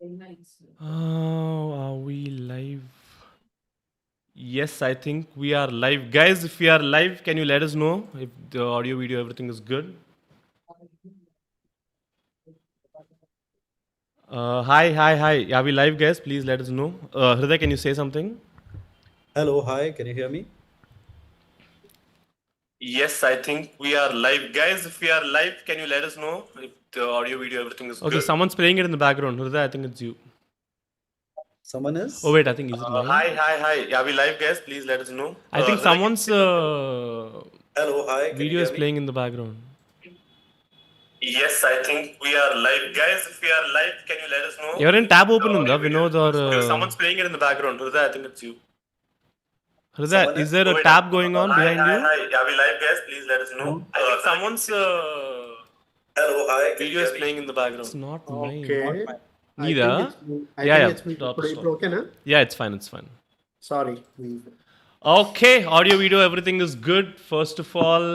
Are we live? Yes, I think we are live. Guys, if we are live, can you let us know if the audio, video, everything is good? Hi. Are we live, guys? Please let us know. Hriday, can you say something? Hello, hi, can you hear me? Yes, I think we are live. Guys, if we are live, can you let us know if the audio, video, everything is good? Okay, someone's playing it in the background. Hriday, I think it's you. Someone Oh, is? wait, I think is it mine? Hi. Are we live, guys? Please let us know. I think Hriday, someone's Hello, hi, can you video hear is me? playing in the background. Yes, I think we are live. Guys, if we are live, can you let us know? ఎవరైనా tab open ఉందా Vinod or someone's playing it in the background. Hriday, I think it's you. Hriday, Someone is is? there a tab going on behind you? Hi. Are we live, guys? Please let us know. No. I think someone's Hello, hi, can you video hear is me? playing in the background. It's not mine. Okay. Not mine. I Neither. think it's me. I Yeah, think yeah. it's me. Stop. ఇప్పుడు okay na? Yeah, it's fine. Sorry. Okay, audio, video, everything is good. First of all,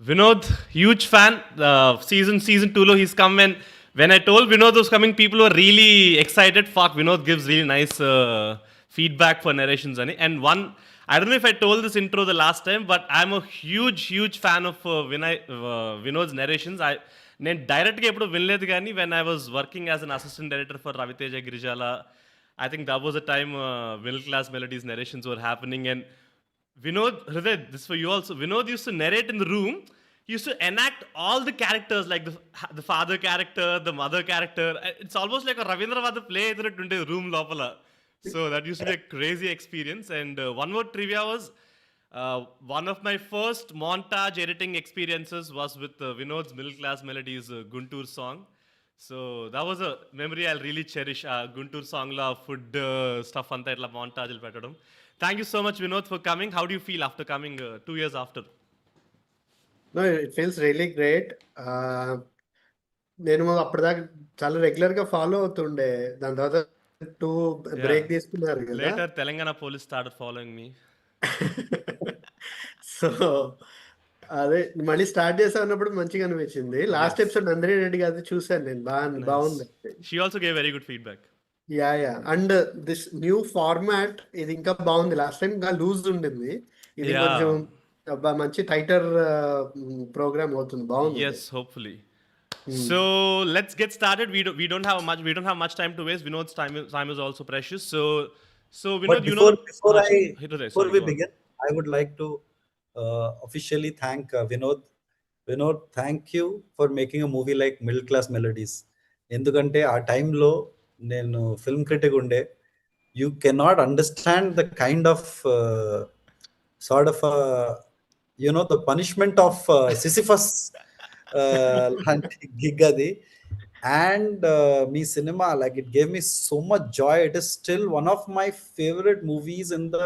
Vinod, huge fan. Season 2 lo he's come, and when I told Vinod was coming, people were really excited. Fuck, Vinod gives really nice feedback for narrations, and one. I don't know if I told this intro the last time, but I'm a huge fan of Vinod's narrations. నేను డైరెక్ట్గా ఎప్పుడు వినలేదు కానీ when I was working as an assistant director for Raviteja Girijala, I think that was the time middle class melodies narrations were happening, and Vinod, Hriday, this for you also. Vinod used to narrate in the room. He used to enact all the characters, like the father character, the mother character. It's almost like a Ravindravada play in the room lopala. So that used to be a crazy experience. And one more trivia was one of my first montage editing experiences was with Vinod's Middle Class Melodies Guntur song. So that was a memory I'll really cherish. Guntur song la food stuff anta itla montage petadam. Thank you so much, Vinod, for coming. How do you feel after coming 2 years after? No, it feels really great. నేను అప్పటిదాకా చాలా regular గా follow అవుతుండే. దాని తర్వాత two break తీసుకున్నారు కదా. Later, Telangana police started following me. So అదే మళ్ళీ స్టార్ట్ చేసా ఉన్నప్పుడు మంచిగా అనిపించింది. లాస్ట్ ఎపిసోడ్ నందిని రెడ్డి గారిది చూసాను నేను. బాగుంది. She also gave very good feedback. Yeah and this new format ఇది ఇంకా బాగుంది. లాస్ట్ టైం ఇంకా లూజ్ ఉండింది. ఇది కొంచెం మంచి టైటర్ ప్రోగ్రామ్ అవుతుంది. బాగుంది. Yes, hopefully. So let's get started. We don't have much time to waste. Vinod's time is also precious. So Vinod, But before we go begin, I would like to officially thank Vinod. Vinod, thank you for making a movie like Middle Class Melodies. ఎందుకంటే ఆ టైంలో నేను film critic ఉండే. You cannot understand the kind of sort of the punishment of Sisyphus gig adi. And me cinema, like, it gave me so much joy. It is still one of my favorite movies in the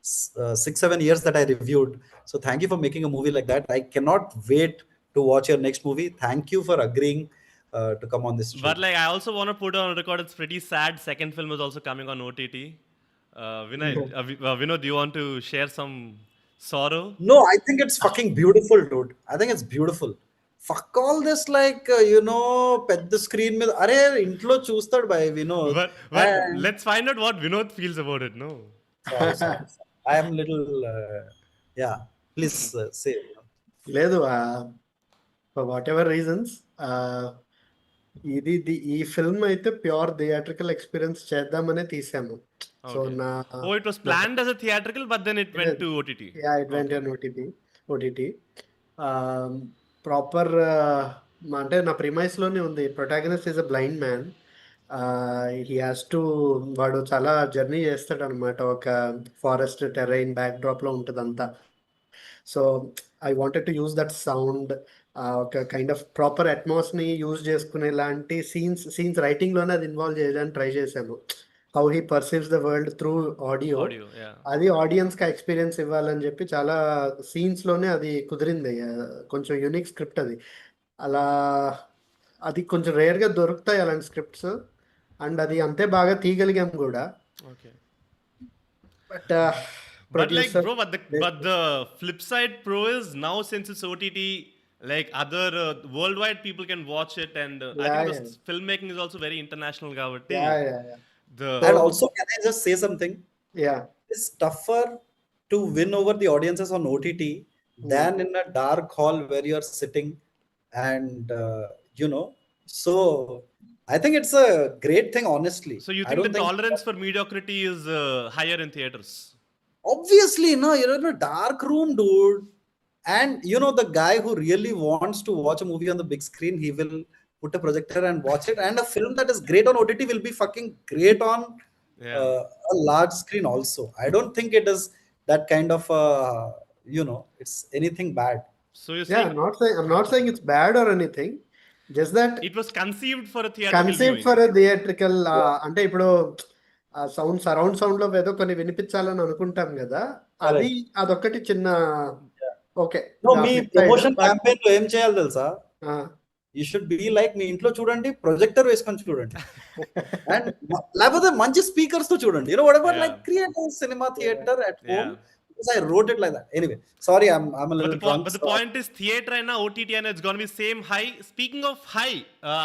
6-7 years that I reviewed. So thank you for making a movie like that. I cannot wait to watch your next movie. Thank you for agreeing to come on this show. But like, I also want to put on record, it's pretty sad. Second film is also coming on OTT. Vinod, do you want to share some sorrow? No, I think it's fucking beautiful, dude. I think it's beautiful. Fuck all this, like, పెద్ద screen మీద అరే ఇంట్లో చూస్తాడు by Vinod. But let's find out what Vinod feels about it. No, sorry. I am little please say. లేదు, for whatever reasons ఈ film అయితే pure theatrical experience చేద్దామనే తీసాము. So it was planned as a theatrical, but then it went to OTT. Yeah, it went on OTT. Proper అంటే నా premise లోనే ఉంది. Protagonist is a blind man. He has to వాడు చాలా journey చేస్తాడు అనమాట. ఒక ఫారెస్ట్ టెరైన్ బ్యాక్ డ్రాప్ లో ఉంటుంది అంతా. So I wanted to use that sound, ఒక కైండ్ ఆఫ్ ప్రాపర్ అట్మాస్ని యూజ్ చేసుకునే లాంటి సీన్స్ రైటింగ్ లోనే అది ఇన్వాల్వ్ చేయడానికి ట్రై చేశాను. How he perceives the world through audio, అది ఆడియన్స్ కి ఎక్స్పీరియన్స్ ఇవ్వాలని చెప్పి చాలా సీన్స్ లోనే అది కుదిరింది. కొంచెం యూనిక్ స్క్రిప్ట్ అది. అలా అది కొంచెం రేర్ గా దొరుకుతాయి అలాంటి స్క్రిప్ట్స్, అండ్ అది అంతే బాగా తీయగలిగాం కూడా. But like, bro, but the flip side pro is now, since it's OTT, like other worldwide people can watch it, and I Yeah, think the yeah, filmmaking is also very international కాబట్టి yeah, yeah, yeah. the And So, also, can I just say something? yeah. It's tougher to win over the audiences on OTT Hmm. than in a dark hall where you're sitting, and you know. So I think it's a great thing, honestly. so you I think the don't think, tolerance for mediocrity is higher in theaters? obviously, no, you're in a dark room, dude. And you know, the guy who really wants to watch a movie on the big screen, he will put a projector and watch it. And a film that is great on OTT will be fucking great on Yeah. a large screen also. I don't think it is that kind of, it's anything bad. So you're Yeah, saying I'm not saying it's bad or anything. Just that it was conceived for a theatrical conceive viewing. For theatrical అంటే ఇప్పుడు sound surround sound లో ఏదో కొన్ని వినిపించాలని అనుకుంటాం కదా, అది Correct. అదొక్కటి చిన్న okay No, me flip side. Promotion but campaign లో ఏం చేయాలి తెలుసా? యూ షుడ్ బి లైక్, మీ ఇంట్లో చూడండి, ప్రొజెక్టర్ వేసుకొని చూడండి, అండ్ లేకపోతే మంచి స్పీకర్స్ తో చూడండి. You know, whatever, Yeah. like create a cinema theater at Yeah. home. Because I wrote it like that. Anyway, sorry, I'm a But little drunk. the point is, theater and OTT and it's going to be same high. Speaking of high,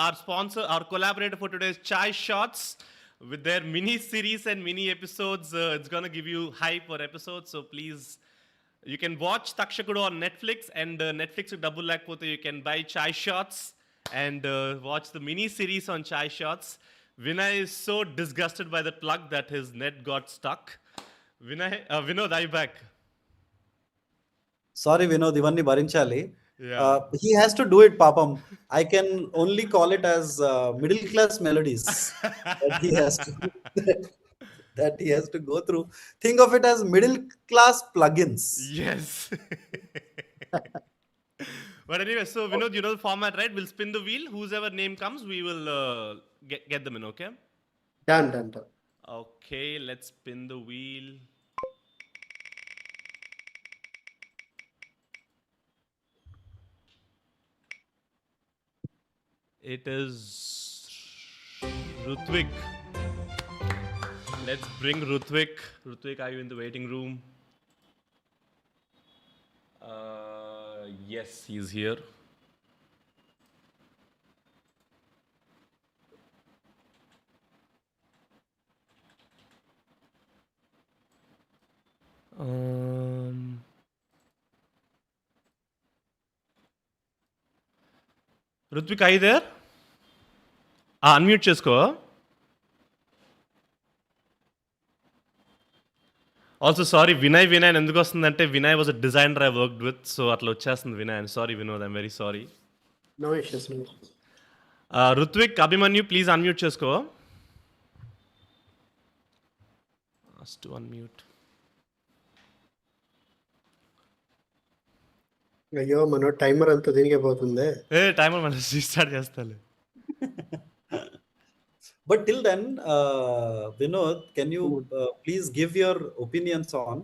our sponsor, our collaborator for today is Chai Shots. With their mini series and mini episodes, it's going to give you high per episode. So please, you can watch Takshakudu on Netflix, and Netflix with double lakh pothe, you can buy Chai Shots and watch the mini series on Chai Shots. Vinay is so disgusted by the plug that his net got stuck. Vinod, are you back? Sorry, Vinod, ఇవన్నీ భరించాలి. Yeah. He has to do it, papam. I can only call it as middle class melodies that he has to that he has to go through. Think of it as middle class plugins. Yes. But anyway, so Vinod, you know the format, right? We'll spin the wheel. Whosever name comes, we will get them in, okay? Done done done. Okay, let's spin the wheel. It is Rutvik. Let's bring Rutvik. Rutvik, are you in the waiting room? Yes, he's here. Rutvik, are you there? Unmute చేసుకో. Also, sorry, Vinay అని ఎందుకు వస్తుందంటే Vinay was a designer I worked with, so అట్లా వచ్చేస్తుంది Vinay. I'm sorry, Vinod, I'm very sorry. No issues. Rutvik, Abhimanyu, please unmute చేసుకో. Ask to unmute. అయ్యో మన timer అంతా దీనికే పోతుంది. టైమర్ మనం రీస్టార్ట్ చేస్తాలే. But till then, Vinod, can you please give your opinions on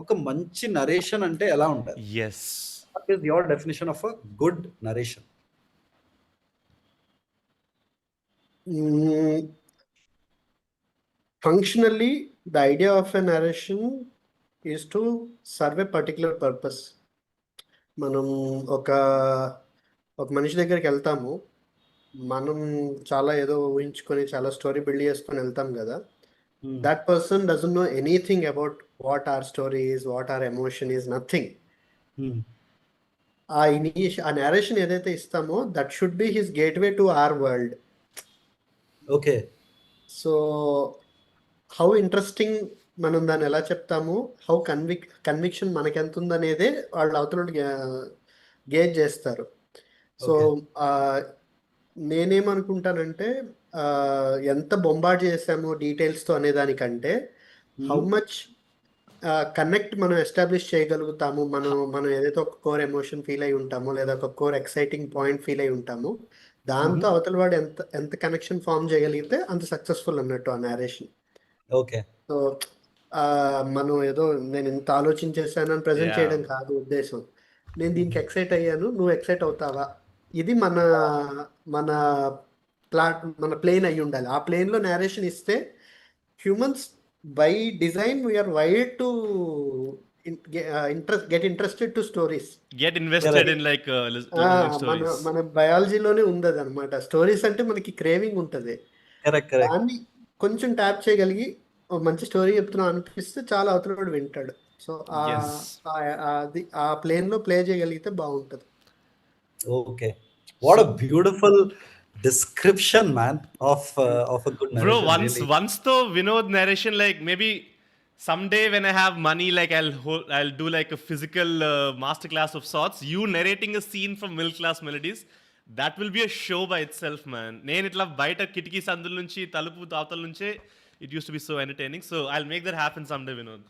ఒక మంచి నరేషన్ అంటే ఎలా ఉంటుంది? Yes. What is your definition of a good narration? Functionally, the idea of a narration is to serve a particular purpose. మనం ఒక మనిషి దగ్గరికి వెళ్తాము, మనం చాలా ఏదో ఊహించుకొని చాలా స్టోరీ బిల్డ్ చేసుకొని వెళ్తాం కదా. That person doesn't know anything about what are story is, what are emotion is, nothing. ఆ నేరేషన్ ఏదైతే ఇస్తామో that should be his gateway to our world. Okay. So how interesting మనం దాన్ని ఎలా చెప్తాము, హౌ కన్విక్షన్ మనకి ఎంత ఉందనేదే వాళ్ళు అవతల గేజ్ చేస్తారు. సో నేనేమనుకుంటానంటే ఎంత బొంబార్డ్ చేసాము డీటెయిల్స్తో అనేదానికంటే హౌ మచ్ కనెక్ట్ మనం ఎస్టాబ్లిష్ చేయగలుగుతాము, మనం ఏదైతే ఒక కోర్ ఎమోషన్ ఫీల్ అయి ఉంటామో లేదా ఒక కోర్ ఎక్సైటింగ్ పాయింట్ ఫీల్ అయి ఉంటామో దాంతో అవతల వాడు ఎంత కనెక్షన్ ఫామ్ చేయగలిగితే అంత సక్సెస్ఫుల్ అన్నట్టు ఆ నేరేషన్. ఓకే. సో మనం ఏదో నేను ఇంత ఆలోచించేసానని ప్రజెంట్ చేయడం కాదు ఉద్దేశం. నేను దీనికి ఎక్సైట్ అయ్యాను, నువ్వు ఎక్సైట్ అవుతావా, ఇది మన ప్లేన్ అయి ఉండాలి. ఆ ప్లేన్లో నేరేషన్ ఇస్తే humans by design we're wired to get interested to stories. Get invested Correct. in like listening మన stories. మన బయాలజీలోనే ఉంది అదనమాట. స్టోరీస్ అంటే మనకి క్రేవింగ్ ఉంటుంది. Correct. దాన్ని కొంచెం ట్యాప్ చేయగలిగి ఒక మంచి స్టోరీ చెప్తున్నాం అనిపిస్తే చాలా అవతలవాడు వింటాడు. So Yes. అది ఆ ప్లేన్ లో ప్లే చేయగలిగితే బాగుంటుంది. Okay. What a beautiful description, man, of a good Bro, narration. once Really. once though Vinod narration, like maybe someday when I have money, like I'll do like a physical masterclass of sorts. You narrating a scene from Middle Class Melodies, that will be a show by itself, man. నేను ఇట్లా బయట కిటికీ సందుల నుంచి తలుపు అవతల నుంచే it used to be so entertaining. So I'll make that happen someday, Vinod.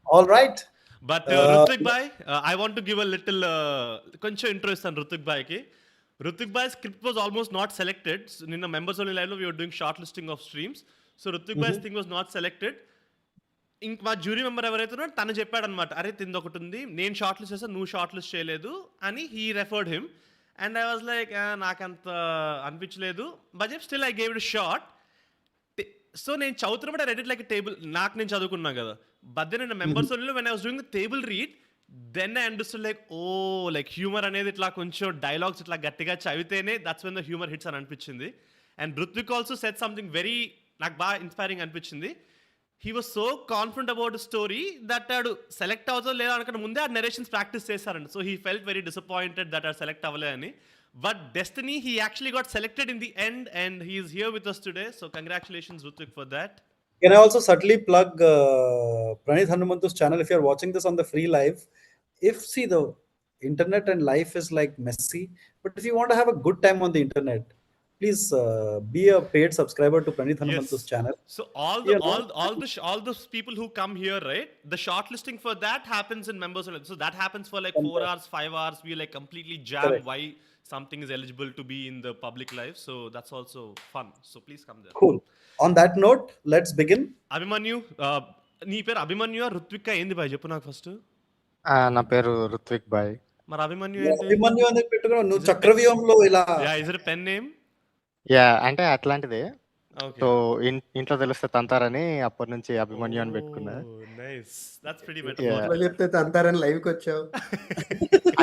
All right. But Rutvik bhai, I want to give a little కొంచెం intro ఇస్తాను Rutvik bhai కి. Rutvik bhai's script was almost not selected. So, నిన్న members only live లో we were doing shortlisting of streams. So Rutvik bhai's thing was not selected. ఇంక మా jury member ఎవరైతే ఉన్నారో తను చెప్పాడు అనమాట, అరే తింది ఒకటి ఉంది, నేను షార్ట్ లిస్ట్ చేస్తాను, నువ్వు షార్ట్ లిస్ట్ చేయలేదు అని he referred him. And I was like నాకంత అనిపించలేదు, but still I gave it short. So నేను చదువుతున్నప్పుడు I read it like table, నాకు నేను చదువుకున్నా కదా. బట్ దెన్ నేను మెంబర్స్ ఓన్లీలో when I was doing the table read, then I understood like oh like humour అనేది ఇట్లా కొంచెం డైలాగ్స్ ఇట్లా గట్టిగా చదివితేనే that's when the humour hits అని అనిపించింది. And Rithvik also set something very నాకు బాగా ఇన్స్పైరింగ్ అనిపించింది. He was so confident about story that ఆడు సెలెక్ట్ అవుతుందో లేదా అనుకుంటే ముందే ఆ నెరేషన్స్ ప్రాక్టీస్ చేశారండి. So he felt very disappointed that ఆడు సెలెక్ట్ అవ్వలే అని. But destiny, he actually got selected in the end and he is here with us today. So congratulations, Rutvik, for that. Can I also subtly plug Pranith Hanumantu's channel if you're watching this on the free live? See, the internet and life is like messy, but if you want to have a good time on the internet, please be a paid subscriber to Pranith Hanumantu's channel. So all those people who come here, right? The shortlisting for that happens in members only. So that happens for like 4 hours, 5 hours. We like completely jam Correct. why something is eligible to be in the public live. So that's also fun. So please come there. Cool. On that note, let's begin. Abhimanyu, నీ పేరు అభిమన్యు రుత్విక్ ఏంది bye చెప్పు నాకు first. నా పేరు Ruthvik bye. మరి Abhimanyu Yeah, ఏంటి? Abhimanyu అని పెట్టుకున్నావు నువ్వు చక్రవ్యూహంలో ఇలా. Yeah, is it a pen name? అంటే అట్లాంటిదే. Okay. సో ఇంట్లో తెలిస్తే తంతారని అప్పటి నుంచి అభిమన్యు అని పెట్టుకున్నా. Oh, nice. That's pretty Yeah. metaphorical. ఎట్లా చెప్తే తంతారని లైవ్కి వచ్చావు.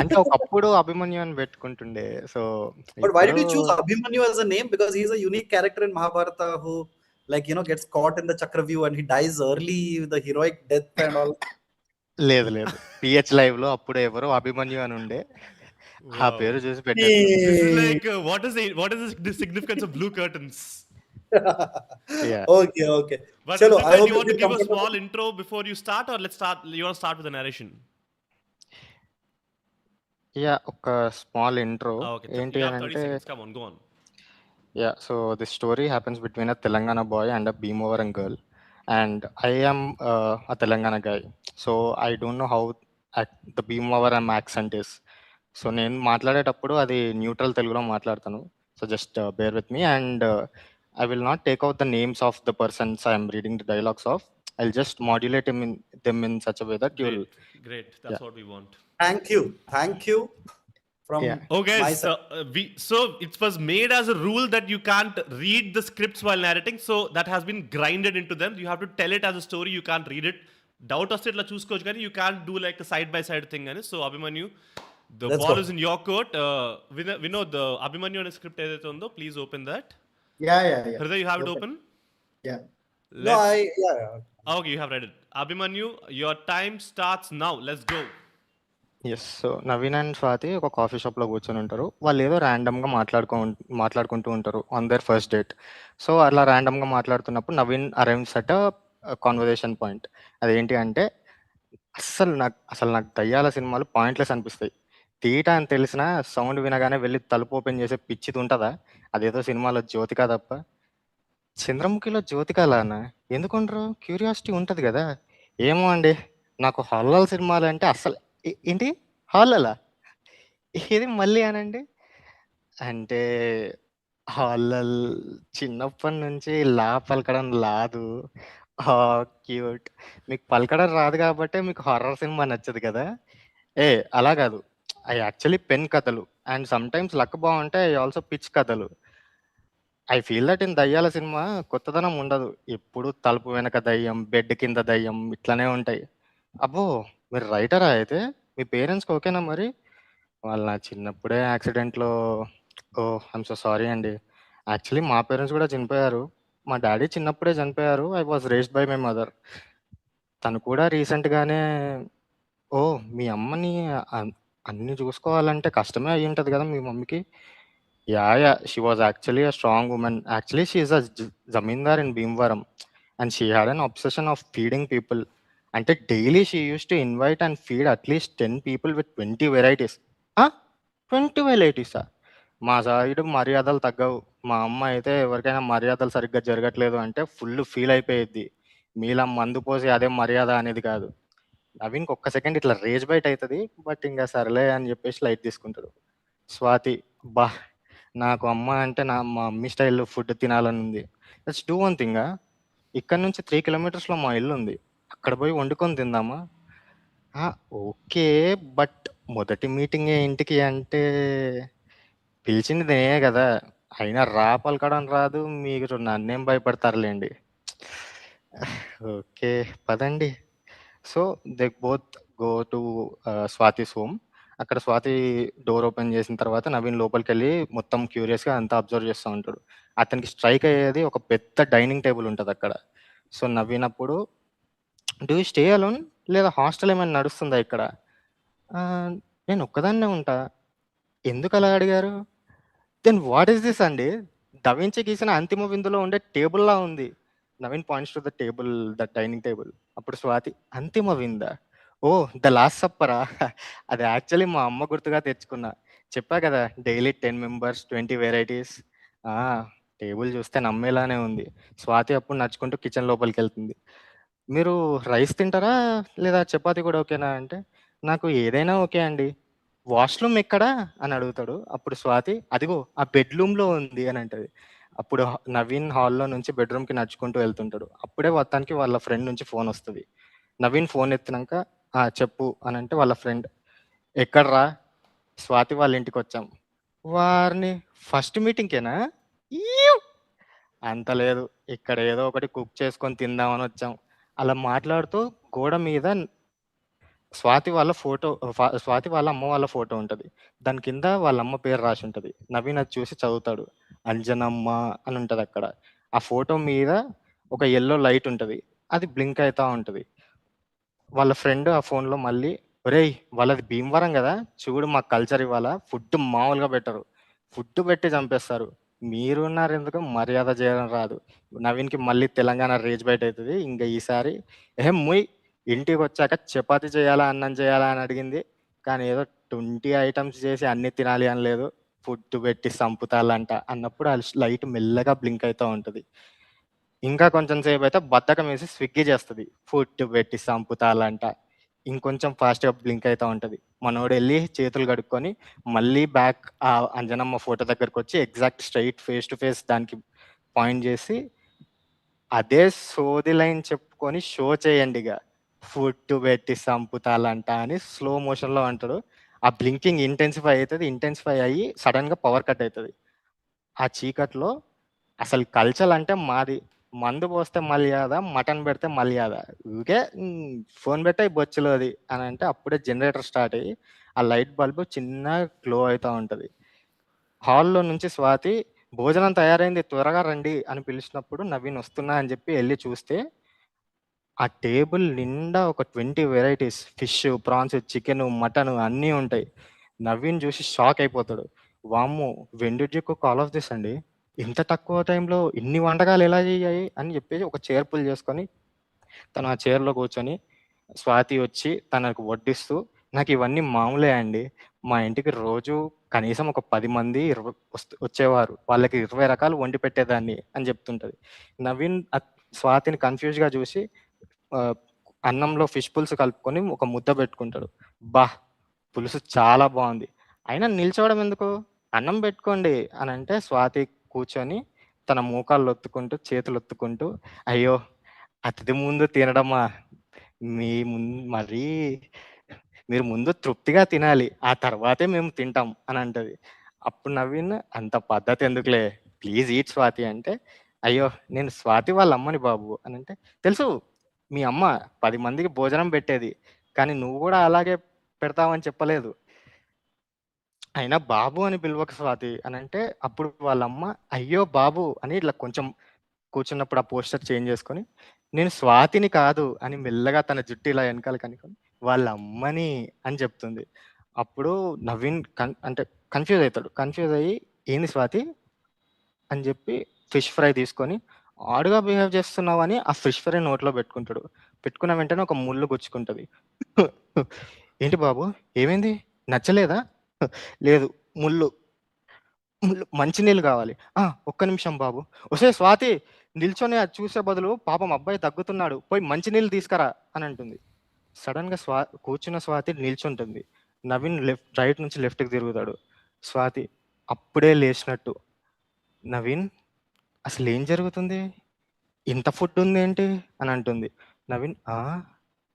అంటే ఒకప్పుడు అభిమన్యు అని పెట్టుకుంటుండే. So But why did you choose Abhimanyu as a name? Because he's a unique character in Mahabharata who, like, gets caught in the Chakravyuh and he dies early with the heroic death and all. లేదు pH live లో అప్పుడు ఎవరో అభిమన్యు అని ఉండే, ఆ Wow. పేరు చూసి పెట్టారు. This is like what is the significance of blue curtains? Yeah. Okay. But Chalo, Rutvik, I hope do you want you to feel give a small comfortable. intro before you start, or let's start? You want to start with the narration? ఒక small intro Okay. ఏంటి You అని have 30 అంటే, seconds. Come on, go on. so the story happens between a Telangana boy and a Bhimavaram girl, and I am a Telangana guy, so I don't know how the Bhimavaram accent is. So నేను మాట్లాడేటప్పుడు అది neutral తెలుగులో మాట్లాడతాను. So just bear with me, and I will not take out the names of the persons I'm reading the dialogues of. I will just modulate them in such a way that you will. Great. That's what we want. Thank you from Yeah. Oh, my guys. side. So it was made as a rule that you can't read the scripts while narrating. So that has been grinded into them. You have to tell it as a story. You can't read it. Doubt వస్తే ఇట్లా చూసుకోవచ్చు కానీ you can't do like a side by side thing అని. So Abhimanyu, the Let's ball go. is in your court. Vinod, the Abhimanyu అనే script ఏదైతే ఉందో, please open that. Yeah Hriday, you have it open? Yeah No, Okay, you have read it. Abhimanyu, your time starts now. Let's go. Yes. So Naveen and Swathi ఒక coffee షాప్లో కూర్చొని ఉంటారు. వాళ్ళు ఏదో ర్యాండమ్గా మాట్లాడుకుంటూ ఉంటారు on their first date. So అలా ర్యాండమ్గా మాట్లాడుతున్నప్పుడు Naveen arrives at conversation point. అదేంటి అంటే, అసలు నాకు దయ్యాల సినిమాలు పాయింట్లెస్ అనిపిస్తాయి. తీట అని తెలిసిన సౌండ్ వినగానే వెళ్ళి తలుపు ఓపెన్ చేసే పిచ్చిది ఉంటుందా, అదేదో సినిమాలో జ్యోతిక తప్ప. చంద్రముఖిలో జ్యోతికలానా ఎందుకుంటారు, క్యూరియాసిటీ ఉంటుంది కదా. ఏమో అండి, నాకు హారర్ సినిమాలు అంటే అస్సలు ఏంటి హారలా ఇది మళ్ళీ అనండి. అంటే హారర్ చిన్నప్పటి నుంచి పలకడం రాదు. క్యూట్. మీకు పలకడం రాదు కాబట్టి మీకు హారర్ సినిమా నచ్చదు కదా. అలా కాదు, ఐ యాక్చువల్లీ పెన్ కథలు అండ్ సమ్ టైమ్స్ లక్ బాగుంటే ఐ ఆల్సో పిచ్ కథలు. ఐ ఫీల్ దట్ ఇన్ దయ్యాల సినిమా కొత్తదనం ఉండదు. ఎప్పుడు తలుపు వెనక దయ్యం, బెడ్ కింద దయ్యం ఇట్లానే ఉంటాయి. అబ్బో! మీరు రైటరా అయితే? మీ పేరెంట్స్‌కి ఓకేనా మరి? వాళ్ళు నా చిన్నప్పుడే యాక్సిడెంట్‌లో ఐయామ్ సో సారీ అండి. యాక్చువల్లీ మా పేరెంట్స్ కూడా చనిపోయారు. మా డ్యాడీ చిన్నప్పుడే చనిపోయారు. I was raised by my mother. తను కూడా రీసెంట్‌గానే మీ అమ్మని అన్ అన్నీ చూసుకోవాలంటే కష్టమే అయ్యుంటది గదా! మీ మమ్మీకి. Yeah! She was actually a strong woman. Actually she is zamindar in Bhimavaram and she had an obsession of feeding people. అంటే daily she used to invite and feed at least 10 people with 20 varieties. ఆ! 20 వెరైటీసా? మా సైడు మర్యాదలు తగ్గవు. మా అమ్మ అయితే ఎవరికైనా మర్యాదలు సరిగ్గా జరగట్లేదు అంటే ఫుల్ ఫీల్ అయిపోయిద్ది. మీలా మందు పోసి అదేం మర్యాద అనేది కాదు. నవీన్‌కి ఒక్క సెకండ్ ఇట్లా రేజ్ బైట్ అయితది. బట్ ఇంక సరేలే అని చెప్పేసి లైట్ తీసుకుంటాడు. స్వాతి, అబ్బా! నాకు అమ్మ అంటే మా మమ్మీ స్టైల్‌లో ఫుడ్ తినాలనుంది. Let's do one thing. ఇక్కడ నుంచి 3 కిలోమీటర్స్‌లో మా ఇల్లుంది. అక్కడ పోయి వండుకొని తిందామా? ఆ! ఓకే. బట్ మొదటి మీటింగే ఇంటికి అంటే పిలిచింది నేనే గదా! అయినా పలకడం రాదు. మీరు నన్నేం భయపడతారులెండి. ఓకే. పదండి. So, they both go to Swathi's home. అక్కడ స్వాతి డోర్ ఓపెన్ చేసిన తర్వాత నవీన్ లోపలికెళ్ళి మొత్తం క్యూరియస్‌గా అంతా అబ్జర్వ్ చేస్తా ఉంటాడు. అతనికి స్ట్రైక్ అయ్యేది ఒక పెద్ద డైనింగ్ టేబుల్ ఉంటదక్కడ. సో, నవీన్ అప్పుడు డూ యూ స్టే అలోన్? లేదా హాస్టల్ ఏమైనా నడుస్తుందా ఇక్కడ? ఆహ్, నేనొక్కదాన్నే ఉంటా. ఎందుకలా అడిగారు? దెన్ వాట్ ఈస్ దిస్ అండి? డావించి గీసిన అంతిమ విందులో ఉండే టేబుల్‌లా ఉంది. Naveen points to the table, the dining table. అప్పుడు స్వాతి, అంతిమ విందా? ఓహ్! The last సప్పరా? అది యాక్చువల్లీ మా అమ్మ గుర్తుగా తెచ్చుకున్నా. చెప్పా కదా! Daily 10 members, 20 varieties. ఆ! టేబుల్ చూస్తే నమ్మేలానే ఉంది. స్వాతి అప్పుడు నడుచుకుంటూ కిచెన్ లోపలికెళ్తుంది. మీరు రైస్ తింటారా? లేదా చపాతీ కూడా ఓకేనా అంటే, నాకు ఏదైనా ఓకే అండి. వాష్‌రూమ్ ఎక్కడా? అని అడుగుతాడు. అప్పుడు స్వాతి, అదిగో ఆ బెడ్‌రూమ్‌లో ఉంది అని అంటది. అప్పుడు నవీన్ హాల్‌లో నుంచి బెడ్‌రూమ్‌కి నడుచుకుంటూ వెళ్తుంటాడు. అప్పుడే అతనికి వాళ్ళ ఫ్రెండ్ నుంచి ఫోనొస్తది. నవీన్ ఫోన్ ఎత్తినంక, "ఆ! చెప్పు" అనంటే వాళ్ళ ఫ్రెండ్, "ఎక్కడ్రా?" "స్వాతి వాళ్ళ ఇంటికొచ్చాం." వారిని! ఫస్ట్ మీటింగ్‌కేనా? ఈవ్! అంత లేదు. ఇక్కడ ఏదో ఒకటి కుక్ చేసుకొని తిందామనొచ్చాం. అలా మాట్లాడుతూ గోడ మీద స్వాతి వాళ్ళ అమ్మ వాళ్ళ ఫోటో ఉంటది. దాని కింద వాళ్ళ అమ్మ పేరు రాసుంటది. నవీన్ అది చూసి చదువుతాడు. అంజనమ్మ అని ఉంటదక్కడ. ఆ ఫోటో మీద ఒక యెల్లో లైట్ ఉంటది. అది బ్లింక్ అయితా ఉంటది. వాళ్ళ ఫ్రెండ్ ఆ ఫోన్‌లో మళ్ళీ, "ఒరేయ్! వాళ్ళది భీమవరం గదా! చూడు మా కల్చర్ ఇవాళ ఫుడ్ మామూలుగా పెట్టరు. ఫుడ్ పెట్టి చంపేస్తారు. మీరున్నారెందుకు మర్యాద చేయడం రాదు." నవీన్‌కి మళ్ళీ తెలంగాణ రేజ్ బైట్ అయితది. ఇంక ఈసారి, "ఎహె! ముయ్ ఇంటికొచ్చాక చపాతీ చేయాలా? అన్నం చేయాలా?" అని అడిగింది. కానీ ఏదో 20 ఐటెమ్స్ చేసి అన్నీ తినాలి అని లేదు. ఫుడ్ పెట్టి సంపుతాలంట అన్నప్పుడు ఆ లైట్ మెల్లగా బ్లింక్ అయితా ఉంటది. ఇంకా కొంచెం సేపయితే బద్ధకమేసి స్విగ్గీ చేస్తది. ఫుడ్ పెట్టి సంపుతాలంట. ఇంకొంచెం ఫాస్ట్‌గా బ్లింక్ అయితా ఉంటది. మనోడెళ్ళి చేతులు కడుక్కొని, మళ్ళీ బ్యాక్ అంజనమ్మ ఫోటో దగ్గరకొచ్చి exact straight face to face దానికి పాయింట్ జేసి, అదే సోది లైన్ చెప్పుకొని షో చేయండిగ. ఫుడ్ పెట్టి సంపుతాలంట అని స్లో మోషన్‌లో అంటాడు. ఆ బ్లింకింగ్ ఇంటెన్సిఫై అయితది. ఇంటెన్సిఫై అయ్యి సడెన్‌గా పవర్ కట్ అయితది. ఆ చీకట్లో అసలు కల్చర్ అంటే మాది. మందు పోస్తే మర్యాద, మటన్ పెడితే మర్యాద. ఊకే ఫోన్ పెట్టేయి బొచ్చులోది అనంటే అప్పుడే జనరేటర్ స్టార్ట్ అయ్యి, ఆ లైట్ బల్బ్ చిన్నగా గ్లో అయితా ఉంటది. హాల్‌లో నుంచి స్వాతి, "భోజనం తయారైంది త్వరగా రండి" అని పిలిచినప్పుడు నవీన్ వస్తున్నా అని చెప్పి ఎళ్లి చూస్తే, ఆ టేబుల్ నిండా ఒక 20 varieties fish, prawns, chicken, mutton అన్నీ ఉంటాయి. నవీన్ చూసి షాక్ అయిపోతాడు. వామ్మో! When did you cook all of this అండి? ఇంత తక్కువ టైంలో ఇన్ని వంటకాలు ఎలా అయ్యాయి? అని చెప్పేసి ఒక చైర్ పుల్ చేసుకొని, తను ఆ చైర్‌లో కూర్చొని, స్వాతి వచ్చి తనకు వడ్డిస్తూ, "నాకివన్నీ మామూలే అండి. మా ఇంటికి రోజు కనీసం ఒక 10 మంది వచ్చేవారు. వాళ్ళకి 20 రకాలు వండి పెట్టేదాన్ని" అని చెప్తుంటది. నవీన్ స్వాతిని కన్‌ఫ్యూజ్‌గా చూసి ఆహ్, అన్నంలో ఫిష్ పులుసు కలుపుకొని ఒక ముద్ద పెట్టుకుంటాడు. అబ్బా! పులుసు చాలా బావుంది. అయినా నిల్చోవడం ఎందుకు? అన్నం పెట్టుకోండి అనంటే స్వాతి కూర్చొని తన మోకాళ్ళొత్తుకుంటూ, చేతులొత్తుకుంటూ, "అయ్యో! అతిథి ముందు తినడమా? మీ మరీ మీరు ముందు తృప్తిగా తినాలి. ఆ తర్వాతే మేము తింటాం" అనంటది. అప్పుడు నవీన్, "అంత పద్ధతెందుకులే. ప్లీజ్ ఈట్ స్వాతి" అంటే, "అయ్యో! నేను స్వాతి వాళ్ళ అమ్మని బాబు" అనంటే, "తెలుసు మీ అమ్మ 10 మందికి భోజనం పెట్టేది. కానీ నువ్వు కూడా అలాగే పెడతావని చెప్పలేదు. అయినా బాబు అని పిలవక స్వాతి అని అంటే, అప్పుడు వాళ్ళమ్మ అయ్యో బాబు అని ఇట్లా కొంచెం కూర్చున్నప్పుడు ఆ పోస్టర్ చేంజ్ చేసుకొని, నేను స్వాతిని కాదు అని మెల్లగా తన జుట్టు ఇలా వెనకాల కనుకొని వాళ్ళ అమ్మని అని చెప్తుంది. అప్పుడు నవీన్ అంటే కన్ఫ్యూజ్ అవుతాడు. కన్ఫ్యూజ్ అయ్యి ఏంది స్వాతి అని చెప్పి ఫిష్ ఫ్రై తీసుకొని ఆడుగా బిహేవ్ చేస్తున్నావు అని ఆ ఫిష్ ఫ్రై నోట్లో పెట్టుకుంటాడు. పెట్టుకున్న వెంటనే ఒక ముళ్ళు గుచ్చుకుంటుంది. ఏంటి బాబు ఏమైంది, నచ్చలేదా? లేదు, ముళ్ళు ముళ్ళు మంచినీళ్ళు కావాలి. ఒక్క నిమిషం బాబు. ఒసే స్వాతి, నిల్చొని అది చూసే బదులు పాపం అబ్బాయి తగ్గుతున్నాడు, పోయి మంచినీళ్ళు తీసుకురా అని అంటుంది. సడన్ గా కూర్చున్న స్వాతి నిల్చుంటుంది. నవీన్ రైట్ నుంచి లెఫ్ట్కి తిరుగుతాడు. స్వాతి అప్పుడే లేచినట్టు, నవీన్ అసలు ఏం జరుగుతుంది, ఇంత ఫుడ్ ఉంది ఏంటి అని అంటుంది. నవీన్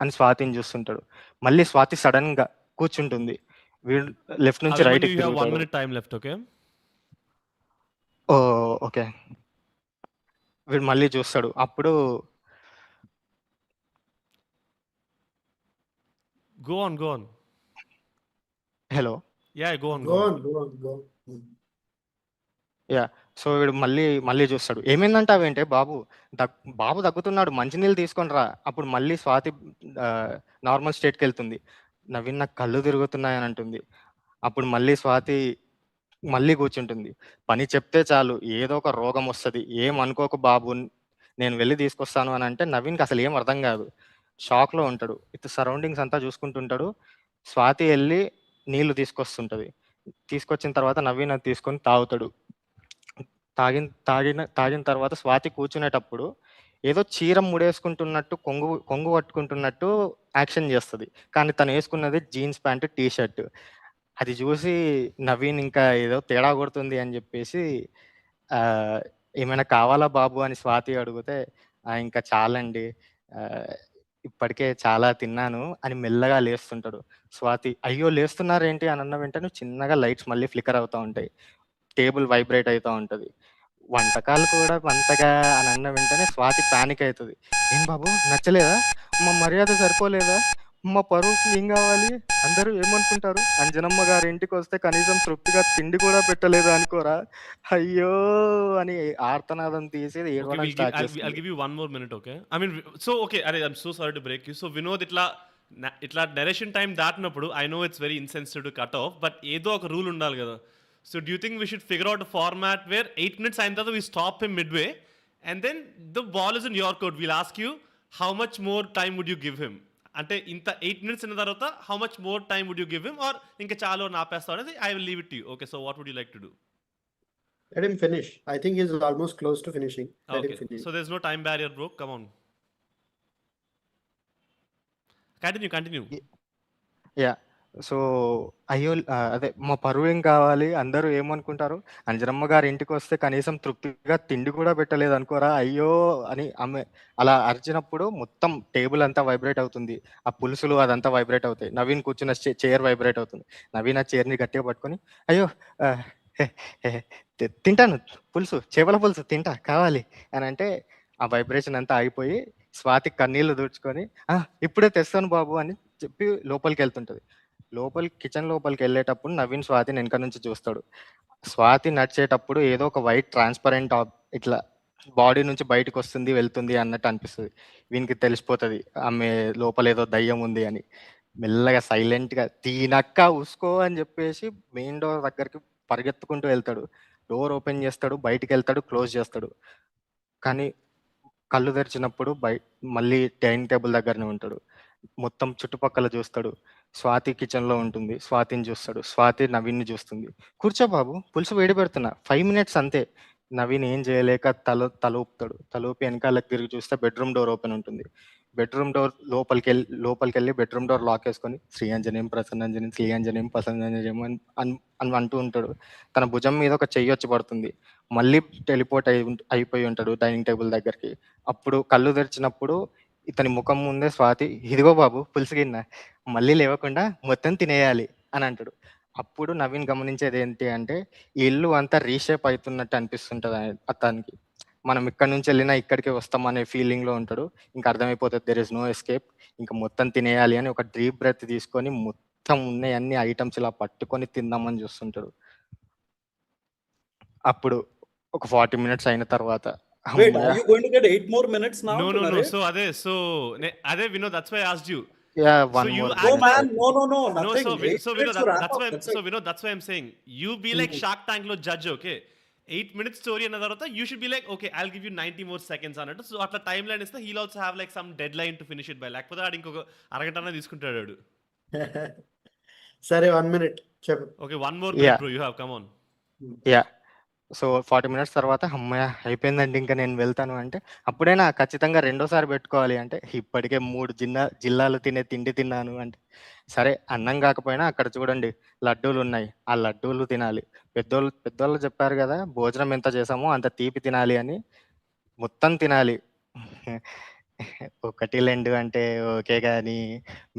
అని స్వాతిని చూస్తుంటాడు. మళ్ళీ స్వాతి సడన్ గా కూర్చుంటుంది. వీడు లెఫ్ట్ నుంచి right You have 1 minute time left, okay? Okay. వీడు మళ్ళీ చూస్తాడు. అప్పుడు Go on. Hello. Yeah, go on. Go on. Yeah. So వీడు మళ్ళీ చూస్తాడు. ఏమైందంటావేంటే బాబు, బాబు తగ్గుతున్నాడు, మంచినీళ్ళు తీసుకొని రా. అప్పుడు మళ్ళీ స్వాతి నార్మల్ స్టేట్కి వెళ్తుంది. నవీన్ నాకు కళ్ళు తిరుగుతున్నాయని అంటుంది. అప్పుడు మళ్ళీ స్వాతి మళ్ళీ కూర్చుంటుంది. పని చెప్తే చాలు ఏదో ఒక రోగం వస్తుంది, ఏమనుకోకు బాబు, నేను వెళ్ళి తీసుకొస్తాను అని అంటే నవీన్కి అసలు ఏం అర్థం కాదు. షాక్లో ఉంటాడు. సరౌండింగ్స్ అంతా చూసుకుంటుంటాడు. స్వాతి వెళ్ళి నీళ్లు తీసుకొస్తుంటుంది. తీసుకొచ్చిన తర్వాత నవీన్ అది తీసుకొని తాగుతాడు. తాగిన తర్వాత స్వాతి కూర్చునేటప్పుడు ఏదో చీర ముడేసుకుంటున్నట్టు, కొంగు పట్టుకుంటున్నట్టు యాక్షన్ చేస్తుంది. కానీ తను వేసుకున్నది జీన్స్ ప్యాంటు, టీ షర్ట్. అది చూసి నవీన్ ఇంకా ఏదో తేడా కొడుతుంది అని చెప్పేసి ఏమైనా కావాలా బాబు అని స్వాతి అడిగితే, ఇంకా చాలండి, ఇప్పటికే చాలా తిన్నాను అని మెల్లగా లేస్తుంటాడు. స్వాతి అయ్యో లేస్తున్నారేంటి అని అన్న వెంటనే చిన్నగా లైట్స్ మళ్ళీ ఫ్లికర్ అవుతూ ఉంటాయి. టేబుల్ వైబ్రేట్ అవుతూ ఉంటుంది. వంటకాలు కూడా అంతగా అని అన్న వెంటనే స్వాతి పానిక్ అవుతుంది. ఏం బాబు నచ్చలేదా, మా మర్యాద సరిపోలేదా, మా పరువుకి ఏం కావాలి, అందరూ ఏమనుకుంటారు, అంజనమ్మ గారి ఇంటికి వస్తే కనీసం తృప్తిగా తిండి కూడా పెట్టలేదు అనుకోరా, అయ్యో అని ఆర్తనాదం తీసి ఏడవడం స్టార్ట్ I'll చేస్తుంది. give you 1 more minute, okay? I mean, so okay, I'm so sorry to break you. So Vinod, ఇట్లా narration time దాటినప్పుడు I know it's very insensitive to cut off, but ఏదో ఒక రూల్ ఉండాలి కదా. So do you think we should figure out a format where 8 minutes అయిన తర్వాత we stop him midway and then the ball is in your court. We'll ask you how much more time would you give him? అంటే ఇంత 8 minutes అయిన తర్వాత how much more time would you give him, or ఇంకా చాలు నాపేస్తావు అనేది I will leave it to you. Okay, so what would you like to do? Let him finish. I think he's almost close to finishing. Let him finish. So there's no time barrier, bro. Come on. Continue. Yeah. So అయ్యో అదే మా పరువు ఏం కావాలి, అందరూ ఏమనుకుంటారు, అంజనమ్మ గారి ఇంటికి వస్తే కనీసం తృప్తిగా తిండి కూడా పెట్టలేదు అనుకోరా, అయ్యో అని ఆమె అలా అరిచినప్పుడు మొత్తం టేబుల్ అంతా వైబ్రేట్ అవుతుంది. ఆ పులుసులు అదంతా వైబ్రేట్ అవుతాయి. నవీన్ కూర్చున్న చైర్ వైబ్రేట్ అవుతుంది. నవీన్ ఆ చైర్ని గట్టిగా పట్టుకొని అయ్యో తింటాను పులుసు, చేపల పులుసు తింటా కావాలి అని అంటే ఆ వైబ్రేషన్ అంతా ఆగిపోయి స్వాతి కన్నీళ్లు దూడ్చుకొని ఇప్పుడే తెస్తాను బాబు అని చెప్పి లోపలికి వెళ్తుంటది. కిచెన్ లోపలికి వెళ్ళేటప్పుడు నవీన్ స్వాతిని వెనక నుంచి చూస్తాడు. స్వాతి నడిచేటప్పుడు ఏదో ఒక వైట్ ట్రాన్స్పరెంట్ ఇట్లా బాడీ నుంచి బయటకు వస్తుంది వెళ్తుంది అన్నట్టు అనిపిస్తుంది. వీనికి తెలిసిపోతుంది ఆమె లోపల ఏదో దయ్యం ఉంది అని. మెల్లగా సైలెంట్గా తీనక్క ఉసుకో అని చెప్పేసి మెయిన్ డోర్ దగ్గరికి పరిగెత్తుకుంటూ వెళ్తాడు. డోర్ ఓపెన్ చేస్తాడు, బయటికి వెళ్తాడు, క్లోజ్ చేస్తాడు. కానీ కళ్ళు తెరిచినప్పుడు మళ్ళీ డైనింగ్ టేబుల్ దగ్గరనే ఉంటాడు. మొత్తం చుట్టుపక్కల చూస్తాడు. స్వాతి కిచెన్లో ఉంటుంది. స్వాతిని చూస్తాడు. స్వాతి నవీన్ని చూస్తుంది. కూర్చో బాబు, పులుసు వేడి పెడుతున్నా, 5 minutes అంతే. నవీన్ ఏం చేయలేక తల ఊపుతాడు. తల ఊపి వెనకాలకు తిరిగి చూస్తే బెడ్రూమ్ డోర్ ఓపెన్ ఉంటుంది. బెడ్రూమ్ డోర్ లోపలికి బెడ్రూమ్ డోర్ లాక్ వేసుకొని శ్రీ అంజనేయం ప్రసన్నంజనేయం శ్రీ అంజనేయం ప్రసన్నంజనేయం అని అంటూ ఉంటాడు. తన భుజం మీద ఒక చెయ్యి వచ్చి పడుతుంది. మళ్ళీ టెలిపోర్ట్ అయిపోయి ఉంటాడు డైనింగ్ టేబుల్ దగ్గరికి. అప్పుడు కళ్ళు తెరిచినప్పుడు ఇతని ముఖం ముందే స్వాతి ఇదిగో బాబు పులుసు గిన్నె, మళ్ళీ లేవకుండా మొత్తం తినేయాలి అని అంటాడు. అప్పుడు నవీన్ గమనించేది ఏంటి అంటే ఈ ఇల్లు అంతా రీషేప్ అవుతున్నట్టు అనిపిస్తుంటది అతనికి. మనం ఇక్కడ నుంచి వెళ్ళినా ఇక్కడికే వస్తాం అనే ఫీలింగ్లో ఉంటాడు. ఇంకా అర్థమైపోతుంది దెర్ ఇస్ నో ఎస్కేప్, ఇంకా మొత్తం తినేయాలి అని ఒక డీప్ బ్రెత్ తీసుకొని మొత్తం ఉన్నాయి అన్ని ఐటమ్స్ ఇలా పట్టుకొని తిందామని చూస్తుంటాడు. అప్పుడు ఒక 40 మినిట్స్ అయిన తర్వాత Wait, are you going to get 8 more minutes now No, to no, no. narrate? So, Ade, Vinod, that's why I asked you. Yeah So one you more No, act- man, no, No, nothing. so 8 Vinod, minutes to wrap that's up. why That's it. Vinod, that's why I'm saying you be like Shark Tank lo judge, okay? 8 minutes story and తర్వాత you should be like, okay, I'll give you 90 more seconds అన్నట్టు. So అట్లా time line ఇస్తే he'll also have like some deadline to finish it by. లేకపోతే ఆడు ఇంకొక అరగంట తీసుకుంటాడు వాడు. సరే 1 minute చెప్పు. Okay, one more minute, Yeah. bro. You have, come on. Yeah so 40 minutes తర్వాత అమ్మయ్య అయిపోయిందండి ఇంకా నేను వెళ్తాను అంటే, అప్పుడైనా ఖచ్చితంగా రెండోసారి పెట్టుకోవాలి అంటే, ఇప్పటికే 3 జిల్లాలు తినే తిండి తిన్నాను అంటే, సరే అన్నం కాకపోయినా అక్కడ చూడండి లడ్డూలు ఉన్నాయి, ఆ లడ్డూలు తినాలి. పెద్దోళ్ళు చెప్పారు కదా భోజనం ఎంత చేసామో అంత తీపి తినాలి అని, మొత్తం తినాలి. ఒకటి లెండు అంటే ఓకే కానీ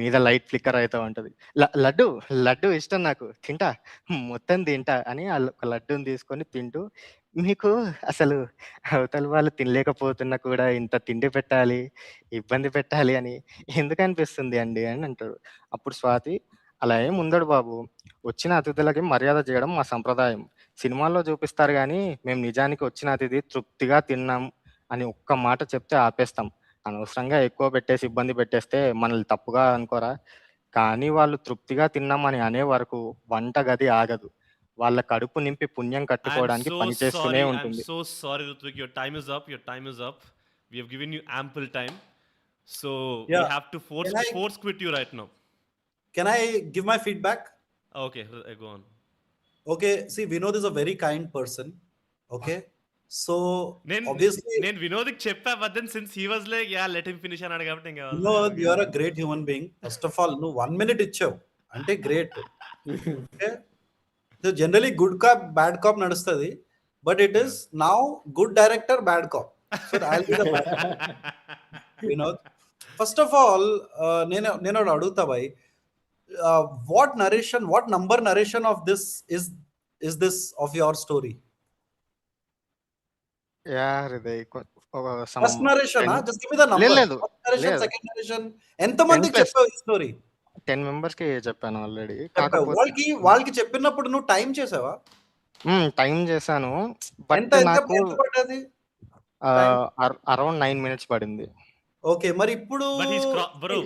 మీద లైట్ ఫ్లిక్కర్ అవుతూ ఉంటుంది. లడ్డు ఇష్టం నాకు, తింటా, మొత్తం తింటా అని ఒక లడ్డూని తీసుకొని తింటూ, మీకు అసలు అవతల వాళ్ళు తినలేకపోతున్నా కూడా ఇంత తిండి పెట్టాలి, ఇబ్బంది పెట్టాలి అని ఎందుకు అనిపిస్తుంది అండి అని అంటాడు. అప్పుడు స్వాతి, అలా ఏం ఉండడు బాబు, వచ్చిన అతిథులకి మర్యాద చేయడం మా సంప్రదాయం. సినిమాల్లో చూపిస్తారు కానీ మేము నిజానికి వచ్చిన అతిథి తృప్తిగా తిన్నాం అని ఒక్క మాట చెప్తే ఆపేస్తాం. అనవసరంగా ఎక్కువ పెట్టేసి ఇబ్బంది పెట్టేస్తే మనల్ని తప్పుగా అనుకోరా? కానీ వాళ్ళు తృప్తిగా తిన్నామని అనే వరకు వంట గది ఆగదు. వాళ్ళ కడుపు నింపి పుణ్యం I'm కట్టుకోవడానికి so పని చేస్తూనే sorry. I'm ఉంటుంది. so sorry, Rutvik. Your time is up. Your time is up. We have given you ample time. So we Yeah. have to Can I- force quit you right now. Can I give my feedback? Okay, go on. Okay, see, Vinod is a very kind person. Okay, so నేను obviously, వినోద్కి చెప్పా, but then since he was like yeah let him finish అన్నాడు కాబట్టి ఇంకా Vinod, you are a great human being. First of all, నువ్వు 1 minute ఇచ్చావు అంటే great. Okay, so generally good cop, bad cop నడుస్తుంది, but it is now good director, bad cop. So I'll be the bad cop. Vinod, first of all, నేను ఒకటి అడుగుతా భయ్, what number narration of this is this of your story? Yeah Hriday First narration, just give me the number. లేదు First narration, లేదు second narration. ఎంత మందికి 10 plus. చెప్పావు ఈ స్టోరీ? 10 మెంబర్స్కి చెప్పాను ఆల్రెడీ. చెప్పావు. కాకపోతే వాళ్ళకి చెప్పినప్పుడు నువ్వు టైం చేసావా? టైం చేశాను, బట్ ఎంత నాకు పడ్డది? అరౌండ్ 9 మినిట్స్ పడింది. ఓకే, మరి ఇప్పుడు but he's bro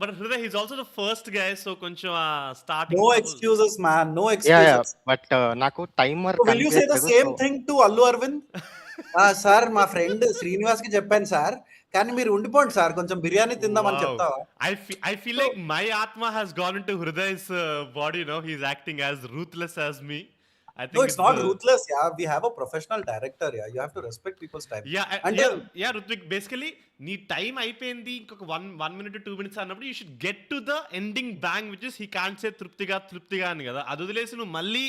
but Hriday he's also the first guy, so కొంచెం starting no excuses man, no yeah excuses. But నాకు timer will you say the same thing to Allu Aravind? Sir మా friend Srinivas కి చెప్పాను sir, కానీ మీరు ఉండిపోండి సార్ కొంచెం బిర్యానీ తిందామని చెప్తావా? I feel like my atma has gone into Hriday's body now. He's acting as ruthless as me. I think No, it's not ruthless. Yeah, we have a professional director. Yeah, you have to respect people's time. Yeah, Rutvik, basically నీ time అయిపోయింది, ఇంకొక 1 minute 2 minutes అన్నప్పుడు you should get to the ending bang, which is he can't say తృప్తిగా అని కదా. అది వదిలేసి నువ్వు మళ్ళీ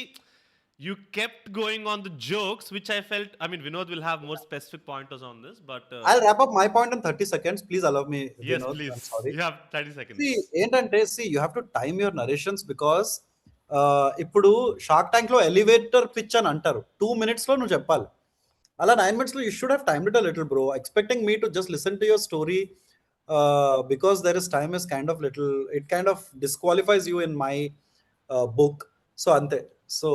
you kept going on the jokes, which I felt, I mean, Vinod will have more specific pointers on this, but I'll wrap up my point in 30 seconds. Please allow me, yes, Vinod. please. I'm sorry. You have 30 seconds. See, ఏంటంటే you have to time your narrations because ఇప్పుడు shark tank లో elevator pitch అని అంటారు, 2 minutes లో నువ్వు చెప్పాలి. అలా 9 minutes లో you should have timed it a little, bro. Expecting me to just listen to your story because there is time is kind of little, it kind of disqualifies you in my book. So ante. So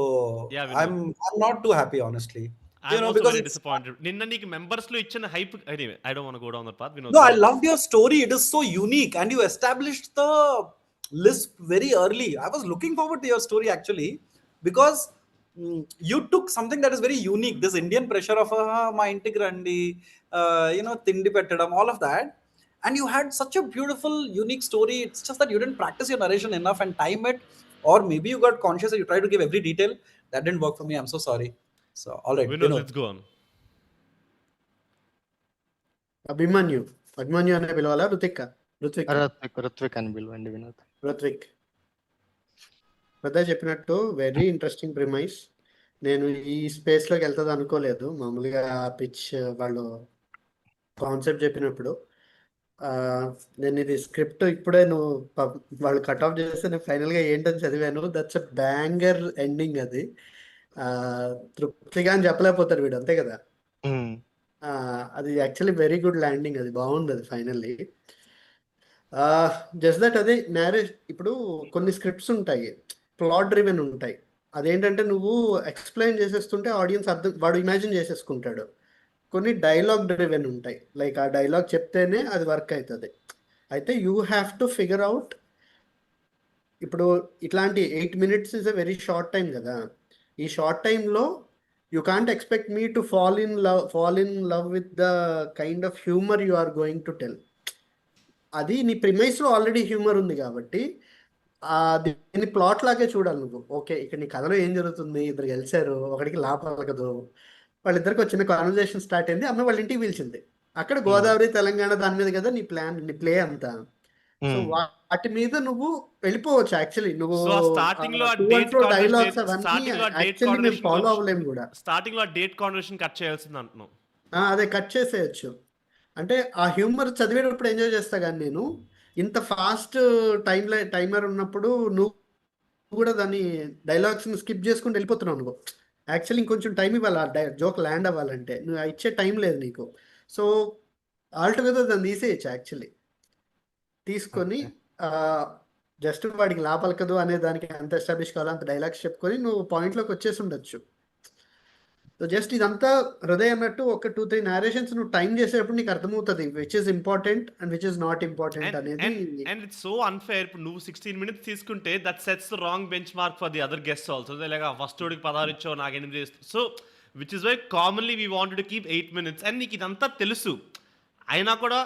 Yeah, Vinod. I'm not too happy, honestly. I'm also because very disappointed. నిన్న నీకు members లో ఇచ్చిన hype, anyway, I don't want to go down that path. Vinod, no, I loved your story. It is so unique and you established the lisp very early. I was looking forward to your story actually because you took something that is very unique, this Indian pressure of ma inti grandi, tindi pettadam, all of that, and you had such a beautiful unique story. It's just that you didn't practice your narration enough and time it, or maybe you got conscious and you tried to give every detail. That didn't work for me. I'm so sorry. So all right, Vinod, let's go on. Abhimanyu అనే పిలవాలా? రుత్విక్ అని పిలవండి వినోద్. రుత్విక్ పెద్ద చెప్పినట్టు very interesting premise. నేను ఈ స్పేస్లోకి వెళ్తుంది అనుకోలేదు. మామూలుగా పిచ్ వాళ్ళు కాన్సెప్ట్ చెప్పినప్పుడు నేను ఇది స్క్రిప్ట్ ఇప్పుడే వాళ్ళు కట్ ఆఫ్ చేస్తే నేను ఫైనల్గా ఏంటని చదివాను. That's a banger ending. అది తృప్తిగా అని చెప్పలేకపోతాడు వీడు, అంతే కదా? అది యాక్చువల్లీ వెరీ గుడ్ ల్యాండింగ్, అది బాగుంది అది ఫైనల్లీ. జస్ట్ దట్ అదే ఇప్పుడు కొన్ని స్క్రిప్ట్స్ ఉంటాయి, ప్లాట్ డ్రివెన్ ఉంటాయి. అదేంటంటే నువ్వు ఎక్స్ప్లెయిన్ చేసేస్తుంటే ఆడియన్స్ వాడు ఇమాజిన్ చేసేసుకుంటాడు. కొన్ని డైలాగ్ డ్రివెన్ ఉంటాయి, లైక్ ఆ డైలాగ్ చెప్తేనే అది వర్క్ అవుతుంది. అయితే you have to figure out. ఇప్పుడు ఇట్లాంటి 8 minutes is a very short time కదా. ఈ షార్ట్ టైంలో you can't expect me to fall in love with the kind of humour you are going to tell. అది నీ ప్రిమైస్లో already humour ఉంది కాబట్టి దీన్ని ప్లాట్ లాగే చూడాలి నువ్వు. ఓకే, ఇక్కడ నీ కథలో ఏం జరుగుతుంది, ఇద్దరు గెలిచారు, ఒకడికి లాపలకదు, వాళ్ళిద్దరికి వచ్చిన కాన్వర్జేషన్ స్టార్ట్ అయింది, అమ్మ వాళ్ళ ఇంటికి పిలిచింది. అక్కడ గోదావరి తెలంగాణ దాని మీద కదా నీ ప్లే అంతా. సో వాటి మీద నువ్వు వెళ్ళిపోవచ్చు యాక్చువల్లీ. నువ్వు సో స్టార్టింగ్ లో టూ అండ్ ఫ్రో డైలాగ్స్ అవన్నీ యాక్చువల్లీ మేము ఫాలో అవ్వలేము కూడా. స్టార్టింగ్ లో డేట్ కాన్వర్సేషన్ కట్ చేయాల్సింది అంటున్నాం. అదే కట్ చేసేయచ్చు. అంటే ఆ హ్యూమర్ చదివేటప్పుడు ఎంజాయ్ చేస్తా, కానీ నేను ఇంత ఫాస్ట్ టైమర్ ఉన్నప్పుడు నువ్వు కూడా దాన్ని డైలాగ్స్ని స్కిప్ చేసుకుని వెళ్ళిపోతున్నావు నువ్వు. యాక్చువల్లీ ఇంకొంచెం టైం ఇవ్వాలి జోక్ ల్యాండ్ అవ్వాలంటే, నువ్వు ఇచ్చే టైం లేదు నీకు. సో ఆల్టుగెదర్ దాన్ని తీసేయచ్చు యాక్చువల్లీ. తీసుకొని జస్ట్ వాడికి లాపలకదు అనే దానికి ఎంత ఎస్టాబ్లిష్ కావాలో అంత డైలాగ్స్ చెప్పుకొని నువ్వు పాయింట్లోకి వచ్చేసి ఉండొచ్చు. సో జస్ట్ ఇదంతా హృదయం అన్నట్టు ఒక 2-3 narrations నువ్వు టైం చేసేటప్పుడు నీకు అర్థమవుతుంది which is important and which is not important అనేది. And it's so unfair. ఇప్పుడు నువ్వు 16 minutes తీసుకుంటే that sets the wrong benchmark for the other guests also. లేక ఫస్ట్ ఓడికి 16 ఇచ్చావు, నాకు 8 చేస్తావు. So which is why commonly we want to keep 8 minutes. And నీకు ఇదంతా తెలుసు అయినా కూడా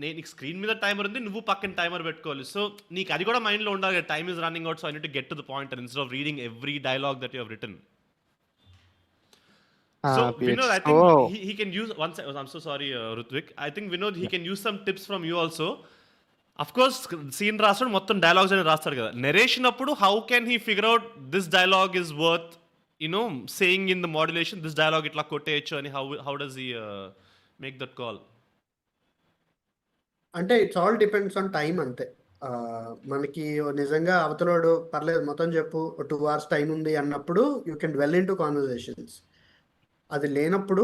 నీకు స్క్రీన్ మీద టైమర్ ఉంది, నువ్వు పక్కన టైమర్ పెట్టుకోవాలి. సో నీకు అది కూడా మైండ్లో ఉండాలి, time is running out, so I need to get to the point instead of reading every dialogue that you have written. So Vinod, I think he can use one second. I'm so sorry, Rutvik. I think Vinod, he can use some tips from you also. Of course, scene రాస్తాడు, మొత్తం dialogues అని రాస్తాడు కదా. Narration అప్పుడు how can he figure out this dialogue is worth, saying in the modulation, this dialogue ఇట్లా కొట్టేయచ్చు అని how does he make that call? అంటే it's all depends on time అంతే. మనకి నిజంగా అవతలోడు పర్లేదు మొత్తం చెప్పు 2 hours టైం ఉంది అన్నప్పుడు you can well in to conversations. అది లేనప్పుడు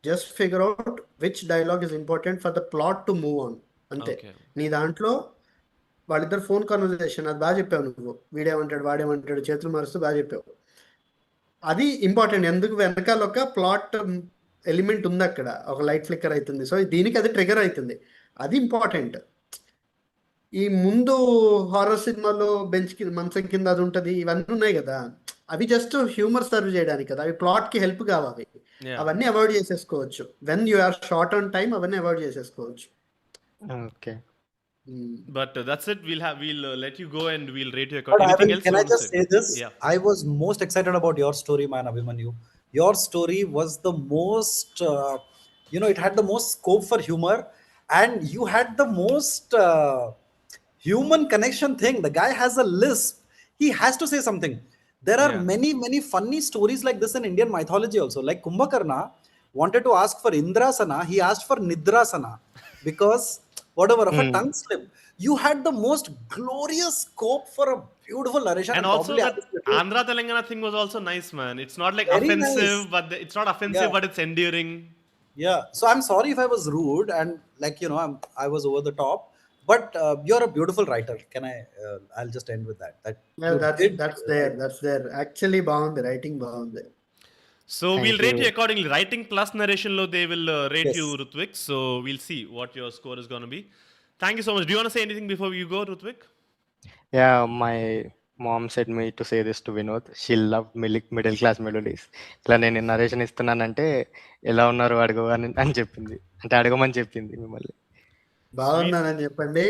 just figure out which dialogue is important for the plot to move on అంతే. నీ దాంట్లో వాళ్ళిద్దరు ఫోన్ కాన్వర్జేషన్ అది బాగా చెప్పావు నువ్వు, వీడేమంటాడు వాడేమంటాడు చేతులు మారుస్తూ బాగా చెప్పావు. అది ఇంపార్టెంట్, ఎందుకు వెనకాల ఒక ప్లాట్ ఎలిమెంట్ ఉంది, అక్కడ ఒక లైట్ ఫ్లిక్కర్ అవుతుంది, సో దీనికి అది ట్రిగర్ అవుతుంది, అది ఇంపార్టెంట్. ఈ ముందు హారర్ సినిమాలో బెంచ్ కింద మంచం కింద అది ఉంటుంది, ఇవన్నీ ఉన్నాయి కదా, అవి జస్ట్ హ్యూమర్ సర్వ్ చేయడానికి కదా, అవి ప్లాట్కి హెల్ప్ కావాలి. అవన్నీ అవాయిడ్ చేసేసుకోవచ్చు when you are short on time, అవన్నీ అవాయిడ్ చేసేసుకోవచ్చు. Okay, but that's it. We'll let you go and we'll rate your record. Anything else? Can I just say this? Yeah. I was most excited about your story, man, Abhimanyu. Your story was the most, it had the most scope for humor, and you had the most human connection thing. The guy has a lisp. He has to say something. There are many funny stories like this in Indian mythology also. Like Kumbhakarna wanted to ask for Indrasana, he asked for Nidrasana because whatever of a tongue slip. You had the most glorious scope for a beautiful narration. And also that Andhra Telangana thing was also nice, man. It's not like very offensive, nice. But it's not offensive, but it's endearing. Yeah. So I'm sorry if I was rude and I was over the top. But you're a beautiful writer. Can I? I'll just end with that. That's there. Actually, the writing bound. So we'll rate you accordingly. Writing plus narration lo they will rate you, Rutvik. So we'll see what your score is going to be. Thank you so much. Do you want to say anything before you go, Rutvik? Yeah, my mom said me to say this to Vinod. She loved middle class melodies. ఇట్లా నేను narration ఇస్తున్నానంటే ఎలా ఉన్నారు అడుగు అని చెప్పింది, అంటే అడగమని చెప్పింది మిమ్మల్ని. బాగున్నానని చెప్పండి,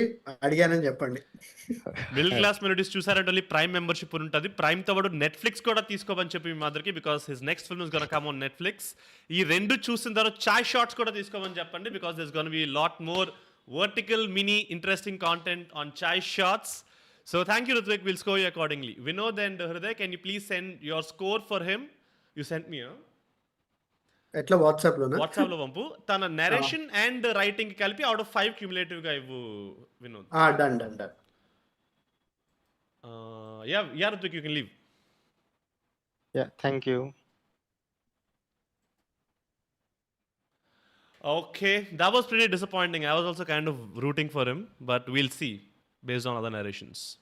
అడిగానని చెప్పండి. మిడిల్ క్లాస్ మెలోడీస్ చూసారంటే ఓన్లీ ప్రైమ్ మెంబర్షిప్ ఉంటుంది. ప్రైమ్ తో పాటు నెట్ఫ్లిక్స్ కూడా తీసుకోమని చెప్పి మీ మదర్కి, because his next film is gonna come on Netflix. ఈ రెండు చూసిన తర్వాత చాయ్ షార్ట్స్ కూడా తీసుకోమని చెప్పండి, because this gonna be lot more vertical mini interesting content on Chai shorts. So thank you Rutvik, we'll score you accordingly. Vinod and Hriday, can you please send your score for him? You sent me, ఎట్లా WhatsApp లో పంపు. తన narration and writing కలిపి out of 5 cumulative గా ఇవ్వు Vinod. Done. Yeah, Rutvik, you can leave. Yeah, thank you. Okay, that was pretty disappointing. I was also kind of rooting for him, but we'll see based on other narrations.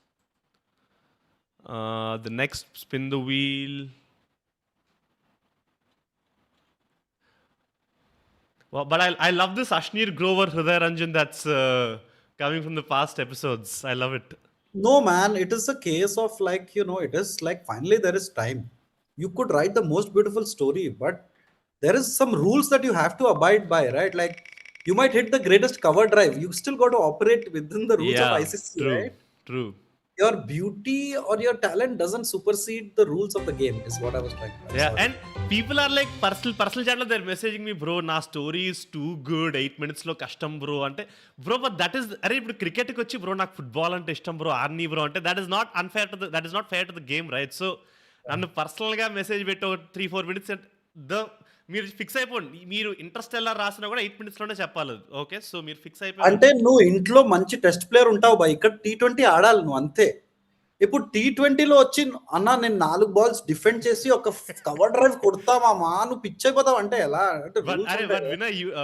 The next spin the wheel. Well, but I love this Ashnir Grover Hriday Ranjan that's coming from the past episodes. I love it. No, man, it is a case of like, it is like finally there is time. You could write the most beautiful story, but there is some rules that you have to abide by, right? Like, you might hit the greatest cover drive. You still got to operate within the rules of Yeah, ICC, true, right? true. Your beauty or your talent doesn't supersede the rules of the game, is what I was trying to say. Yeah, and people are like personal chat lo they're messaging me, bro, నా story is too good, 8 minutes లో కష్టం bro అంటే, bro but that is, అరే ఇప్పుడు క్రికెట్కి వచ్చి bro నాకు football అంటే ఇష్టం బ్రో ఆర్నీ బ్రో అంటే that is not unfair to that is not fair to the game, right? So నన్ను పర్సనల్గా మెసేజ్ పెట్టి 3-4 minutes మీరు ఫిక్స్ అయిపోండి. మీరు ఇంట్రెస్ట్ రాసినా కూడా 8 minutes లోనే చెప్పాలి. ఓకే, సో మీరు ఫిక్స్ అయిపోయి అంటే నువ్వు ఇంట్లో మంచి టెస్ట్ ప్లేయర్ ఉంటావు బా, ఇక్కడ T20 ఆడాలి నువ్వు అంతే. ఇప్పుడు T20లో వచ్చి అన్న నేను 4 balls డిఫెండ్ చేసి ఒక కవర్ డ్రైవ్ కొడతామా, నువ్వు పిచ్ అయిపోతావు అంటే ఎలా? అంటే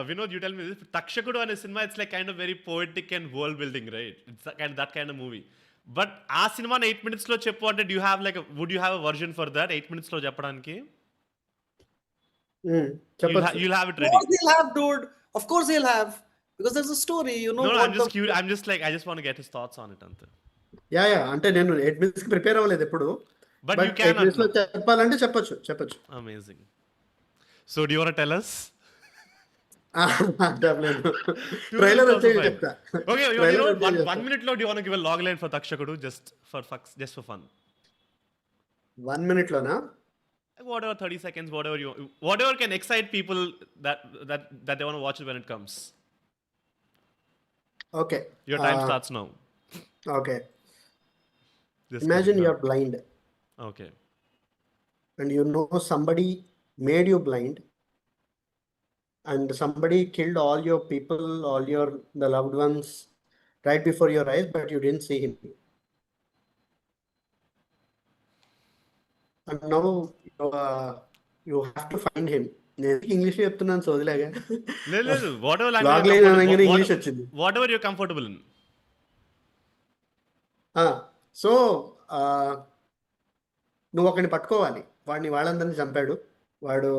Vinod, you tell me this, తక్షకుడు అనే సినిమా it's like kind of very poetic and world building, right? It's that kind of movie. But ఆ సినిమాని 8 minutes లో చెప్పు అంటే would you have a version for that 8 minutes లో చెప్పడానికి? చెప్పచ్చు. You'll have it of ready. course he'll have, dude. Of course he'll have, because there's a story, No, what I'm just the- curious. I'm just like, I just want to get his thoughts on it, antha. Yeah అంటే నేను 8 minutes కి prepare అవ్వలేదు ఎప్పుడు, But but you can 8 minutes లో చెప్పాలంటే చెప్పచ్చు. Amazing. So do you want to tell us? Trailer minutes వచ్చే also fine. చెప్తా. Okay, Trailer what, వచ్చే 1 minute lo do you want to give a log line for Takshakudu just for fun? 1 minute లోనా? Whatever, 30 seconds, whatever can excite people that they want to watch it when it comes. Okay, Your time starts now. Okay. Just Imagine go. you're blind Okay. and you know somebody made you blind and somebody killed all your people, all the loved ones right before your eyes, but you didn't see him. And now you have to find him. నేను English చెప్తున్నాను సోదిలాగా. లేదు, whatever Log language line you're అనగానే comfortable- English వచ్చింది. whatever you're comfortable in. So నువ్వు ఒకరిని పట్టుకోవాలి, వాడిని వాళ్ళందరినీ చంపాడు, వాడు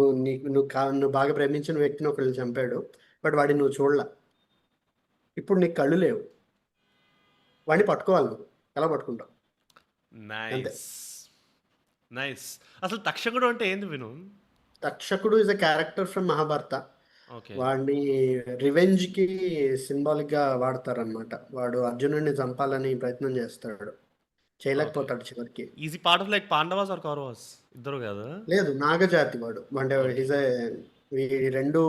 నువ్వు బాగా ప్రేమించిన వ్యక్తిని ఒకరిని చంపాడు, బట్ వాడిని నువ్వు చూడలా. ఇప్పుడు నీకు కళ్ళు లేవు, వాడిని పట్టుకోవాలి. నువ్వు ఎలా పట్టుకుంటావు? నైస్. అసలు తక్షకుడు అంటే ఏంది విను? తక్షకుడు is a character from Mahabharata. Okay. వాడిని రివెంజ్ కి సింబాలిక్ గా వాడతారనమాట. వాడు అర్జునుడిని చంపాలని ప్రయత్నం చేస్తాడు, చేయలేకపోతాడు చివరికి. Easy part of like Pandavas or Kauravas ఇద్దరు కదా? లేదు, నాగజాతి వాడు. అంటే ఈ రెండు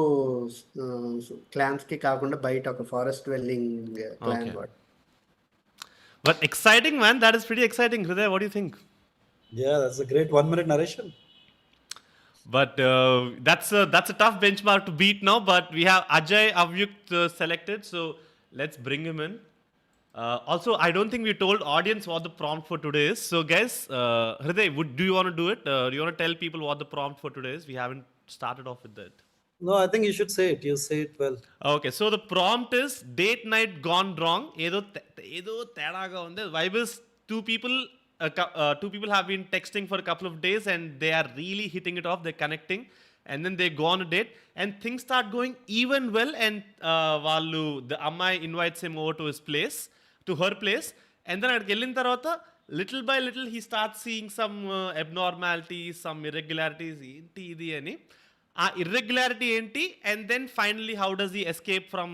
క్లాన్స్ కి కాకుండా బయట ఒక ఫారెస్ట్ వెల్లింగ్ క్లాన్ వాడు. But exciting, man. That is pretty exciting. Hriday, what do you think? Yeah, that's a great 1 minute narration. But that's a tough benchmark to beat now. But we have Ajay Avyukt selected, so let's bring him in. Also, I don't think we told audience what the prompt for today is. So, guys, Hriday, do you want to do it? Do you want to tell people what the prompt for today is? We haven't started off with that. No, I think you should say it. You say it well. Okay, so the prompt is date night gone wrong. Edo tedaga undi. Vibe is two people have been texting for a couple of days and they are really hitting it off. They're connecting, and then they go on a date and things start going even well. And the ammai invites him over to her place, and then at ellin tarvata little by little he starts seeing some abnormalities, some irregularities. Enti idi ani. Irregularity enti, and then finally how does he escape from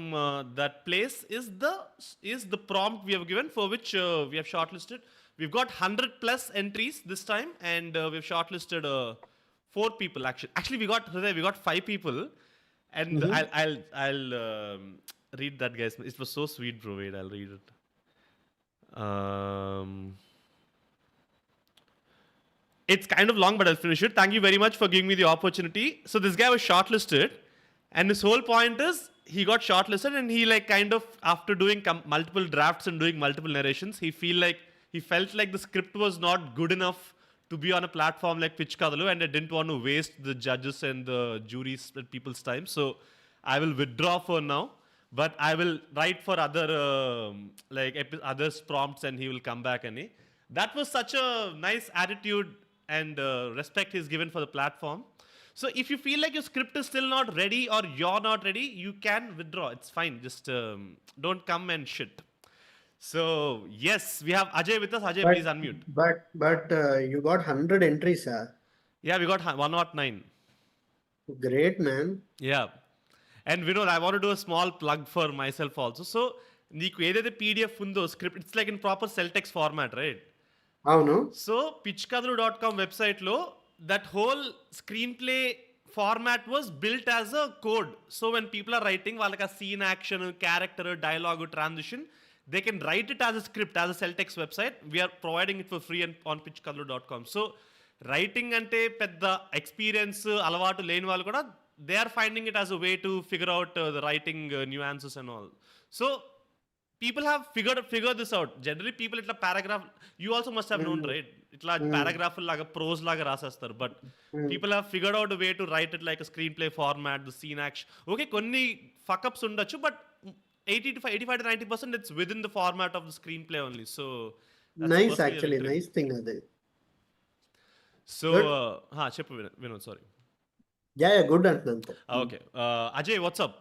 that place is the prompt we have given, for which we have shortlisted. We've got 100+ entries this time, and we've shortlisted 4 people. Actually we got 5 people, and I'll read that, guys. It was so sweet, bro. Wait, I'll read it. It's kind of long, but I'll finish it. Thank you very much for giving me the opportunity. So this guy was shortlisted, and his whole point is he got shortlisted, and he like kind of after doing multiple drafts and doing multiple narrations, he felt like the script was not good enough to be on a platform like Pitch Kathalu, and I didn't want to waste the judges and the juries and people's time. So I will withdraw for now. But I will write for other others prompts, and he will come back. And that was such a nice attitude and respect he's given for the platform. So if you feel like your script is still not ready or you're not ready, you can withdraw. It's fine. Just don't come and shit. So yes, we have Ajay with us. Ajay, please unmute. But you got 100 entries, Yeah, we got 109. Great, man. Yeah. And Vinod, I want to do a small plug for myself also. So నీకు ఏదైతే PDF ఉందో script, it's like in proper cell text format, right? అవును. So pitchkathalu.com వెబ్సైట్లో that whole screenplay format was built as a code. So when people are writing, వాళ్ళకి ఆ scene, action, character, dialogue, transition, they can write it as a script, as a cell text website. We're providing it for free and on pitchkathalu.com. So writing అంటే పెద్ద experience అలవాటు లేని వాళ్ళు కూడా they are finding it as a way to figure out the writing nuances and all. So people have figured this out. Generally people itla paragraph, you also must have known, right? Itla paragraph laga prose laga rasastaru, but people have figured out a way to write it like a screenplay format, the scene action. Okay, konni fuck ups undachu, but 85 to 90% it's within the format of the screenplay only. So that's Nice, actually nice thing ade. So cheppu Vinod, sorry. Yeah, good అంటున్నాను. Okay. Ajay, what's up?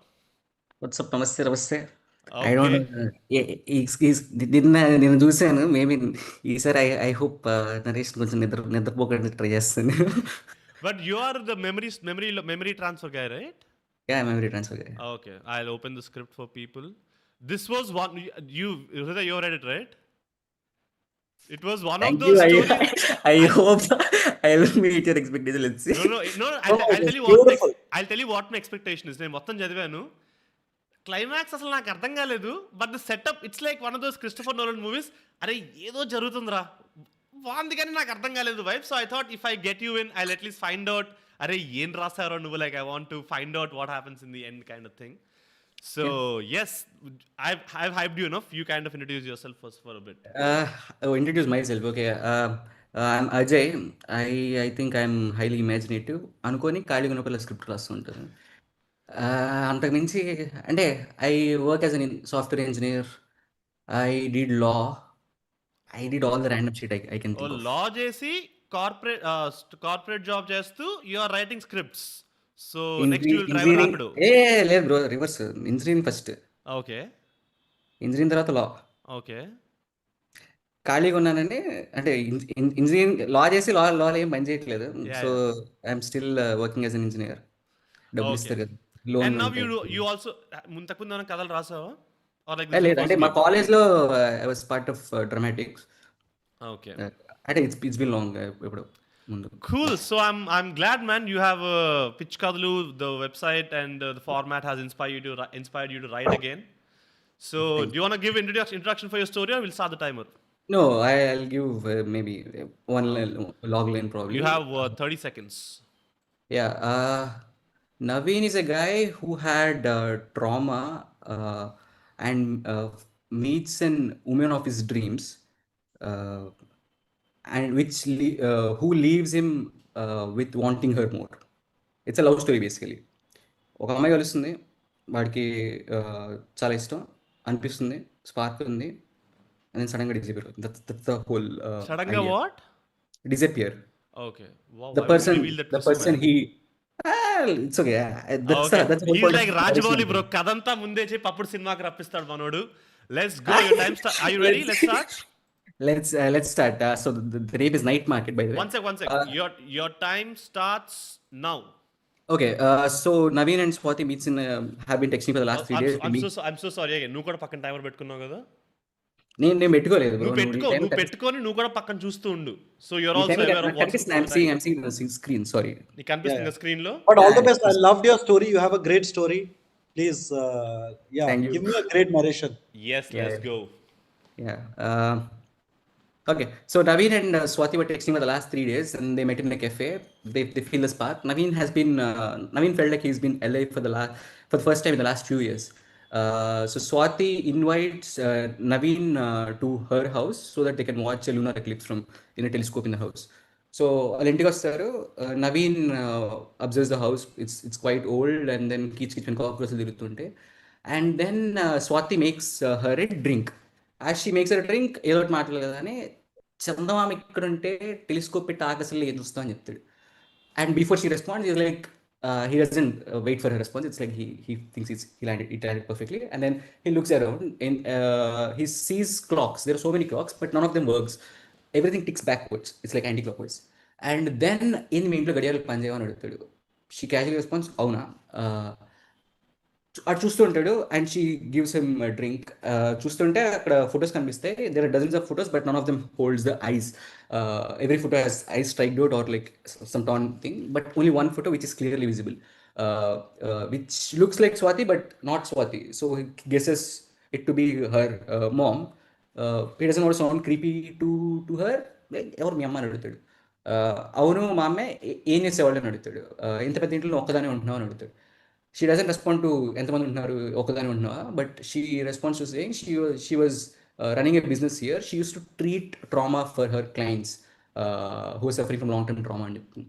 నమస్తే. Okay. I don't నేను చూశాను. Maybe ఈసారి I hope Naresh కొంచెం నిద్రపోకుండా try చేస్తాను. But you are the memory transfer guy, right? Yeah, memory transfer guy. Okay, I'll open the script for people. This was one you Hriday, you read it, right? It was one Thank of those you. stories. I hope I will meet your expectation. Let's see. No. I'll tell you what my expectation is. నేను మొత్తం చదివాను. Climax అసలు నాకు అర్థం కాలేదు. But the setup, it's like one of those Christopher Nolan movies. అరే ఏదో జరుగుతుందిరా, బాగుంది కానీ నాకు అర్థం కాలేదు vibe. So I thought if I get you in, I at least find out, అరే ఏం రాసారో నువ్వు, like I want to find out what happens in the end kind of thing. So yes, I've hyped you enough. You kind of introduce yourself first for a bit. Introduce myself. Okay. I'm Ajay. I think I'm highly imaginative. అనుకొని ఖాళీగా ఉన్నప్పుడు script రాస్తుంటాను. అంతకుమించి అంటే I work as an software engineer. I did law. I did all the random shit I can think of. Law చేసి corporate job చేస్తూ you are writing scripts. So next you will drive Rapido. లేదు bro, reverse. Engineering first. Okay. Engineering తర్వాత law. Okay. ఖాళీగా ఉన్నానండి. అంటే engineering లా చేసి లాలో ఏం పని చేయట్లేదు. So I'm still working as an engineer. డబ్బులు ఇస్తారు కదా, loan. And now you also ముందు కథలు రాసావా? Or like లేదు, అంటే మా కాలేజ్లో I was part of dramatics. Okay. అంటే ఇట్స్ బీన్ లాంగ్ ఇప్పుడు ముందు. Cool. So I'm glad, man. You have Pitch Kathalu, the website, and the format has inspired you to write again. So do you want to give introduction for your story, or we'll start the timer? No, I'll give maybe one log line probably. You have 30 seconds. Yeah. Naveen is a guy who had trauma and meets an woman of his dreams, and who leaves him with wanting her more. It's a love story basically. ఒక అమ్మాయి కలుస్తుంది, వాడికి చాలా ఇష్టం అనిపిస్తుంది, spark ఉంది, and then suddenly disappear. That's the whole Suddenly idea. what? Disappear. Okay. Wow. The person he it's okay. That's the whole He's point like of Rajmouli, narration. bro. కదంతా ముందే చెప్పి అప్పుడు సినిమాకి రప్పిస్తాడు మనోడు. Let's go. Your time start. Are you ready? Let's start. Let's start. So the rape is night market, by the way. One sec. Your time starts now. Okay. So Naveen and Swati meets in have been texting for the last 3 days. I'm so sorry again. నువ్వు కూడా పక్కన timer పెట్టుకున్నావు కదా? నేను పెట్టుకోలేదు bro. నువ్వు పెట్టుకొని నువ్వు కూడా పక్కన చూస్తూ ఉండు. So you're also aware of what's I'm seeing the screen. Sorry. నీకు కనిపిస్తుంది స్క్రీన్ లో. But all the best. I loved your story. You have a great story. Please, Thank you. give me a great narration. Yes, let's go. Yeah. Okay. So Naveen and Swati were texting for the last 3 days, and they met in a cafe. They feel the spark. Naveen felt like he's been alive for the first time in the last few years. So Swati invites Naveen to her house so that they can watch a lunar eclipse in a telescope in the house. So వాళ్ళ ఇంటికి వస్తారు. Naveen observes the house. It's quite old and then కీచ్ kitchen కాక్రోచ్లు తిరుగుతుంటే and then Swathi makes her a drink. As she makes her drink ఏదో ఒకటి మాట్లాడదు కదా అని చందమామ ఇక్కడ ఉంటే టెలిస్కోప్ పెట్టి ఆకాశంలో ఏం చూస్తావు అని చెప్తాడు. And before she responds, he's like, he doesn't wait for her response. It's like he thinks it landed perfectly. And then he looks around and he sees clocks. There are so many clocks, but none of them works. Everything ticks backwards. It's like anti-clockwise. And then in మీ ఇంట్లో గడియాలు పనిచేయమని అడుగుతాడు. She casually responds, అవునా. అటు చూస్తూ ఉంటాడు and she gives him drink. చూస్తుంటే అక్కడ photos కనిపిస్తాయి. There are dozens of photos but none of them holds the eyes. Every photo has eyes striked out or like some tan thing, but only one photo which is clearly visible, which looks like Swathi but not Swathi. So he guesses it to be her mom. He doesn't want to sound creepy to her. ఎవరు మీ అమ్మ అని అడుగుతాడు. అవును మా అమ్మే. ఏం చేసేవాళ్ళు అని అడుగుతాడు. ఇంత పెద్ద ఇంట్లో ఒక్కదానే ఉంటున్నావు అని అడుగుతాడు. She doesn't respond to ఎంతమంది ఉంటున్నారు ఒకదాని ఉంటున్నావా, but she response to saying she was running a business here. She use to treat trauma for her clients who are suffering from long term trauma అని చెప్తుంది.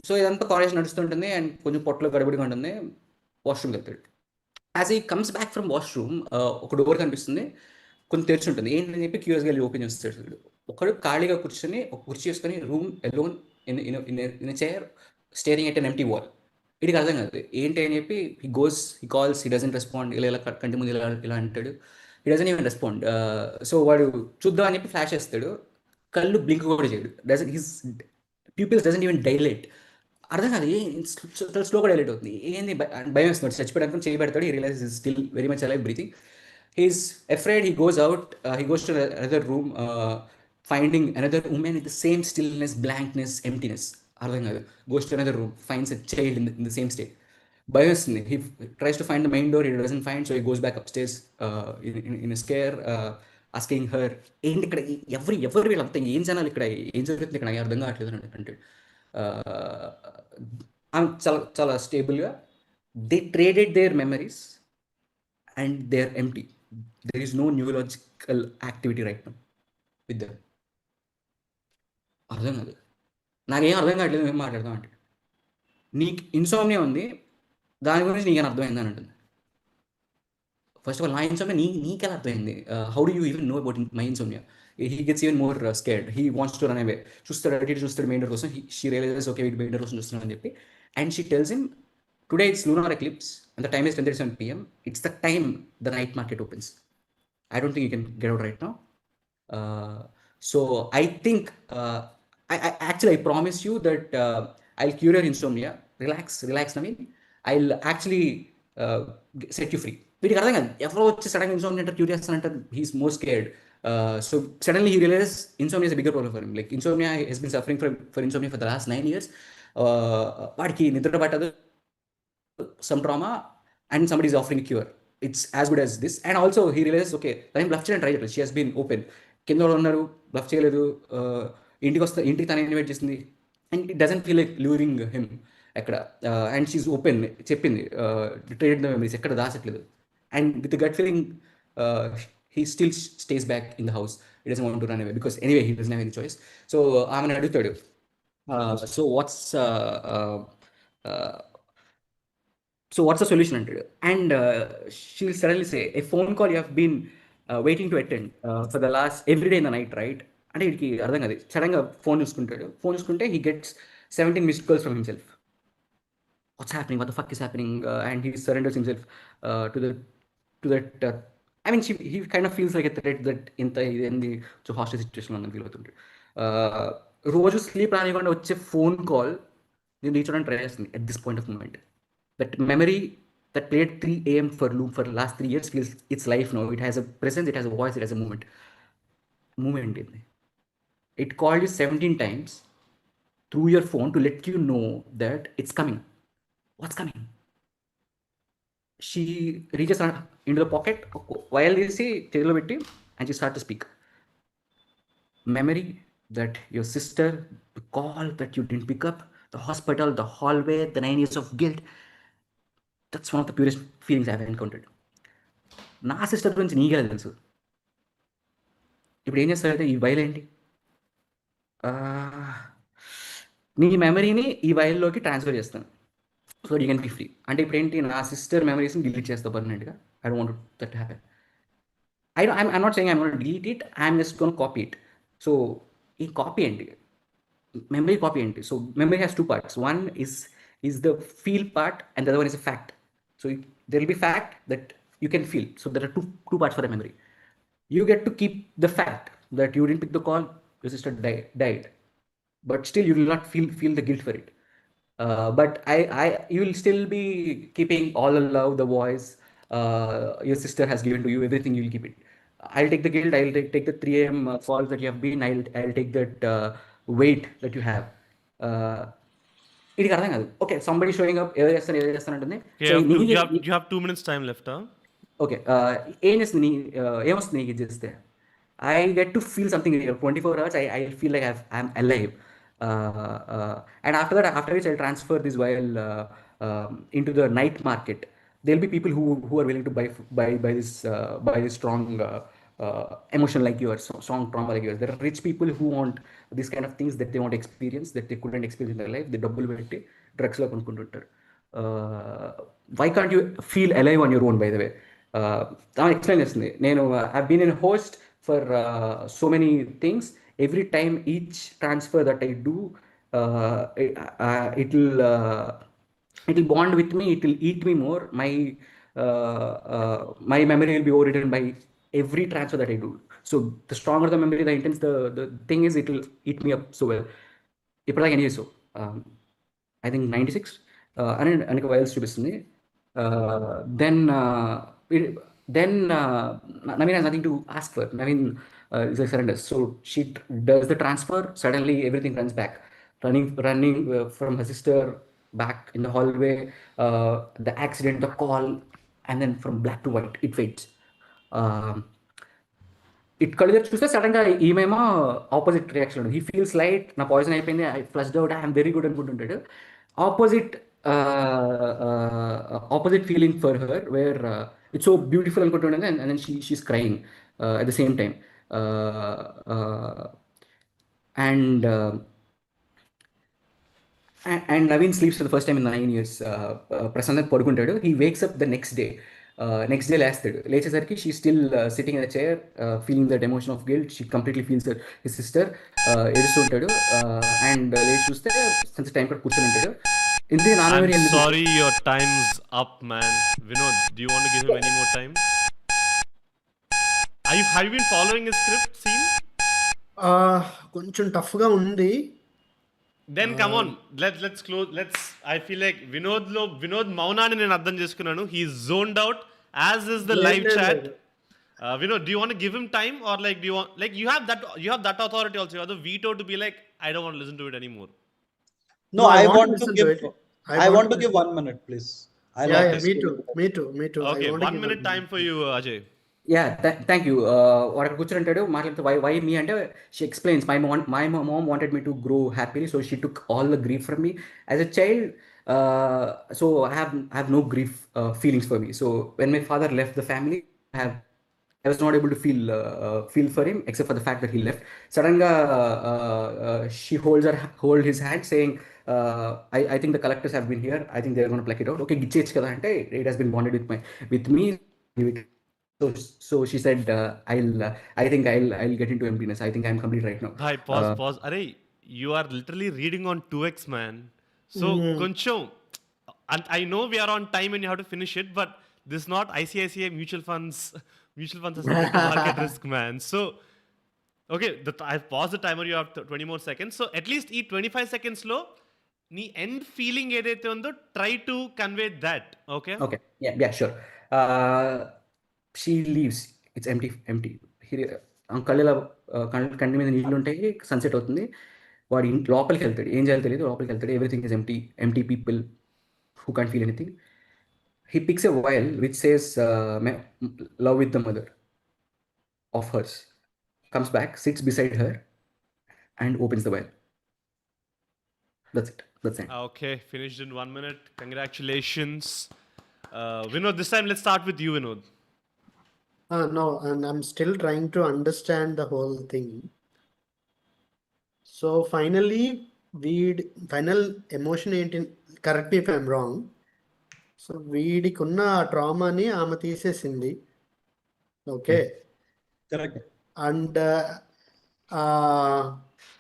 సో ఇదంతా college నడుస్తుంటుంది and కొంచెం పొట్టలో గడబడిగా ఉంటుంది. వాష్రూమ్కి వెళ్తాడు. As he comes back from washroom ఒక door కనిపిస్తుంది, కొంచెం తెరిచి ఉంటుంది. ఏంటని చెప్పి క్యూరియస్గా వెళ్ళి ఓపెన్ చేస్తాడు. ఒకడు ఖాళీగా కూర్చొని ఒక కుర్చీ వేసుకొని room alone in chair staring at an empty wall. వీడికి అర్థం కాదు ఏంటి అని చెప్పి he calls, he doesn't respond. ఇలా కంటి ముందు ఇలా అంటాడు. He doesn't even respond. సో వాడు చూద్దాం అని చెప్పి ఫ్లాష్ చేస్తాడు. కళ్ళు బ్లింక్ కూడా చేయడు. His pupils doesn't even dilate. అర్థం కాదు, స్లోగా డైలేట్ అవుతుంది. ఏంది భయం వేస్తున్నాడు. చచ్చిపోయాడు చేయబెడతాడు. He realize is still very much alive breathing. He's afraid. He goes out. He goes to another room, finding another women with the same stillness, blankness, emptiness. అర్థం కాదు. Goes to another room, finds a child in the same state. భయం వస్తుంది. He tries to find the main door. He doesn't find. So he goes back up stairs in scare, asking her ఏంటి ఇక్కడ ఎవరు వీళ్ళంతా, ఏం జనాలు ఇక్కడ, ఏం జరుగుతుంది ఇక్కడ, నాకు అర్థం కావట్లేదు అని అంటాడు. ఆమె చాలా చాలా స్టేబుల్గా they traded their memories and they are empty. There is no neurological activity right now with them. అర్థం కాదు, నాకేం అర్థం కావట్లేదు, ఏం మాట్లాడదాం అంటే. నీకు ఇన్సోమ్నియా ఉంది, దాని గురించి నీకేం అర్థమైంది అని అంటుంది. ఫస్ట్ ఆఫ్ ఆల్ నా ఇన్సోమ్నియా నీకెలా అర్థమైంది? How do you even know about my insomnia? He gets even more scared. He wants to run away. చూస్తాడు, అటు ఇటు చూస్తాడు మెయిన్ డోర్ కోసం. షీ రియలైజెస్ ఓకే వీటి మెయిన్ డోర్ కోసం చూస్తున్నాడు అని చెప్పి. And she tells him today it's lunar eclipse and the time is 10:37 PM. It's the time the night market opens. I don't think you can get out right now. So I think I promise you that I'll cure your insomnia. Relax, Naveen. I'll actually set you free. వీడికి అర్థం కాదు, ఎవరో వచ్చి సడన్గా insomnia అంటారు, curious అంటారు. He's more scared. So suddenly he realizes insomnia is a bigger problem for him. Like insomnia he's been suffering for insomnia for the last 9 years. వాడికి నిద్ర పట్టదు, some trauma, and somebody is offering a cure. It's as good as this. And also he realizes, okay, తను bluff చేయడం try చేయలేదు. She has been open. కింద వాళ్ళు ఉన్నారు, bluff చేయలేదు. ఇంటికి తను ఇన్వైట్ చేసింది. And it doesn't feel like luring him ఎక్కడ. అండ్ షీఈ్ ఓపెన్, చెప్పింది ట్రేడ్ ద మెమరీస్, ఎక్కడ దాచట్లేదు. And with gut feeling he still stays back in the house. He doesn't want to run away because anyway he doesn't have any choice. So ఆమెను అడుగుతాడు, so what's the solution అంటాడు. And she'll suddenly say, a phone call you have been waiting to attend for the last every day in the night, right? అంటే వీడికి అర్థం కాదు. సడన్గా phone చూసుకుంటే he gets 17 missed calls from himself. What's happening? What the fuck is happening? And he surrenders himself to that I mean, he kind of feels like a threat that ఇంత ఇదేంది hostel situation ఉందని feel అవుతుంటాడు. రోజు sleep రానివ్వకుండా వచ్చే phone call నేను reach అవడానికి try చేస్తుంది at this point of moment. That memory that played 3 AM for loop for the last 3 years feels its life now. It has a presence, it has a voice, it has a movement. It called you 17 times through your phone to let you know that it's coming. What's coming? She reaches into the pocket while they say cheylo petti, and she starts to speak. Memory that your sister, the call that you didn't pick up, the hospital, the hallway, the 9 years of guilt. That's one of the purest feelings I've encountered. నా sister గురించి నీకే తెలుసు. ఇప్పుడు ఏం చేస్తారంటే ఈ బయలు ఏంటి, నీ మెమరీని ఈ వైల్లోకి ట్రాన్స్ఫర్ చేస్తాను so you can be free. అంటే ఇప్పుడు ఏంటి, నా సిస్టర్ మెమరీస్ని డిలీట్ చేస్తా పర్మనెంట్గా. I don't want that happen. I'm not saying I'm going to delete it, I'm just going to copy it. So ఈ కాపీ ఏంటి, memory copy ఏంటి? So memory has two parts. One is the feel part and the other one is a fact. So there will be fact that you can feel. So there are two parts for the memory. You get to keep the fact that you didn't pick the call, your sister died, but still you will not feel the guilt for it. But you will still be keeping all the love, the voice your sister has given to you, everything you will keep it. I'll take the guilt, I'll take the 3 a.m. calls that you have been, I'll take that weight that you have. ఇది అర్థం కాదు. Okay, somebody showing up, ఏదో చేస్తాను అంటుంది. You have 2 minutes time left, huh? Okay, ఏం చేస్తుంది, ఏమొస్తుంది నీకు ఇది చేస్తే? I get to feel something real. 24 hours, I feel like I'm alive. And after which I'll transfer this vial into the night market. There'll be people who are willing to buy this strong emotion like yours, strong trauma like yours. There are rich people who want these kind of things that they want to experience, that they couldn't experience in their life. They double పెట్టి drugs లో కొనుక్కుంటుంటారు. Why can't you feel alive on your own, by the way? Explain చేస్తుంది. నేను I've been in a host for so many things. Every time each transfer that I do, it'll bond with me, it'll eat me more. My memory will be overridden by every transfer that I do. So the stronger the memory, the intense the thing is, it'll eat me up so well. ఇప్పటిదాకా ఎన్ని చేసావు? I think 96 అని అనేక vials చూపిస్తుంది. Then Naveen has nothing to ask for. Naveen is like surrenders. So she does the transfer. Suddenly everything runs back. Running from her sister back in the hallway. The accident, the call, and then from black to white, it fades. It కళ్ళు తెరిచి చూస్తే సడన్గా ఈమెమో opposite reaction. He feels light, నా poison అయిపోయింది, I flushed out, I'm very good అనుకుంటుంటాడు. Opposite feeling for her, where it's so beautiful అనుకుంటుండే, and then she's crying at the same time. And Naveen sleeps for the first time in 9 years. Prasanth పడుకుంటాడు. He wakes up the next day. Next day లేచేసరికి she still sitting in the chair, feeling that emotion of guilt. She completely feels his sister. ఏడుస్తుంటాడు. And లేచి చూస్తే సంత time కూడా కూర్చొని ఉంటాడు. ఇంతే నా memory. I'm sorry, your time's up, man. Vinod, do you want to give him any more time? Have you been following his script scene? కొంచెం టఫ్గా ఉంది. Then come on, let's close. I feel like Vinod మౌనాన్ని నేను అర్థం చేసుకున్నాను. He's zoned out, as is the live chat. Vinod, do you want to give him time, or like do you want, like you have that authority also? You have the veto to be like, I don't want to listen to it anymore. No, I want to listen give. to it. I want to give 1 minute, please. Me too. Okay, 1 minute time for you, Ajay. Yeah, thank you. వాడు కూర్చుంటాడు, మాట్లాడుతూ why me అంటే, she explains, my mom wanted me to grow happily, so she took all the grief from me as a child. So I have no grief feelings for me. So when my father left the family, I was not able to feel for him, except for the fact that he left. Suddenly she hold his hand, saying, I think the collectors have been here, I think they're going to pluck it out. Okay, gichech kada ante, it has been bonded with me. So she said, I think I'll get into emptiness. I think I'm complete right now. Bhai, pause. Arey, you are literally reading on 2x, man. So koncham, and I know we are on time and you have to finish it, but this is not ICICI mutual funds are subject to market risk, man. So okay, I've paused the timer. You have 20 more seconds. So at least ఈ 25 seconds లో నీ end feeling ఏదైతే ఉందో, try to convey that. Okay, yeah, sure. She leaves, it's empty. కళ్ళ మీద నీళ్ళు ఉంటాయి, sunset అవుతుంది, వాడు లోపలికి వెళ్తాడు, ఏం చేయాలో తెలియదు, లోపలికి వెళ్తాడు. Everything is empty people who can't feel anything. He picks a vial which says love with the mother of hers, comes back, sits beside her and opens the vial. That's it. Okay, finished in 1 minute. Congratulations. Vinod, this time let's start with you, Vinod. No, and I'm still trying to understand the whole thing. So finally, వీడి final emotion ఏంటి, correct if I'm wrong. So వీడికి ఉన్న ట్రామాని ఆమె తీసేసింది. Okay. Correct. And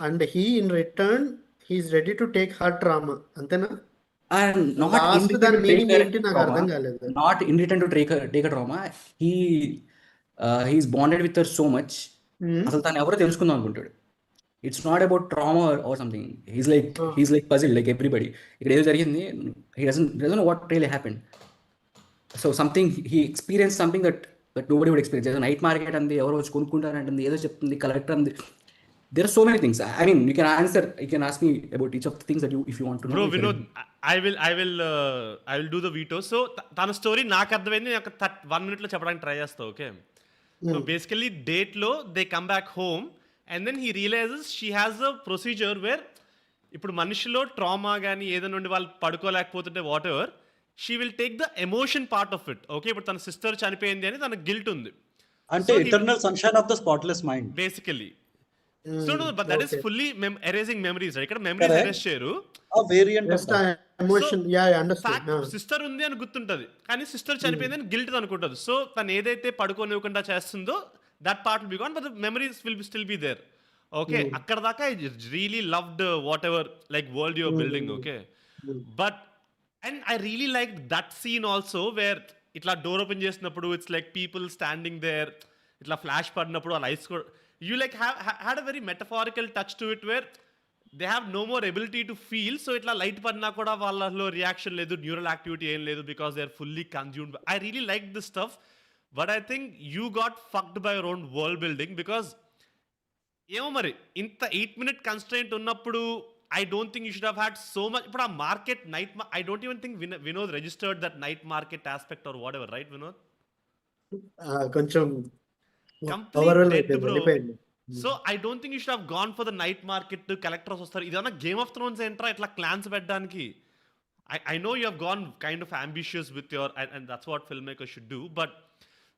and he in return he's ready to take her trauma, అంతేనా? And not in last return దాని to take meaning her ఏంటి నాకు trauma. అర్థం కాలేదు. Not in return to take a trauma. He's bonded with her so much. అసలు తను ఎవరో తెలుసుకుందాం అనుకుంటాడు. It's not about trauma or something. He's like puzzle like everybody. ఇక్కడ ఏదో జరిగింది, he doesn't know what really happened. So something he experience something that nobody would experience. ఏదో night market అంది, ఎవరో వచ్చి కొనుక్కుంటారంటుంది, ఏదో చెప్తుంది, కలెక్టర్ అంది. There are so many things. I mean, you can ask me about each of the things that if you want to know. Bro, Vinod, I will do the veto. So తన story నాకు అర్థమైంది. నాకు 1 minute లో చెప్పడానికి try చేస్తా. Okay. So basically date లో they come back home and then he realizes she has a procedure where ఇప్పుడు మనిషిలో ట్రామా కానీ ఏదైనా నుండి వాళ్ళు పడుకోలేకపోతుంటే whatever, she will take the emotion part of it. Okay. ఇప్పుడు తన సిస్టర్ చనిపోయింది అని తన గిల్ట్ ఉంది. అంటే eternal sunshine of the spotless mind basically. So no, but that is fully erasing memories, right? ఇక్కడ memories erase చేయరు. ఆ variant of emotion. Yeah, understand. Sister ఉంది అని గుర్తుంటది, కానీ సిస్టర్ చనిపోయింది అని గిల్ట్ అనుకుంటది. సో తను ఏదైతే పడుకోనివ్వకుండా చేస్తుందో that part will be gone, but the memories will still be there. Okay. అక్కడ దాకా I really loved whatever like world your building. Okay. But and I really like that scene also where ఇట్లా door open చేసినప్పుడు it's like people standing there, ఇట్లా flash పడినప్పుడు ఆ lights కూడా you like had a very metaphorical touch to it where they have no more ability to feel. So itla light padna kuda vallallo reaction ledu, neural activity em ledu, because they are fully consumed. I really liked this stuff, but I think you got fucked by your own world building, because emo mari inta 8-minute constraint unnappudu I don't think you should have had so much. But a market night I don't even think Vinod registered that night market aspect or whatever, right Vinod? కొంచెం Complete bro. So I don't think you should have gone for the night market to collectors వస్తారు. ఇదన్నా game of Thrones ఏంట్రా ఇట్లా clans పెట్టడానికి. I know you have gone kind of ambitious with your and that's what filmmakers should do, but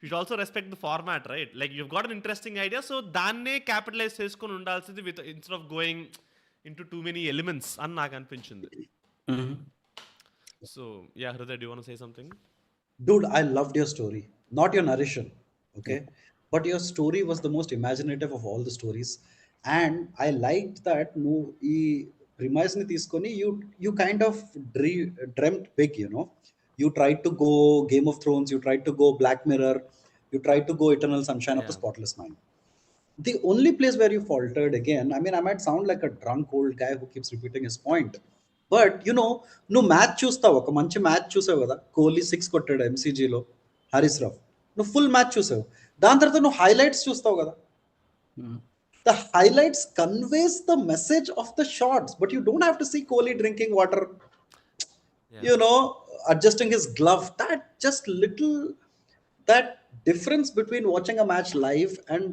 you should also respect the format, right? Like you've got an interesting idea, so దాన్నే capitalise చేసుకొని ఉండాల్సింది with instead of going into too many elements అని నాకు అనిపించింది. So yeah, Hriday, do you want to say something? Dude, I loved your story, not your narration, okay? But your story was the most imaginative of all the stories, and I liked that no ee premise ni teeskoni you kind of dreamt big, you know. You tried to go Game of Thrones, you tried to go Black Mirror, you tried to go Eternal Sunshine of the Spotless Mind. The only place where you faltered again, I mean, I might sound like a drunk old guy who keeps repeating his point, but you know, నువ్వు match చూస్తావు, ఒక మంచి match చూసావు కదా, కోహ్లీ 6 కొట్టాడు ఎంసీజీలో, హరీష్ రావ్, నువ్వు full match చూసావు. దాని తర్వాత నువ్వు హైలైట్స్ చూస్తావు కదా, the highlights conveys the message of the shorts, but you don't have to see Kohli drinking water, you know, adjusting his glove. That difference between watching a match live and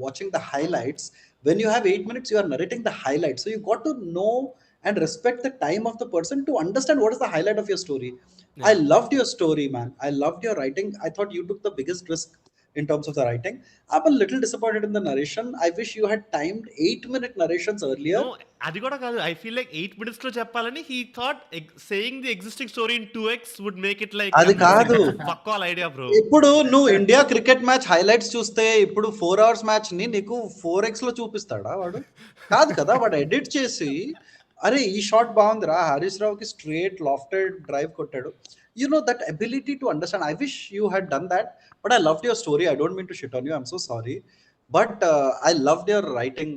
watching the highlights, when you have 8 minutes you are narrating the highlights, so you got to know and respect the time of the person to understand what is the highlight of your story. I loved your story, man. I loved your writing. I thought you took the biggest risk in terms of the writing. I'm a little disappointed in the narration. I wish you had timed 8-minute narrations earlier. No, అది కూడా కాదు. I feel like 8 minutes లో చెప్పాలని he thought saying the existing story in 2x would make it like అది కాదు, fuck all idea bro. ఇప్పుడు నువ్వు India cricket match highlights చూస్తే ఇప్పుడు 4 hours మ్యాచ్ ని నీకు 4x లో చూపిస్తాడా వాడు? కాదు కదా, వాడు ఎడిట్ చేసి అరే ఈ షాట్ బాగుందిరా, హరీష్ రావుకి స్ట్రేట్ లాఫ్టెడ్ డ్రైవ్ కొట్టాడు. You know, that ability to understand. I wish you had done that, but I loved your story. I don't mean to shit on you, I'm so sorry, but I loved your writing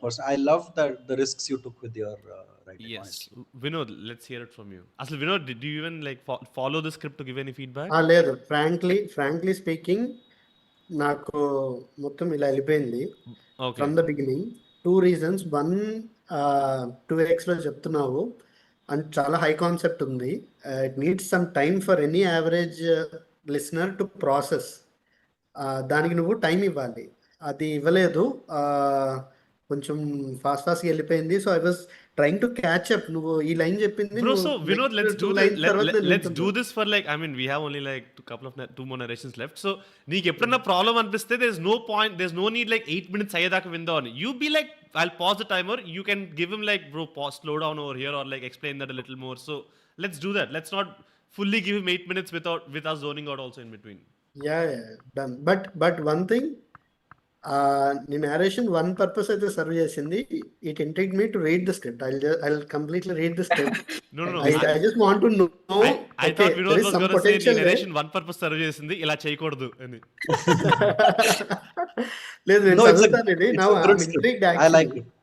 person. I loved the risks you took with your writing. Yes, honestly. Vinod, let's hear it from you. Asli Vinod, did you even like follow the script to give any feedback? లేదు, frankly speaking నాకు మొత్తం ఇలా వెళ్ళిపోయింది from the beginning. 2 reasons. 1, 2x లో చెప్తున్నావు and చాలా high concept ఉంది. It needs some time for any average listener to process. దానికి నువ్వు టైం ఇవ్వాలి, అది ఇవ్వలేదు. కొంచెం ఫాస్ట్‌గా వెళ్ళిపోయింది. So, I was trying to catch up. నువ్వు ఈ లైన్ చెప్పింది Bro, నువ్వు so Vinod, next let's 2 do this. Lines తర్వాత నేను Let's do వింటున్నావు. this for like, I mean, we have only like two more narrations left. So, నీకు ఎప్పుడన్నా problem అనిపిస్తే there's no point, there's no need like 8 minutes అయ్యేదాకా విందాం అని. You be like, I'll pause the timer. You can give him like, bro, pause, slow down over here, or like explain that a little more. So, let's do that. Let's not fully give him 8 minutes with us zoning out also in between. Yeah! Done. But one thing, నీ narration one purpose అయితే serve చేసింది. It intrigued me to read the script. I'll completely read the script. No. I just want to know. I thought Vinod there is was some going to say నీ potential. narration one purpose serve చేసింది, ఇలా చేయకూడదు అని. లేదు, నేను No, it's a చదువుతాను ఇది. it's now a I good yam script. ఇంట్రిగ్డ్ I like actually. it.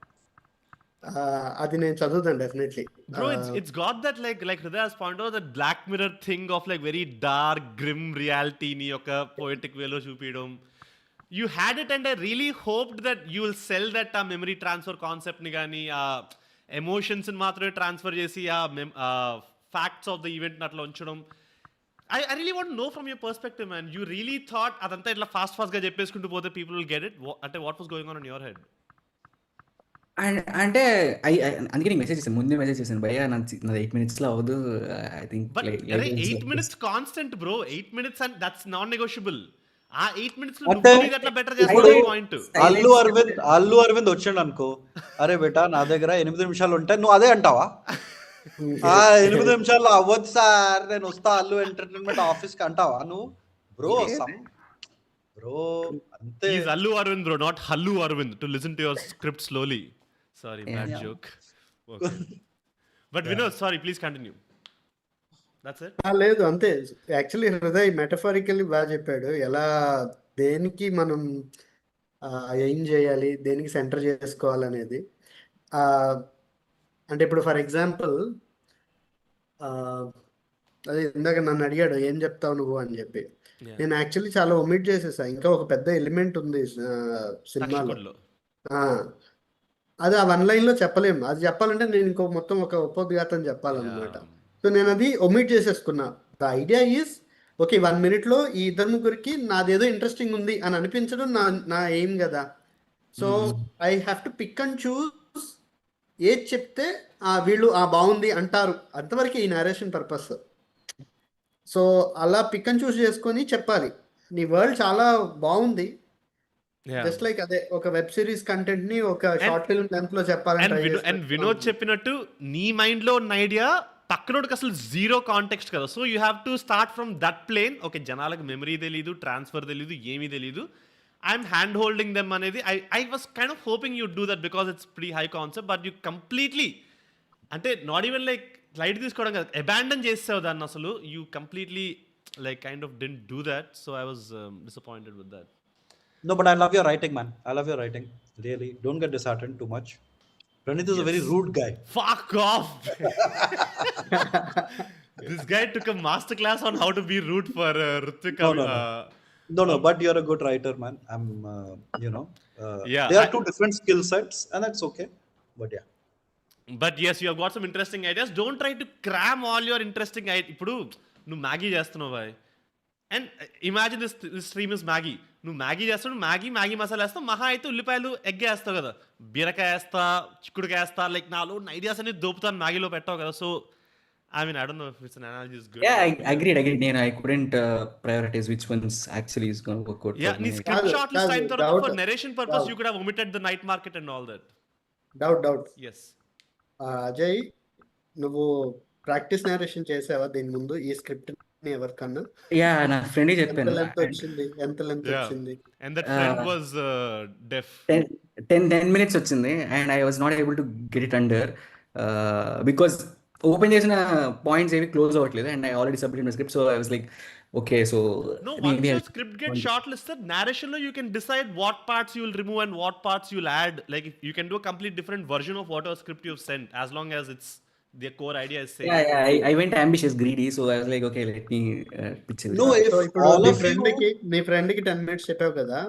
అది నేను చదువుతాను definitely. Bro, it's got that like Hriday has pointed out, that Black Mirror thing of like very dark, grim reality ని ఒక poetic way లో చూపించడం. You had it, and I really hoped that you will sell that memory transfer concept ని కానీ emotions ని మాత్రమే transfer చేసి facts of the event అట్లా ఉంచడం. I really want to know from your perspective, man. You really thought అదంతా ఇట్లా fast గా చెప్పేసుకుంటూ పోతే people will get it? అంటే what was going on in your head? అంటే అందుకే నీకు మెసేజ్ చేశాను, ముందే మెసేజ్ చేశాను, భయ్యా నాది 8 minutesలో అవ్వదు. I think But 8 minutes constant, bro. 8 minutes and that's non-negotiable. ఆ 8 minutes లో అంటే నువ్వు ఎట్లా బెటర్ ఇప్పుడు చేస్తావు పాయింట్. అల్లు అరవింద్ వచ్చాడు అనుకో, అరే బేటా నా దగ్గర 8 నిమిషాలు ఉంటాయి, నువ్వు అదే అంటావా? 8 నిమిషాల్లో అవ్వదు సార్, నేను వస్తా అల్లు ఎంటర్టైన్మెంట్ ఆఫీస్ కి అంటావా నువ్వు? బ్రో అంతే. He's Allu Arvind, bro, not Hallu Arvind, to listen to your script slowly. Sorry, bad Yeah. joke. Okay. But Vinod, sorry, please continue. That's it. లేదు, అంతే. యాక్చువల్లీ హృదయ్ మెటఫారికల్లీ బాగా చెప్పాడు. ఎలా దేనికి మనం ఏం చేయాలి, దేనికి సెంటర్ చేసుకోవాలనేది. అంటే ఇప్పుడు ఫర్ ఎగ్జాంపుల్, అదే ఇందాక నన్ను అడిగాడు ఏం చెప్తావు నువ్వు అని చెప్పి. Yeah. నేను యాక్చువల్లీ చాలా ఒమిట్ చేసేసా. ఇంకా ఒక పెద్ద ఎలిమెంట్ ఉంది సినిమాలో. Takshikudlo. అది ఆ వన్ లైన్లో చెప్పలేము. అది చెప్పాలంటే నేను ఇంకో మొత్తం ఒక ఉపోద్ఘాతం చెప్పాలన్నమాట. Yeah. సో నేను అది ఒమిట్ చేసేసుకున్నా. The idea is okay, 1 minute ఈ ఇద్దరు ముగ్గురికి నాదేదో ఇంట్రెస్టింగ్ ఉంది అని అనిపించడం నా ఎయిమ్ కదా. So I have to pick and choose. ఏది చెప్తే వీళ్ళు బాగుంది అంటారు, అంతవరకు ఈ నరేషన్ పర్పస్. సో అలా పిక్ అండ్ చూస్ చేసుకొని చెప్పాలి. నీ వరల్డ్ చాలా బాగుంది, Yeah. జస్ట్ లైక్ అదే ఒక వెబ్ సిరీస్ కంటెంట్ ని ఒక షార్ట్ ఫిల్మ్ లెంత్ లో చెప్పాలని ట్రై And Vinod చెప్పినట్టు నీ మైండ్ లో ఉన్న ఐడియా పక్కనోడికి అసలు జీరో కాంటెక్స్ట్ కదా. So you have to start from that plane. Okay, జనాలకు మెమరీ తెలీదు, ట్రాన్స్ఫర్ తెలీదు, ఏమీ తెలీదు, ఐఎమ్ హ్యాండ్ హోల్డింగ్ దెమ్ అనేది. I was kind of hoping you do that because it's pretty high concept. But you completely, అంటే not even like light తీసుకోవడం కదా, abandon చేసావు దాన్ని అసలు. You completely like kind of didn't do that. So I was disappointed with that. No, but I love your writing, man. I love your writing. Really, don't get disheartened too much. Pranit is a very rude guy. Fuck off. This guy took a master class on how to be rude for Ritvika. No, but you're a good writer, man. I'm, Yeah, there are two different skill sets, and that's okay. But yeah. But yes, you have got some interesting ideas. Don't try to cram all your interesting ideas. ఇప్పుడు నువ్వు Maggi చేస్తున్నావు boy, and imagine this stream is Maggi. నువ్వు Maggi చేస్తావు, Maggi masala వేస్తావు, మహా అయితే ఉల్లిపాయలు egg వేస్తావు కదా, బీరకాయ వేస్తా, చిక్కుడుకాయ వేస్తా, లైక్ నాలో ఐడియాస్ అనేది దోపుతాను, మ్యాగీలో పెట్టావు కదా. So I mean, I don't know if it's an analogy is good. Yeah, I agreed. I couldn't prioritize which ones actually is going to work out. Yeah, నీ స్క్రిప్ట్ షార్ట్ లిస్ట్ అయిన తర్వాత for narration purpose you could have omitted the night market and all that. Doubt. Yes. Ajay, నువ్వు practice narration చేసావా దీని ముందు ఈ script ని ఎవరికన్నా? యా, నా ఫ్రెండ్ చెప్పాను. ఎంత లెంత్ వచ్చింది? And that friend was deaf. 10 minutes వచ్చింది, and I was not able to get it under because open చేసిన పాయింట్స్ ఏవి క్లోజ్ అవ్వట్లేదు, and I already submitted my script, so I was like, okay, so No, once your script gets shortlisted, narration lo you can decide what parts you will remove and what parts you will add. Like you can do a complete different version of whatever script you've sent, as long as it's the core idea is same. Yeah, I went ambitious, greedy, so I was like, okay, let me pitch it. No, if ఇప్పుడు all of నీ friend కి 10 minutes చెప్పావు కదా,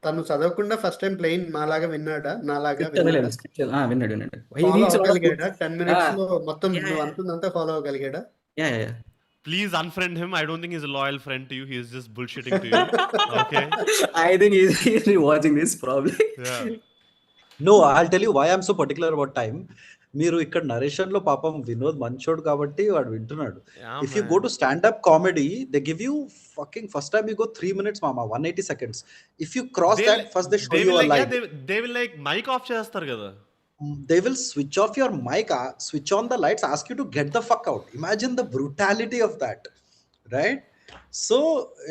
తను చదవకుండా first time plain నాలాగా విన్నాడా? విన్నాడు. Follow అవ్వగలిగాడా? 10 minutes లో మొత్తం నువ్వు అంటుందంతా follow అవ్వగలిగాడా? Yeah. Please unfriend him. I don't think he's a loyal friend to you. He is just bullshitting to you. Okay. I think he's watching this probably. Yeah. No I'll tell you why I'm so particular about time. మీరు ఇక్కడ narration లో పాపం వినోద్ మంచోడు కాబట్టి వాడు వింటున్నాడు. Yeah, if you go man. To standup comedy they give you fucking first time you go 3 minutes మామా 180 seconds. If you cross They'll, that first they show they you will a like, yeah, line. they will like mic off చేస్తారు కదా. They will switch off your mic, switch on the lights, ask you to get the fuck out. Imagine the brutality of that, right? So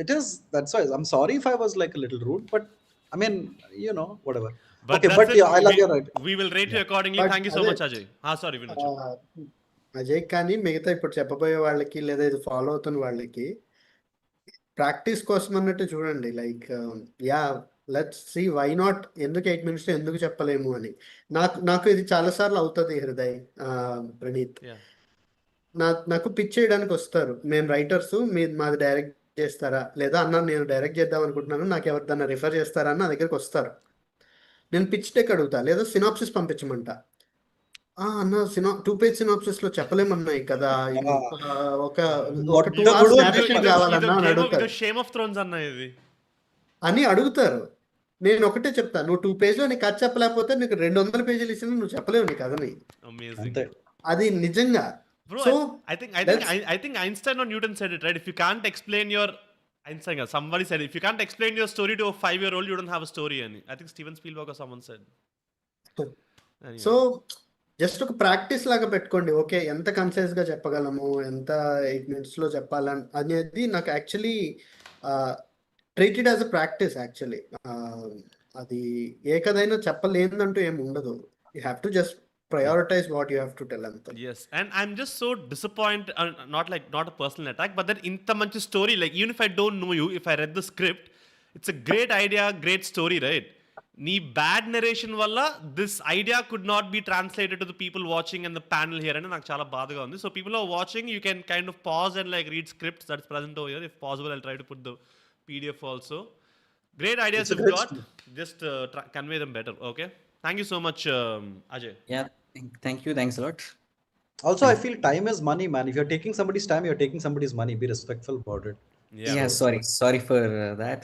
it is, that's why I'm sorry if I was like a little rude, but I mean, you know, whatever. But Okay, that's but it. yeah, I love your writing. We will rate you accordingly. But Thank you so అదే much, Ajay. Sorry, Vinod. Ajay కానీ మిగతా ఇప్పుడు చెప్పబోయే వాళ్ళకి లేదా ఇది follow అవుతున్న వాళ్ళకి ప్రాక్టీస్ కోసం అన్నట్టు చూడండి. Like yeah let's see why not, ఎందుకు 8 minutes ఎందుకు చెప్పలేము అని. నాకు ఇది చాలాసార్లు అవుతుంది హృదయ్, ప్రణీత్. Yeah. నాకు పిచ్ చేయడానికి వస్తారు, మేము రైటర్స్, మాది డైరెక్ట్ చేస్తారా, లేదా అన్న నేను డైరెక్ట్ చేద్దాం అనుకుంటున్నాను, నాకు ఎవరిదన్నా రిఫర్ చేస్తారా అని నా దగ్గరికి వస్తారు. నేను పిచ్ డెక్ అడుగుతా, లేదా సినాప్సిస్ పంపించమంట. అన్న 2 page సినాప్సిస్ లో చెప్పలేమన్నాయి కదా, ఒక 2 hours narration కావాలన్నా అని అడుగుతారు. ఇదో షేమ్ ఆఫ్ థ్రోన్స్ అన్న ఇది అని అడుగుతారు. నేను ఒకటే చెప్తా, నువ్వు 2 page లో నీ కథ చెప్పలేకపోతే నీకు 200 pages ఇచ్చినా నువ్వు చెప్పలేవు నీ కథని. అమేజింగ్. అది నిజంగా. Bro, So I think Einstein or Newton said it, right? If you can't explain your Einstein, somebody said, if you can't explain your story to a 5-year-old, you don't have a story. And I think Steven Spielberg or someone said. Anyway. So just ఒక practice లాగా పెట్టుకోండి. Okay, ఎంత concise గా చెప్పగలము, ఎంత 8 minutes లో చెప్పాలని అనేది నాకు actually treated as a practice. Actually అది ఏ కథైనా చెప్పలేదంటూ ఏమి ఉండదు. You have to just prioritize what you have to tell అంతే. Yes, and I'm just so disappointed, not a personal attack, but that inta manchi story, like even if I don't know you, if I read the script, it's a great idea, great story, right? Nee bad narration valla this idea could not be translated to the people watching and the panel here, and నాకు చాలా బాధగా ఉంది. So people who are watching, you can kind of pause and like read scripts that's present over here. If possible, I'll try to put the PDF also. Great ideas you've got, just convey them better. Okay, thank you so much, Ajay. Yeah, thank you. Thanks a lot. Also, I feel time is money, man. If you're taking somebody's time, you're taking somebody's money. Be respectful about it. Yeah, sorry for that.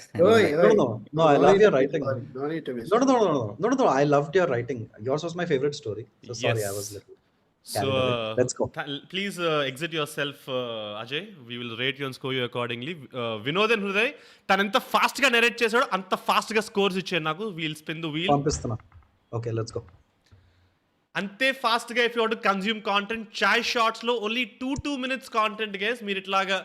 No, I love your writing. No need to be No, I loved your writing. Yours was my favorite story. So sorry, Yes. I was little. So Let's go. Please exit yourself, Ajay. We will rate you and score you accordingly. Vinod and Hriday, తను ఎంత fast గా narrate చేశాడో అంత fast గా scores ఇచ్చారు నాకు. Wheel spin the wheel. పంపిస్తున్నా. Okay, let's go. అంతే ఫాస్ట్ గా if you want to consume content, Chai shorts లో ఓన్లీ 2 minutes కాంటెంట్ గైస్. మీరు ఇట్లాగా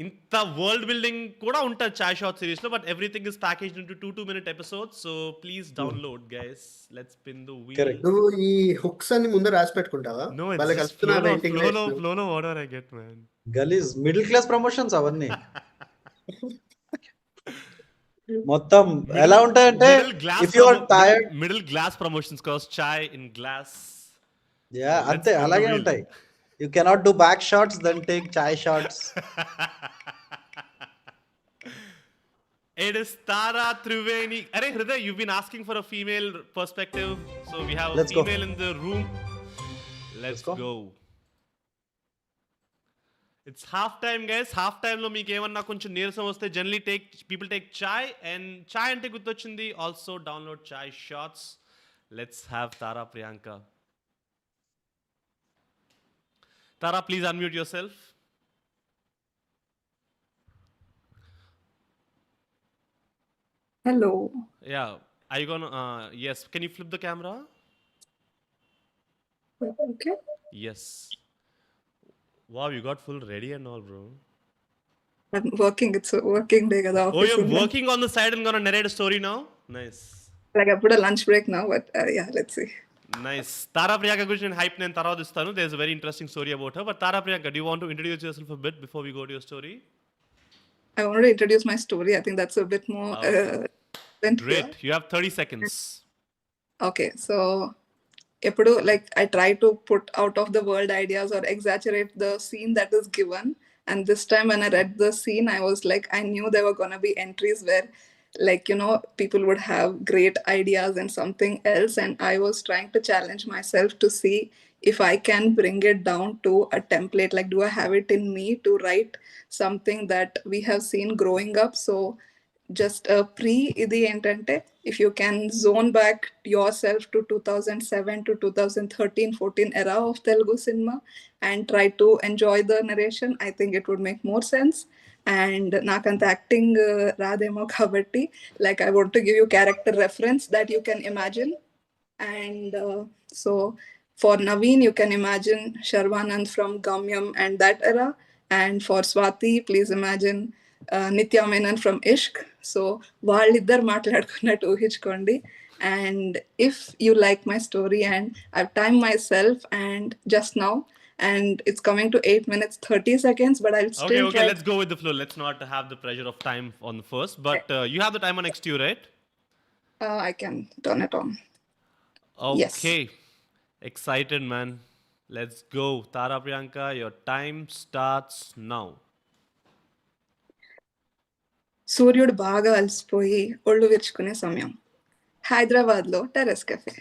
ఇంత వరల్డ్ బిల్డింగ్ కూడా ఉంటుంది చాయ్ షార్ట్ సిరీస్ లో, but everything is packaged into 2-minute episodes. So please download guys. Let's spin the wheel. Correct. నువ్వు ఈ hooks అన్ని ముందు రాసి పెట్టుకుంటావా? No, వాళ్ళకి it's just వస్తున్న rating list. flow no whatever I get, man. Gullies, middle class promotions అవన్నీ మొత్తం ఎలా ఉంటాయంటే if you are tired, middle glass promotions cause chai in glass. Yeah అంతే అలాగే ఉంటాయి. You cannot do back shots, then take chai shots. It is Tara Triveni. Arey Hriday, you've been asking for a female perspective, so we have a Let's go. female in the room. Let's go. It's half time, guys. Half time lo meeku emanna konచెం నీరసం వస్తే generally people take chai, and chai ante guttocchindi. Also download chai shots. Let's have Tara Priyanka. Tara, please unmute yourself. Hello. Yeah, are you gonna yes, can you flip the camera? Okay. Yes. Wow, you got full ready and all, bro. I'm working. It's a working day. Kada Oh, office you're unna. working on the side and gonna narrate a story now? Nice. Like I put a lunch break now, but yeah, let's see. Nice. Tara Priyanka guరించి నేను hype నేను తర్వాత ఇస్తాను. There's a very interesting story about her. But Tara Priyanka, do you want to introduce yourself a bit before we go to your story? I wanted to introduce my story. I think that's a bit more than Great. You have 30 seconds. Okay, so epudu like I try to put out of the world ideas or exaggerate the scene that is given. And this time when I read the scene, I was like, I knew there were gonna be entries where, like, you know, people would have great ideas and something else. And I was trying to challenge myself to see if I can bring it down to a template. Like, do I have it in me to write something that we have seen growing up? So just a pre idi entante, if you can zone back yourself to 2007 to 2013-14 era of Telugu cinema and try to enjoy the narration, I think it would make more sense. And nakanta acting rademo kabatti, like I want to give you character reference that you can imagine. And so for Naveen, you can imagine Sharvanand from Gamyam and that era. And for Swati, please imagine Nitya Menon from Ishq. So వాళ్ళిద్దరు మాట్లాడుకున్నట్టు ఊహించుకోండి. And if you like my story, and I've timed myself and just now, and it's coming to 8 minutes 30 seconds, but I'll still Okay, try. let's go with the flow. Let's not have the pressure of time on the first. But you have the timer next to you, right? I can turn it on. Yes. Okay. Excited, man. Let's go. Tara Priyanka, your time starts now. సూర్యుడు బాగా అలసిపోయి ఒళ్ళు విరుచుకునే సమయం. హైదరాబాద్లో terrace cafe.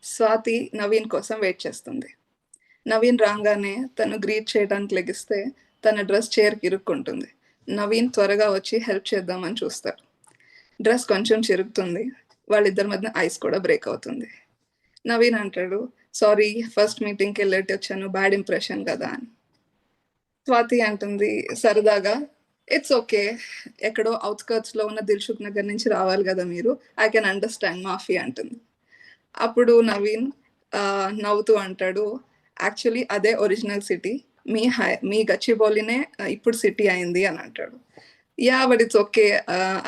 Swathi Naveen కోసం wait చేస్తుంది. నవీన్ రాగానే తను గ్రీట్ చేయడానికి లెగిస్తే తన డ్రెస్ చైర్కి ఇరుక్కుంటుంది. నవీన్ త్వరగా వచ్చి హెల్ప్ చేద్దామని చూస్తాడు. డ్రెస్ కొంచెం చిరుగుతుంది. వాళ్ళిద్దరి మధ్య ఐస్ కూడా బ్రేక్ అవుతుంది. నవీన్ అంటాడు, సారీ ఫస్ట్ మీటింగ్కి వెళ్ళేటి వచ్చాను, బ్యాడ్ ఇంప్రెషన్ కదా అని. స్వాతి అంటుంది సరదాగా, ఇట్స్ ఓకే, ఎక్కడో అవుట్స్కర్ట్స్లో ఉన్న దిల్సుఖ్ నగర్ నుంచి రావాలి కదా మీరు, ఐ కెన్ అండర్స్టాండ్ మాఫీ అంటుంది. అప్పుడు నవీన్ నవ్వుతూ అంటాడు, యాక్చువల్లీ అదే ఒరిజినల్ సిటీ, మీ గచ్చిబౌలినే ఇప్పుడు సిటీ అయింది అని అంటాడు. Yeah but it's okay,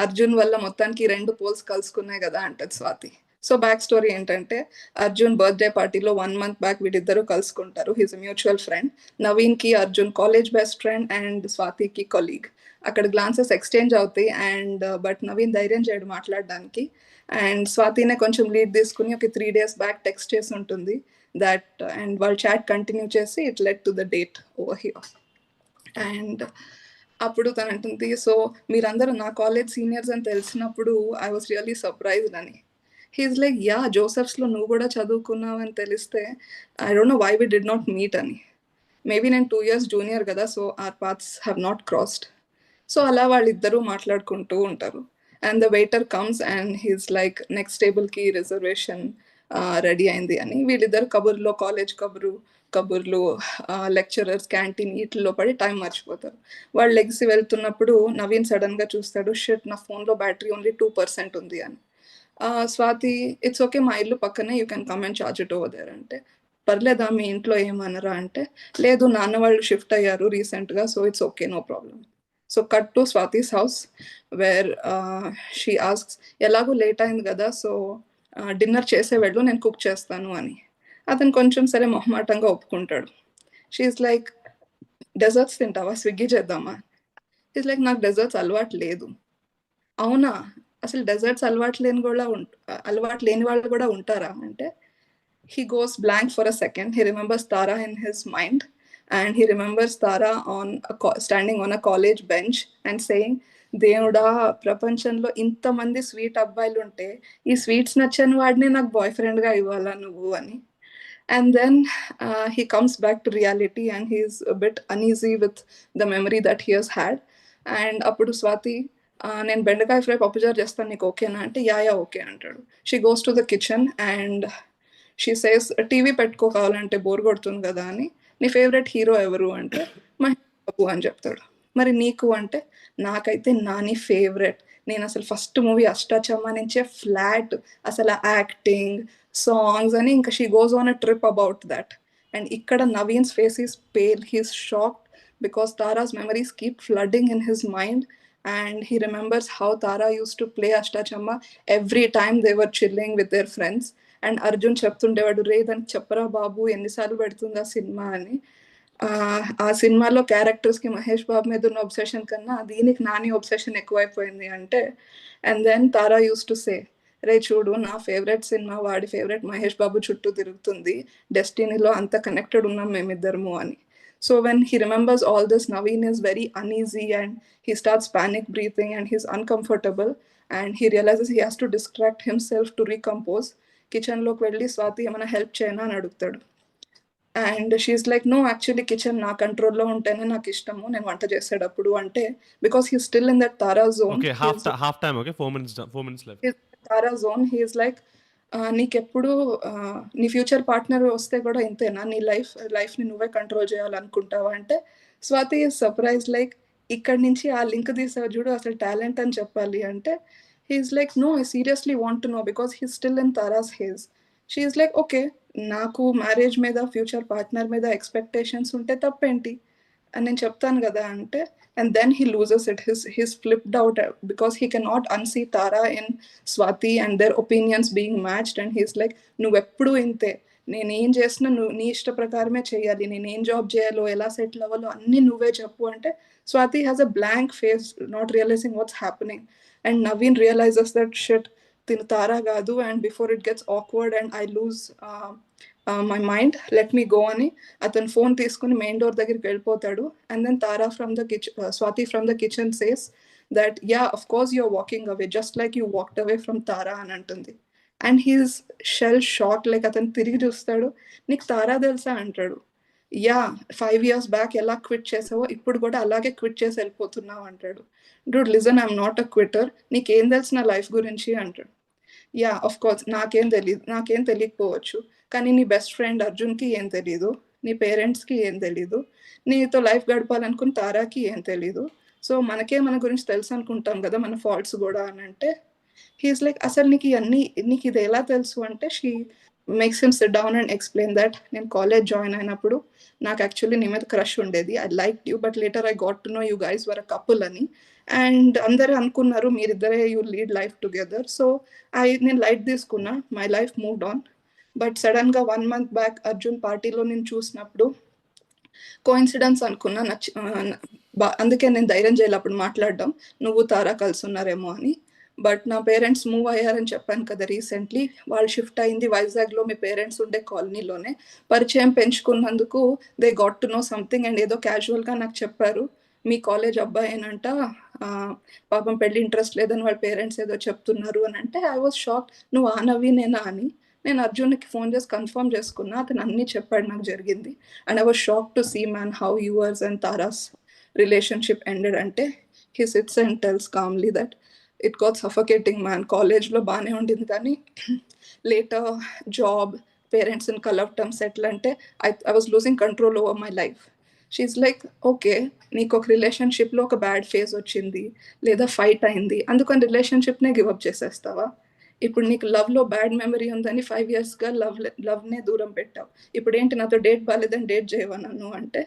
Arjun వల్ల మొత్తానికి 2 పోల్స్ కలుసుకున్నాయి కదా అంటది స్వాతి. సో బ్యాక్ స్టోరీ ఏంటంటే, అర్జున్ బర్త్డే పార్టీలో 1 month బ్యాక్ వీళ్ళిద్దరూ కలుసుకుంటారు. He's mutual friend. నవీన్కి Arjun college best friend and స్వాతికి కొలీగ్. అక్కడ గ్లాన్సెస్ ఎక్స్చేంజ్ అవుతాయి అండ్ బట్ నవీన్ ధైర్యం చేయడు మాట్లాడడానికి. అండ్ స్వాతినే కొంచెం లీడ్ తీసుకుని ఒక 3 days బ్యాక్ టెక్స్ట్ చేసి ఉంటుంది దట్, అండ్ వాళ్ళ చాట్ కంటిన్యూ చేసి it led to the date over here. And అప్పుడు తను అంటుంది, సో మీరందరూ నా కాలేజ్ సీనియర్స్ అని తెలిసినప్పుడు ఐ వాస్ రియల్లీ సర్ప్రైజ్డ్ అని. హీఈస్ లైక్, యా జోసెఫ్స్లో నువ్వు కూడా చదువుకున్నావు అని తెలిస్తే I don't know why we did not meet అని. మేబీ నేను 2 years జూనియర్ కదా, so our paths have not crossed. So అలా వాళ్ళిద్దరూ మాట్లాడుకుంటూ ఉంటారు. And the waiter comes and he's like, next టేబుల్కి రిజర్వేషన్ రెడీ అయింది అని. వీళ్ళిద్దరు కబుర్లో, కాలేజ్ కబుర్లు, లెక్చరర్స్, క్యాంటీన్ వీటిల్లో పడి టైం మర్చిపోతారు. వాళ్ళు లెగ్సి వెళ్తున్నప్పుడు నవీన్ సడన్గా చూస్తాడు, షిట్ నా ఫోన్లో బ్యాటరీ ఓన్లీ 2% ఉంది అని. స్వాతి, ఇట్స్ ఓకే, మా ఇల్లు పక్కనే, you can come and charge it over there అంటే, పర్లేదా మీ ఇంట్లో ఏమనరా అంటే, లేదు నాన్న వాళ్ళు షిఫ్ట్ అయ్యారు రీసెంట్గా, so it's okay, no problem. So cut to Swathi's house where she asks, ఎలాగో లేట్ అయింది కదా, సో డిన్నర్ చేసే వెళ్ళు, నేను కుక్ చేస్తాను అని. అతను కొంచెం సరే మొహమాటంగా ఒప్పుకుంటాడు. షీఈస్ లైక్, డెజర్ట్స్ తింటావా, స్విగ్గీ చేద్దామా? ఈజ్ లైక్, నాకు డెజర్ట్స్ అలవాటు లేదు. అవునా, అసలు డెజర్ట్స్ అలవాటు లేని వాళ్ళు కూడా ఉంటారా అంటే, he goes blank for a second. He remembers Tara in his mind, and he remembers Tara standing on a college bench and saying, దేవుడా ప్రపంచంలో ఇంతమంది స్వీట్ అబ్బాయిలు ఉంటే ఈ స్వీట్స్ నచ్చని వాడిని నాకు బాయ్ ఫ్రెండ్గా ఇవ్వాలా నువ్వు అని. And then he comes back to reality and he's a bit uneasy with the memory that he has had. And అప్పుడు స్వాతి, నేను బెండకాయ ఫ్రై పప్పుచారు చేస్తాను, నీకు ఓకేనా అంటే, యా ఓకే అంటాడు. She goes to the kitchen and she says, TV పెట్టుకో కావాలంటే, బోర్ కొడుతుంది కదా అని. నీ ఫేవరెట్ హీరో ఎవరు అంటే, మహేష్ బాబు అని చెప్తాడు. మరి నీకు అంటే, నాకైతే నాని ఫేవరెట్, నేను అసలు ఫస్ట్ మూవీ అష్టాచమ్మా నుంచే ఫ్లాట్, అసలు యాక్టింగ్, సాంగ్స్ అని, ఇంకా she goes on a trip about that. And ఇక్కడ Naveen's face is pale, he's shocked because Tara's memories keep flooding in his mind, and he remembers how Tara used to play Ashtachamma every time they were chilling with their friends. And Arjun చెప్తుండేవాడు, రే దానికి చెప్పరా బాబు, ఎన్నిసార్లు పెడుతుంది ఆ cinema అని. ఆ సినిమాలో క్యారెక్టర్స్కి మహేష్ బాబు మీద ఉన్న ఒబ్సెషన్ కన్నా దీనికి నాని ఒబ్సెషన్ ఎక్కువైపోయింది అంటే. And then Tara used to say, రే చూడు, నా ఫేవరెట్ సినిమా వాడి ఫేవరెట్ మహేష్ బాబు చుట్టూ తిరుగుతుంది, డెస్టినీలో అంత కనెక్టెడ్ ఉన్నాం మేమిద్దరము అని. So when he remembers all this, Naveen is very uneasy and he starts panic breathing and he's uncomfortable and he realizes he has to distract himself to recompose. కిచెన్లోకి వెళ్ళి, స్వాతి ఏమైనా హెల్ప్ చేయనా అని అడుగుతాడు. And she's like no actually kitchen నా కంట్రోల్లో ఉంటేనే నాకు ఇష్టము నేను వంట చేసేటప్పుడు అంటే because he still in that Tara zone Okay, half time. Okay, 4 minutes left. Tara zone he's like నీకెప్పుడు నీ ఫ్యూచర్ పార్ట్నర్ వస్తే కూడా ఇంతేనా నీ లైఫ్ని నువ్వే కంట్రోల్ చేయాలనుకుంటావా అంటే స్వాతి ఈజ్ సర్ప్రైజ్ లైక్ ఇక్కడి నుంచి ఆ లింక్ తీసావు చూడు అసలు టాలెంట్ అని చెప్పాలి అంటే he's like no I seriously want to know because he still in Tara's haze she's like okay నాకు మ్యారేజ్ మీద ఫ్యూచర్ పార్ట్నర్ మీద ఎక్స్పెక్టేషన్స్ ఉంటే తప్పేంటి అని నేను చెప్తాను కదా అంటే and then he loses it he's flipped out because he can not unsee Tara in Swathi and their opinions being matched and he's like నువ్వెప్పుడు ఇంతే నేనేం చేసినా నువ్వు నీ ఇష్ట ప్రకారమే చేయాలి నేనేం జాబ్ చేయాలో ఎలా సెటిల్ అవ్వాలో అన్నీ నువ్వే చెప్పు అంటే Swathi has a blank face not realising what's happening and Naveen realises that shit తిను తారా కాదు and before it gets awkward and I lose my mind let me go అని అతను ఫోన్ తీసుకుని మెయిన్ డోర్ దగ్గరికి వెళ్ళిపోతాడు and then Tara from the kitchen Swathi from the kitchen says that yeah of course you're walking away just like you walked away from Tara అని అంటుంది and he's shell shock like అతను తిరిగి చూస్తాడు నీకు తారా తెలుసా అంటాడు యా 5 years బ్యాక్ ఎలా క్విట్ చేసావో ఇప్పుడు కూడా అలాగే క్విట్ చేసి వెళ్ళిపోతున్నావు అంటాడు dude listen I'm not a quitter నీకేం తెలుసు నా లైఫ్ గురించి అంటాడు యా ఆఫ్ కోర్స్ నాకేం తెలియకపోవచ్చు కానీ నీ బెస్ట్ ఫ్రెండ్ అర్జున్కి ఏం తెలీదు నీ పేరెంట్స్కి ఏం తెలీదు నీతో లైఫ్ గడపాలనుకుని తారాకి ఏం తెలీదు సో మనకే మన గురించి తెలుసు అనుకుంటాం కదా మన ఫాల్ట్స్ కూడా అని అంటే హీఈస్ లైక్ అసలు నీకు ఇది ఎలా తెలుసు అంటే she makes him sit down and explain that నేను కాలేజ్ జాయిన్ అయినప్పుడు నాకు యాక్చువల్లీ నీ మీద క్రష్ ఉండేది I like you but later I got to know you guys were a couple అని అండ్ అందరూ అనుకున్నారు మీరిద్దరే you lead life together so నేను లైట్ తీసుకున్నా my life moved on but సడన్గా 1 month బ్యాక్ అర్జున్ పార్టీలో నేను చూసినప్పుడు కోఇన్సిడెన్స్ అనుకున్నా అందుకే నేను ధైర్యం చేయాలి అప్పుడు మాట్లాడడం నువ్వు తారా కలిసి ఉన్నారేమో అని బట్ నా పేరెంట్స్ మూవ్ అయ్యారని చెప్పాను కదా రీసెంట్లీ వాళ్ళు షిఫ్ట్ అయింది వైజాగ్లో మీ పేరెంట్స్ ఉండే కాలనీలోనే పరిచయం పెంచుకున్నందుకు they got to know something and ఏదో క్యాజువల్గా నాకు చెప్పారు మీ కాలేజ్ అబ్బాయేనంట పాపం పెళ్లి ఇంట్రెస్ట్ లేదని వాళ్ళ పేరెంట్స్ ఏదో చెప్తున్నారు అని అంటే ఐ వాజ్ షాక్ నువ్వు ఆ నవీనేనా అని నేను అర్జున్కి ఫోన్ చేసి కన్ఫర్మ్ చేసుకున్నా అతను అన్నీ చెప్పాడు నాకు జరిగింది and I was shock to see man how yours and Tara's relationship ended అంటే he sits and tells calmly that it got suffocating man కాలేజ్లో బాగానే ఉండింది కానీ లేటర్ జాబ్ పేరెంట్స్ని కలవటం సెటిల్ అంటే I was losing control over my life she's like okay నీకు ఒక రిలేషన్షిప్లో ఒక బ్యాడ్ ఫేజ్ వచ్చింది లేదా ఫైట్ అయింది అందుకని రిలేషన్షిప్నే గివప్ చేసేస్తావా ఇప్పుడు నీకు లవ్లో బ్యాడ్ మెమరీ ఉందని 5 yearsగా లవ్నే దూరం పెట్టావు ఇప్పుడు ఏంటి నాతో డేట్ బాగాలేదని డేట్ చేయవా నన్ను అంటే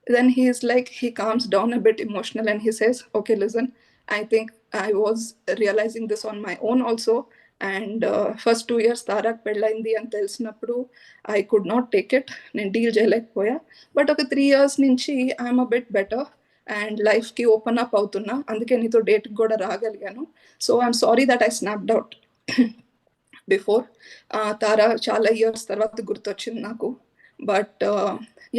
then he's like he calms down a bit emotional and he says okay listen I think I was realizing this on my own also and first 2 years Tarak పెళ్ళైంది అని తెలిసినప్పుడు I could not take it నేను deal చేయలేకపోయా but ఒక 3 years నుంచి I'm a bit better and లైఫ్కి open up అవుతున్నా అందుకే నీతో డేట్కి కూడా రాగలిగాను so I'm sorry that I snapped out before Tara చాలా ఇయర్స్ తర్వాత గుర్తొచ్చింది నాకు బట్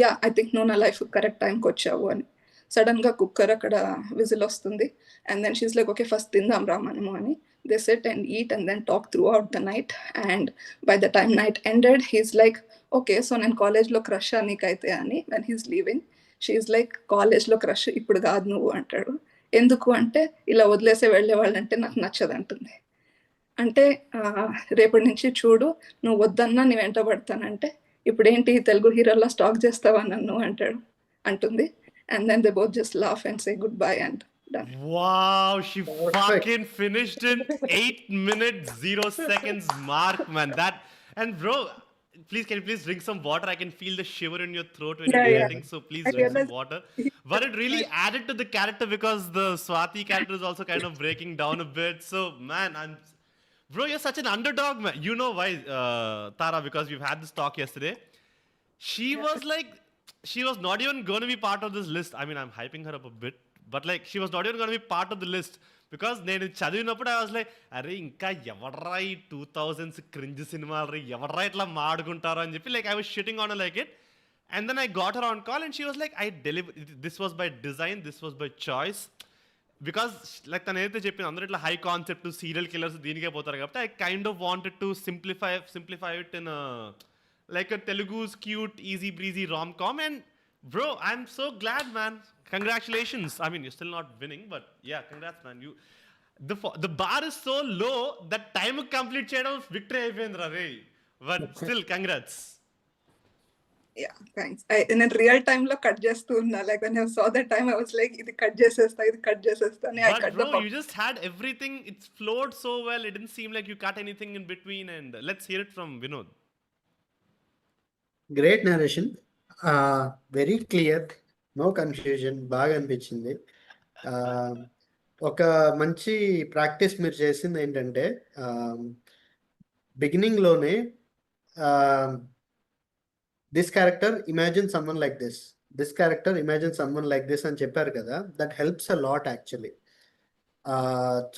యా ఐ థింక్ నువ్వు నా లైఫ్ కరెక్ట్ టైంకి వచ్చావు అని సడన్గా కుక్కర్ అక్కడ విజిల్ వస్తుంది and then she's like okay first తిందాం రా మనము అని they set and eat and then talk throughout the night and by the time night ended he's like okay so నేను కాలేజ్లో క్రష్ నీకైతే అని when he's leaving she's like కాలేజ్లో crush ఇప్పుడు కాదు నువ్వు అంటాడు ఎందుకు అంటే ఇలా వదిలేసే వెళ్ళే వాళ్ళంటే నాకు నచ్చదు అంటుంది అంటే రేపటి నుంచి చూడు నువ్వు వద్దన్నా నీ వెంట పడతానంటే ఇప్పుడేంటి తెలుగు హీరోలా స్టాక్ చేస్తావా నన్ను అంటుంది and then they both just laugh and say goodbye and done Wow, she Perfect. fucking finished in 8 minutes 0 seconds mark, man. That and bro, please can you please drink some water? I can feel the shiver in your throat when you're Yeah. narrating. So please I drink some realized- water. But it really added to the character because the Swati character is also kind of breaking down a bit. So man, bro, you're such an underdog, man. You know why, Tara? Because we've had this talk yesterday. She was like, she was not even going to be part of this list. I mean, I'm hyping her up a bit, but like, she was not even going to be part of the list because నేను చదివినప్పుడు I was like, అరే ఇంకా ఎవర్రా ఈ 2000s cringe సినిమాలు రా ఎవర్రా ఇట్లా మాడుకుంటారో అని చెప్పి like I was shitting on her like it. And then I got her on call and she was like, this was by design, this was by choice. Because like తను ఏదైతే చెప్పింది అందరూ ఇట్లా హై కాన్సెప్ట్ సీరియల్ కిల్లర్స్ దీనికే పోతారు కాబట్టి I kind of wanted to simplify it in like a Telugu's cute, easy breezy rom-com. And bro, I'm so glad, man. Congratulations. I mean, you're still not winning, but yeah, congrats, man. The bar is so low that time complete cheyadam victory ayipindra re. But still, congrats. Yeah, thanks. In real time lo cut చేస్తూ ఉన్నా. Like when I saw that time, I was like, ఇది cut చేసేస్తా అని I But cut the bro, you just had everything. It flowed so well. It didn't seem like you cut anything in between. And let's hear it from Vinod. Great narration, very clear, no confusion, బాగా అనిపించింది. ఒక మంచి practice మీరు చేసింది ఏంటంటే బిగినింగ్లోనే this character imagine someone like this character imagine someone like this అని చెప్పారు కదా, that helps a lot actually.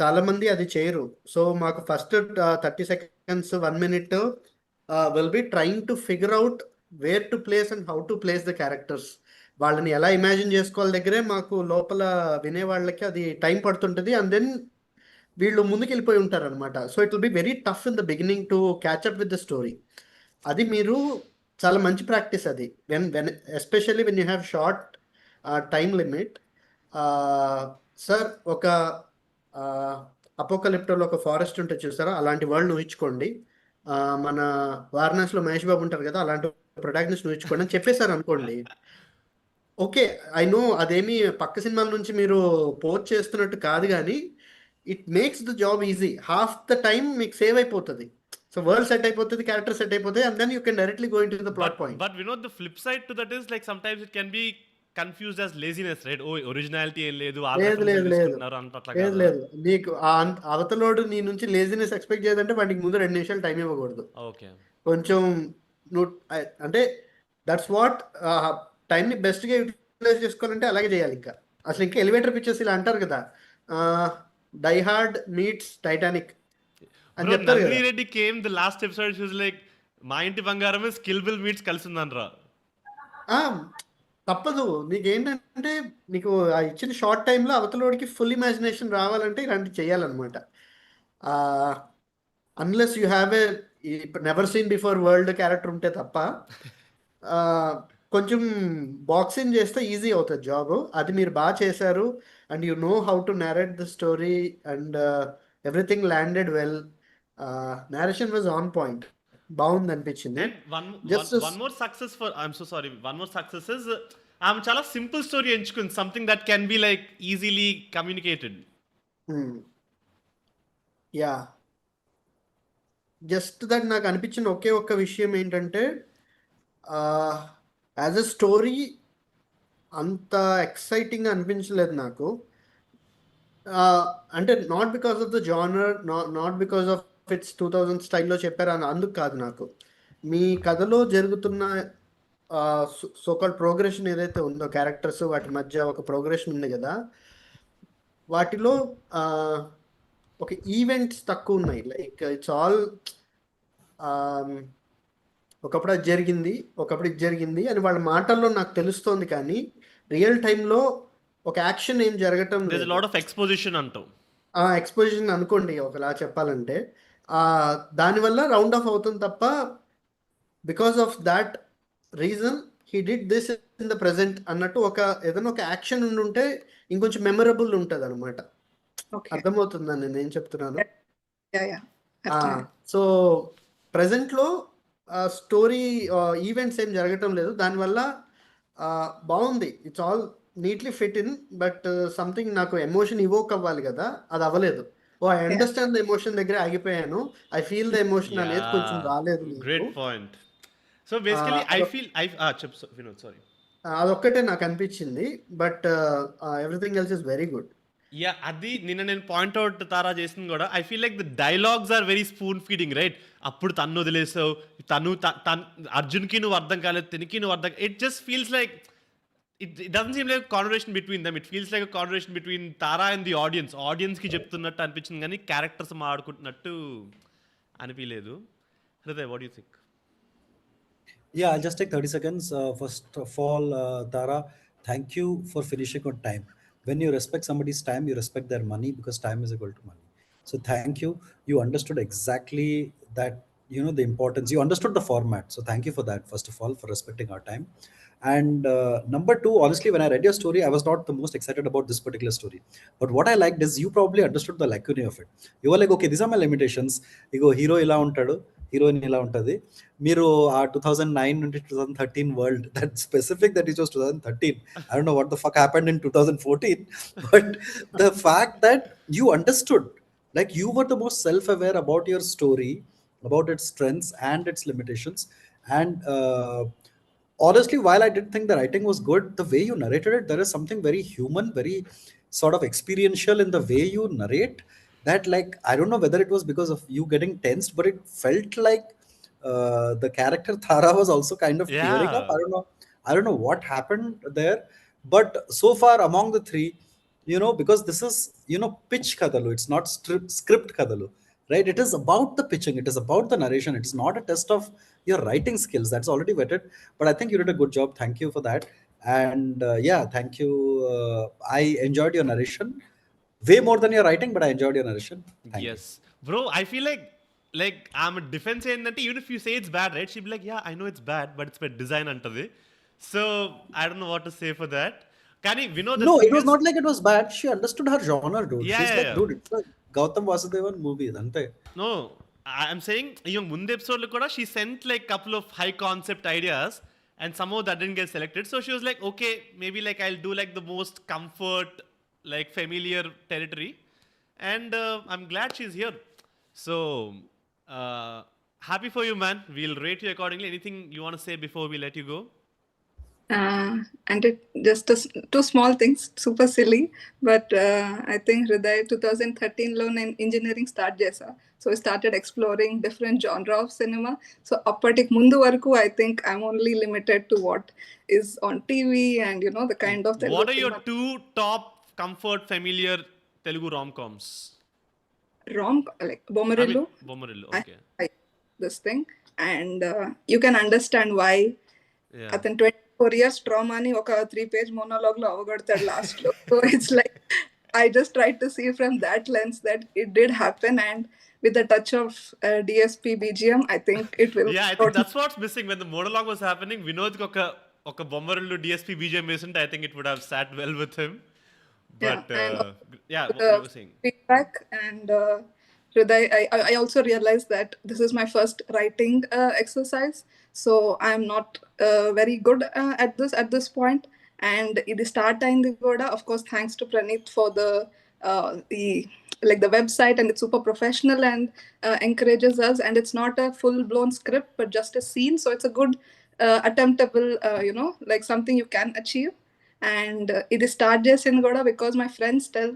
చాలా మంది అది చేయరు. సో మాకు first 30 seconds 1 minute will be trying to figure out where to place and how to place the characters. వాళ్ళని ఎలా ఇమాజిన్ చేసుకోవాలి దగ్గరే మాకు లోపల వినే వాళ్ళకి అది టైం పడుతుంటుంది. అండ్ దెన్ వీళ్ళు ముందుకు వెళ్ళిపోయి ఉంటారు అనమాట. So it will be very tough in the beginning to catch up with the story. అది మీరు చాలా మంచి ప్రాక్టీస్ అది. When especially when you have short time limit. Sir, ఒక అపోకలిప్టోలో ఒక ఫారెస్ట్ ఉంటే చూసారా, అలాంటి వరల్డ్ ఊహించుకోండి. మన వారణాసిలో మహేష్ బాబు ఉంటారు కదా, అలాంటి ప్రొటాగనిస్ట్ ఊహించుకోండి అని చెప్పేశారు అనుకోండి. ఓకే, ఐ నో అదేమి పక్క సినిమాల నుంచి మీరు పోస్ట్ చేస్తున్నట్టు కాదు, కానీ it makes the job easy. Half the time మీకు సేవ్ అయిపోతుంది. సో వరల్డ్ సెట్ అయిపోతుంది, క్యారెక్టర్ సెట్ అయిపోతుంది, and then you can directly go into the plot point. But Vinod, the flip side to that is like sometimes it can be confused as laziness, right? Oh, originality ఏం లేదు, లేదు. నీకు అవతలోడు నీ నుంచి laziness expect చేయదంటే వాడికి ముందు 2 నిమిషాలు time ఇవ్వకూడదు. ఓకే, కొంచెం నువ్వు అంటే దట్స్ వాట్ టైంని బెస్ట్గా యూటిలైజ్ చేసుకోవాలంటే అలాగే చేయాలి. ఇంకా ఎలివేటర్ పిక్చర్స్ ఇలా అంటారు కదా, డై హార్డ్ మీట్స్ టైటానిక్ అని చెప్తారు కదా. Reddy came the last episode, she was like మా ఇంటి బంగారమే స్కిల్ బిల్ మీట్స్ కలిసి ఉందనరా. తప్పదు. నీకేంటంటే నీకు ఆ ఇచ్చిన షార్ట్ టైంలో అవతలోడికి ఫుల్ ఇమాజినేషన్ రావాలంటే ఇలాంటివి చేయాలన్నమాట. Unless you have a never seen before world character ఉంటే తప్ప కొంచెం బాక్సింగ్ చేస్తే ఈజీ అవుతుంది జాబ్. అది మీరు బాగా చేశారు. And you know how to narrate the story and everything landed well. narration was on point, బాగుంది అనిపించింది. One more success for, I'm so sorry, one more success is I'm చాలా simple story ఎంచుకుంది, something that can be like easily communicated. Yeah, just that నాకు అనిపించిన ఒకే ఒక్క విషయం ఏంటంటే యాజ్ అ స్టోరీ అంత ఎక్సైటింగ్ అనిపించలేదు నాకు. అంటే not because of the genre, not because of it's 2000 స్టైల్లో చెప్పారు అందుకు కాదు. నాకు మీ కథలో జరుగుతున్న సోకాల్ ప్రోగ్రెషన్ ఏదైతే ఉందో, క్యారెక్టర్స్ వాటి మధ్య ఒక ప్రోగ్రెషన్ ఉంది కదా, వాటిలో ఒక ఈవెంట్స్ తక్కువ ఉన్నాయి. లైక్ ఇట్స్ ఆల్ ఒకప్పుడు అది జరిగింది, ఒకప్పుడు ఇది జరిగింది అని వాళ్ళ మాటల్లో నాకు తెలుస్తోంది, కానీ రియల్ టైంలో ఒక యాక్షన్ ఏం జరగటం లేదు. లాట్ ఆఫ్ ఎక్స్పోజిషన్ అంటాం. ఎక్స్పోజిషన్ అనుకోండి ఒకలా చెప్పాలంటే. దానివల్ల రౌండ్ ఆఫ్ అవుతుంది తప్ప because of that reason he did this in the present అన్నట్టు ఏదైనా ఒక యాక్షన్ ఉంటే ఇంకొంచెం మెమరబుల్ ఉంటుంది అనమాట. అర్థమవుతుందని నేను చెప్తున్నాను. సో ప్రెజెంట్లో స్టోరీ ఈవెంట్స్ ఏం జరగటం లేదు, దానివల్ల బాగుంది. It's all neatly fit in, but something నాకు ఎమోషన్ ఇవోక్ అవ్వాలి కదా, అది అవ్వలేదు. ఐ అండర్స్టాండ్ ద ఎమోషన్ దగ్గర ఆగిపోయాను. ఐ ఫీల్ ద ఎమోషన్ అనేది కొంచెం రాలేదు. Great point. So basically I feel చెప్పు వినోద్, సారీ. అదొక్కటే నాకు అనిపించింది, but everything else is very good. Yeah, అది నిన్న నేను పాయింట్అవుట్ తారా చేసింది కూడా. I feel like the dialogues are very spoon feeding, right? అప్పుడు తను వదిలేసావు, అర్జున్కి నువ్వు అర్థం కాలేదు, తినికి నువ్వు అర్థం, it just feels like it doesn't seem like a conversation between them. It feels like a conversation between Tara and the audience. Audience ki చెప్తున్నట్టు అనిపించింది కానీ క్యారెక్టర్స్ మాట్లాడుకుంటున్నట్టు అనిపించలేదు. Hriday, what do you think? Yeah, I'll just take 30 seconds. First of all, Tara, thank you for finishing on time. When you respect somebody's time, you respect their money, because time is equal to money. So thank you. You understood exactly that the importance. You understood the format, so thank you for that, first of all, for respecting our time. And number two, honestly, when I read your story, I was not the most excited about this particular story, but what I liked is you probably understood the lacunae of it. You were like, okay, these are my limitations. Ego hero ఇలా ఉంటాడు, heroine ఇలా ఉంటుంది. మీరు ఆ 2009 నుండి 2013 world, that specific that is 2013. I don't know what the fuck happened in 2014, but the fact that you understood, like you were the most self-aware about your story, about its strengths and its limitations. And honestly, while I did think the writing was good, the way you narrated it, there is something very human, very sort of experiential in the way you narrate, that, like, I don't know whether it was because of you getting tensed, but it felt like the character Thara was also kind of tearing up. Yeah. I don't know what happened there, but so far among the three, because this is, pitch Kathalu, it's not script Kathalu, right? It is about the pitching, it is about the narration, it is not a test of your writing skills, that's already vetted. But I think you did a good job, thank you for that. And yeah, thank you. I enjoyed your narration way more than your writing, but I enjoyed your narration. Thank you. Yes. Bro, I feel like I'm a defense ఏంటంటే even if you say it's bad, right? She'll be like, yeah, I know it's bad, but it's by design అంటది. So I don't know what to say for that. కానీ Vinod, the No, thing it was is- not like it was bad. She understood her genre, dude. Yeah, She's yeah, like, yeah. dude, it's a Gautam Vasudevan movie, ante. No, I'm saying even ముందు episode లో కూడా she sent like couple of high concept ideas and somehow that didn't get selected. So she was like, okay, maybe like I'll do like the most comfort, like familiar territory. And I'm glad she's here. So happy for you, man. We'll rate you accordingly. Anything you want to say before we let you go? And it just two small things, super silly, but I think Hriday 2013 లో నేను engineering start చేసా. So I started exploring different genre of cinema. So అప్పటికి ముందు వరకు I think I'm only limited to what is on TV and the kind of Telugu What are your cinema. two top comfort familiar Telugu rom-coms? Like Bommarillu. Bommarillu, I okay. like this thing, and you can understand why Yeah. అతను 24 years trauma అని ఒక 3-page monologue లో అవగొడతాడు last లో. So it's like I just tried to see from that lens that it did happen, and with a touch of DSP BGM, I think it will. Yeah, I think that's what's missing. When the monologue was happening, Vinod oka Bommarillu DSP BGM isn't. I think it would have sat well with him. But Yeah, and yeah, what the you were saying. feedback, and Hriday, I also realized that this is my first writing exercise, so I'm not very good at this point. And ఇది start అయింది కూడా, of course, thanks to Praneeth for the website, and it's super professional and encourages us, and it's not a full blown script but just a scene, so it's a good attemptable, like something you can achieve. And ఇది start చేసింది కూడా because my friends tell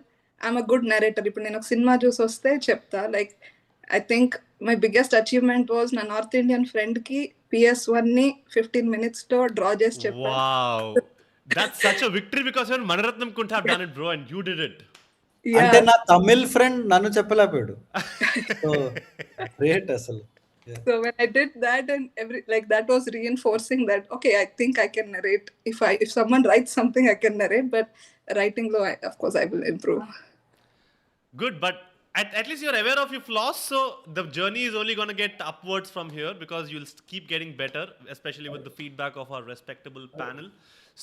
I'm a good narrator. ఇప్పుడు నేను ఒక cinema చూసి వస్తే చెప్తా, like I think my biggest achievement was నా నార్త్ ఇండియన్ ఫ్రెండ్ కి PS1 ని 15 minutes లో డ్రా చేసి చెప్పాను. Wow. That's such a victory, because even Manaratnam couldn't have done it, bro, and you did it. అంటే నా తమిళ్ ఫ్రెండ్ నన్ను చెప్పలేపాడు. So great అసలు. So when I did that, and that was reinforcing that, okay, I think I can narrate. If someone writes something, I can narrate, but writing low, of course I will improve. Good, but at least you're aware of your flaws, so the journey is only going to get upwards from here, because you'll keep getting better, especially with the feedback of our respectable panel.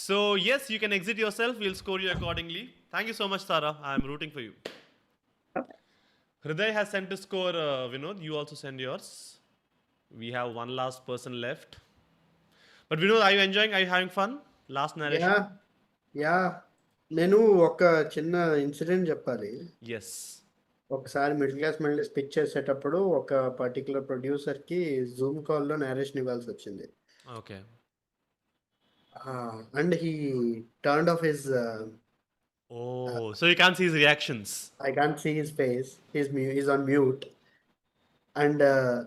So yes, you can exit yourself. We'll score you accordingly. Thank you so much, Tara. I'm rooting for you. Okay. Hriday has sent a score. Vinod, you also send yours. We have one last person left. But Vinod, are you enjoying? Are you having fun? Last narration. Yeah నేను ఒక చిన్న incident చెప్పాలి. Yes. ఒకసారి middle class మెల్డీ speech చేసేటప్పుడు ఒక particular ప్రొడ్యూసర్కి Zoom కాల్లో narration ఇవ్వాల్సి వచ్చింది. Okay. And he turned off his Oh, so you can't see his reactions. I can't see his face, he's on mute. And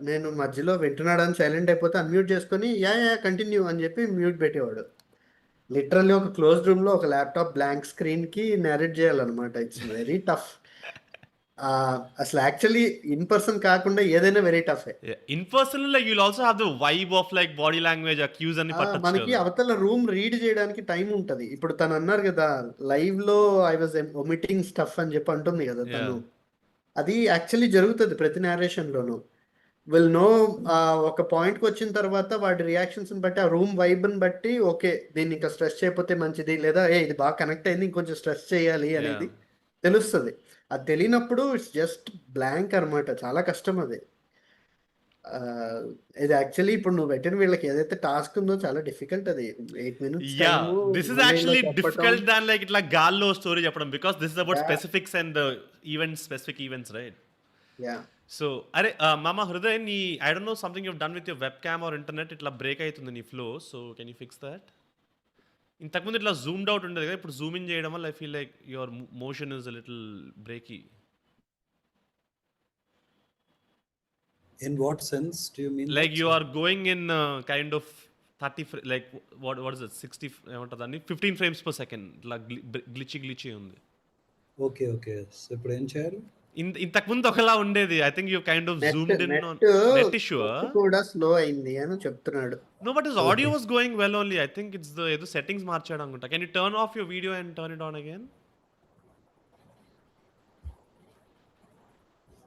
నేను మధ్యలో వింటున్నాడని సైలెంట్ అయిపోతే అన్మ్యూట్ చేసుకొని యా కంటిన్యూ అని చెప్పి మ్యూట్ పెట్టేవాడు. లిటరల్లీ ఒక క్లోజ్ రూమ్లో ఒక ల్యాప్టాప్ బ్లాంక్ స్క్రీన్కి నేరేట్ చేయాలన్నమాట. It's very tough. అసలు యాక్చువల్లీ ఇన్ పర్సన్ కాకుండా ఏదైనా very tough. In person, like you'll also have the vibe of like body language, cues and మనకి అవతల రూమ్ రీడ్ చేయడానికి టైం ఉంటది. ఇప్పుడు తను అన్నారు కదా లైవ్ లో ఐ వాజ్ ఒమిటింగ్ స్టఫ్ అని చెప్పి అంటుంది కదా తను. అది యాక్చువల్లీ జరుగుతుంది ప్రతి నేరేషన్ లోను. విల్ నో ఒక పాయింట్కి వచ్చిన తర్వాత వాడి రియాక్షన్స్ బట్టి ఆ రూమ్ వైబ్ని బట్టి ఓకే దీన్ని ఇంకా స్ట్రెస్ చేయకపోతే మంచిది లేదా ఇది బాగా కనెక్ట్ అయింది ఇంకొంచెం స్ట్రెస్ చేయాలి అనేది తెలుస్తుంది. అది తెలియనప్పుడు ఇట్స్ జస్ట్ బ్లాంక్ అనమాట. చాలా కష్టం అది. ఇది యాక్చువల్లీ ఇప్పుడు నువ్వు పెట్టిన వీళ్ళకి ఏదైతే టాస్క్ ఉందో చాలా డిఫికల్ట్ అది. 8 minutes Yeah, time this is మళ్ళీ ఇలా actually చెప్పటం. difficult than like itla gallo story cheppadam because this is about Yeah. specifics and the events, specific events, right? Yeah So, Mama Hriday, I don't know something you've done with your webcam or internet, itla break aitundi nee flow. So, can you fix that? ఇంతకుముందు ఇట్లా zoomed out ఉండేది కదా, ఇప్పుడు Zoom in చేయడం వల్ల I feel like your motion is a little breaky. In what sense do you mean? Like that? you are going in kind of 30 like what is it 60 ఏమంటది 15 frames per second ఇట్లా గ్లిచీ ఉంది. Okay okay. So ఇప్పుడు ఏం చేయాలి? ఇంతకుముందు ఒకలా ఉండేది. I think you kind of zoomed in on net issue. కూడా స్లో అయింది అని చెప్తున్నాడు. No, but his audio was going well only. I think it's the settings మార్చాడు అనుకుంటా. Can you turn off your video and turn it on again?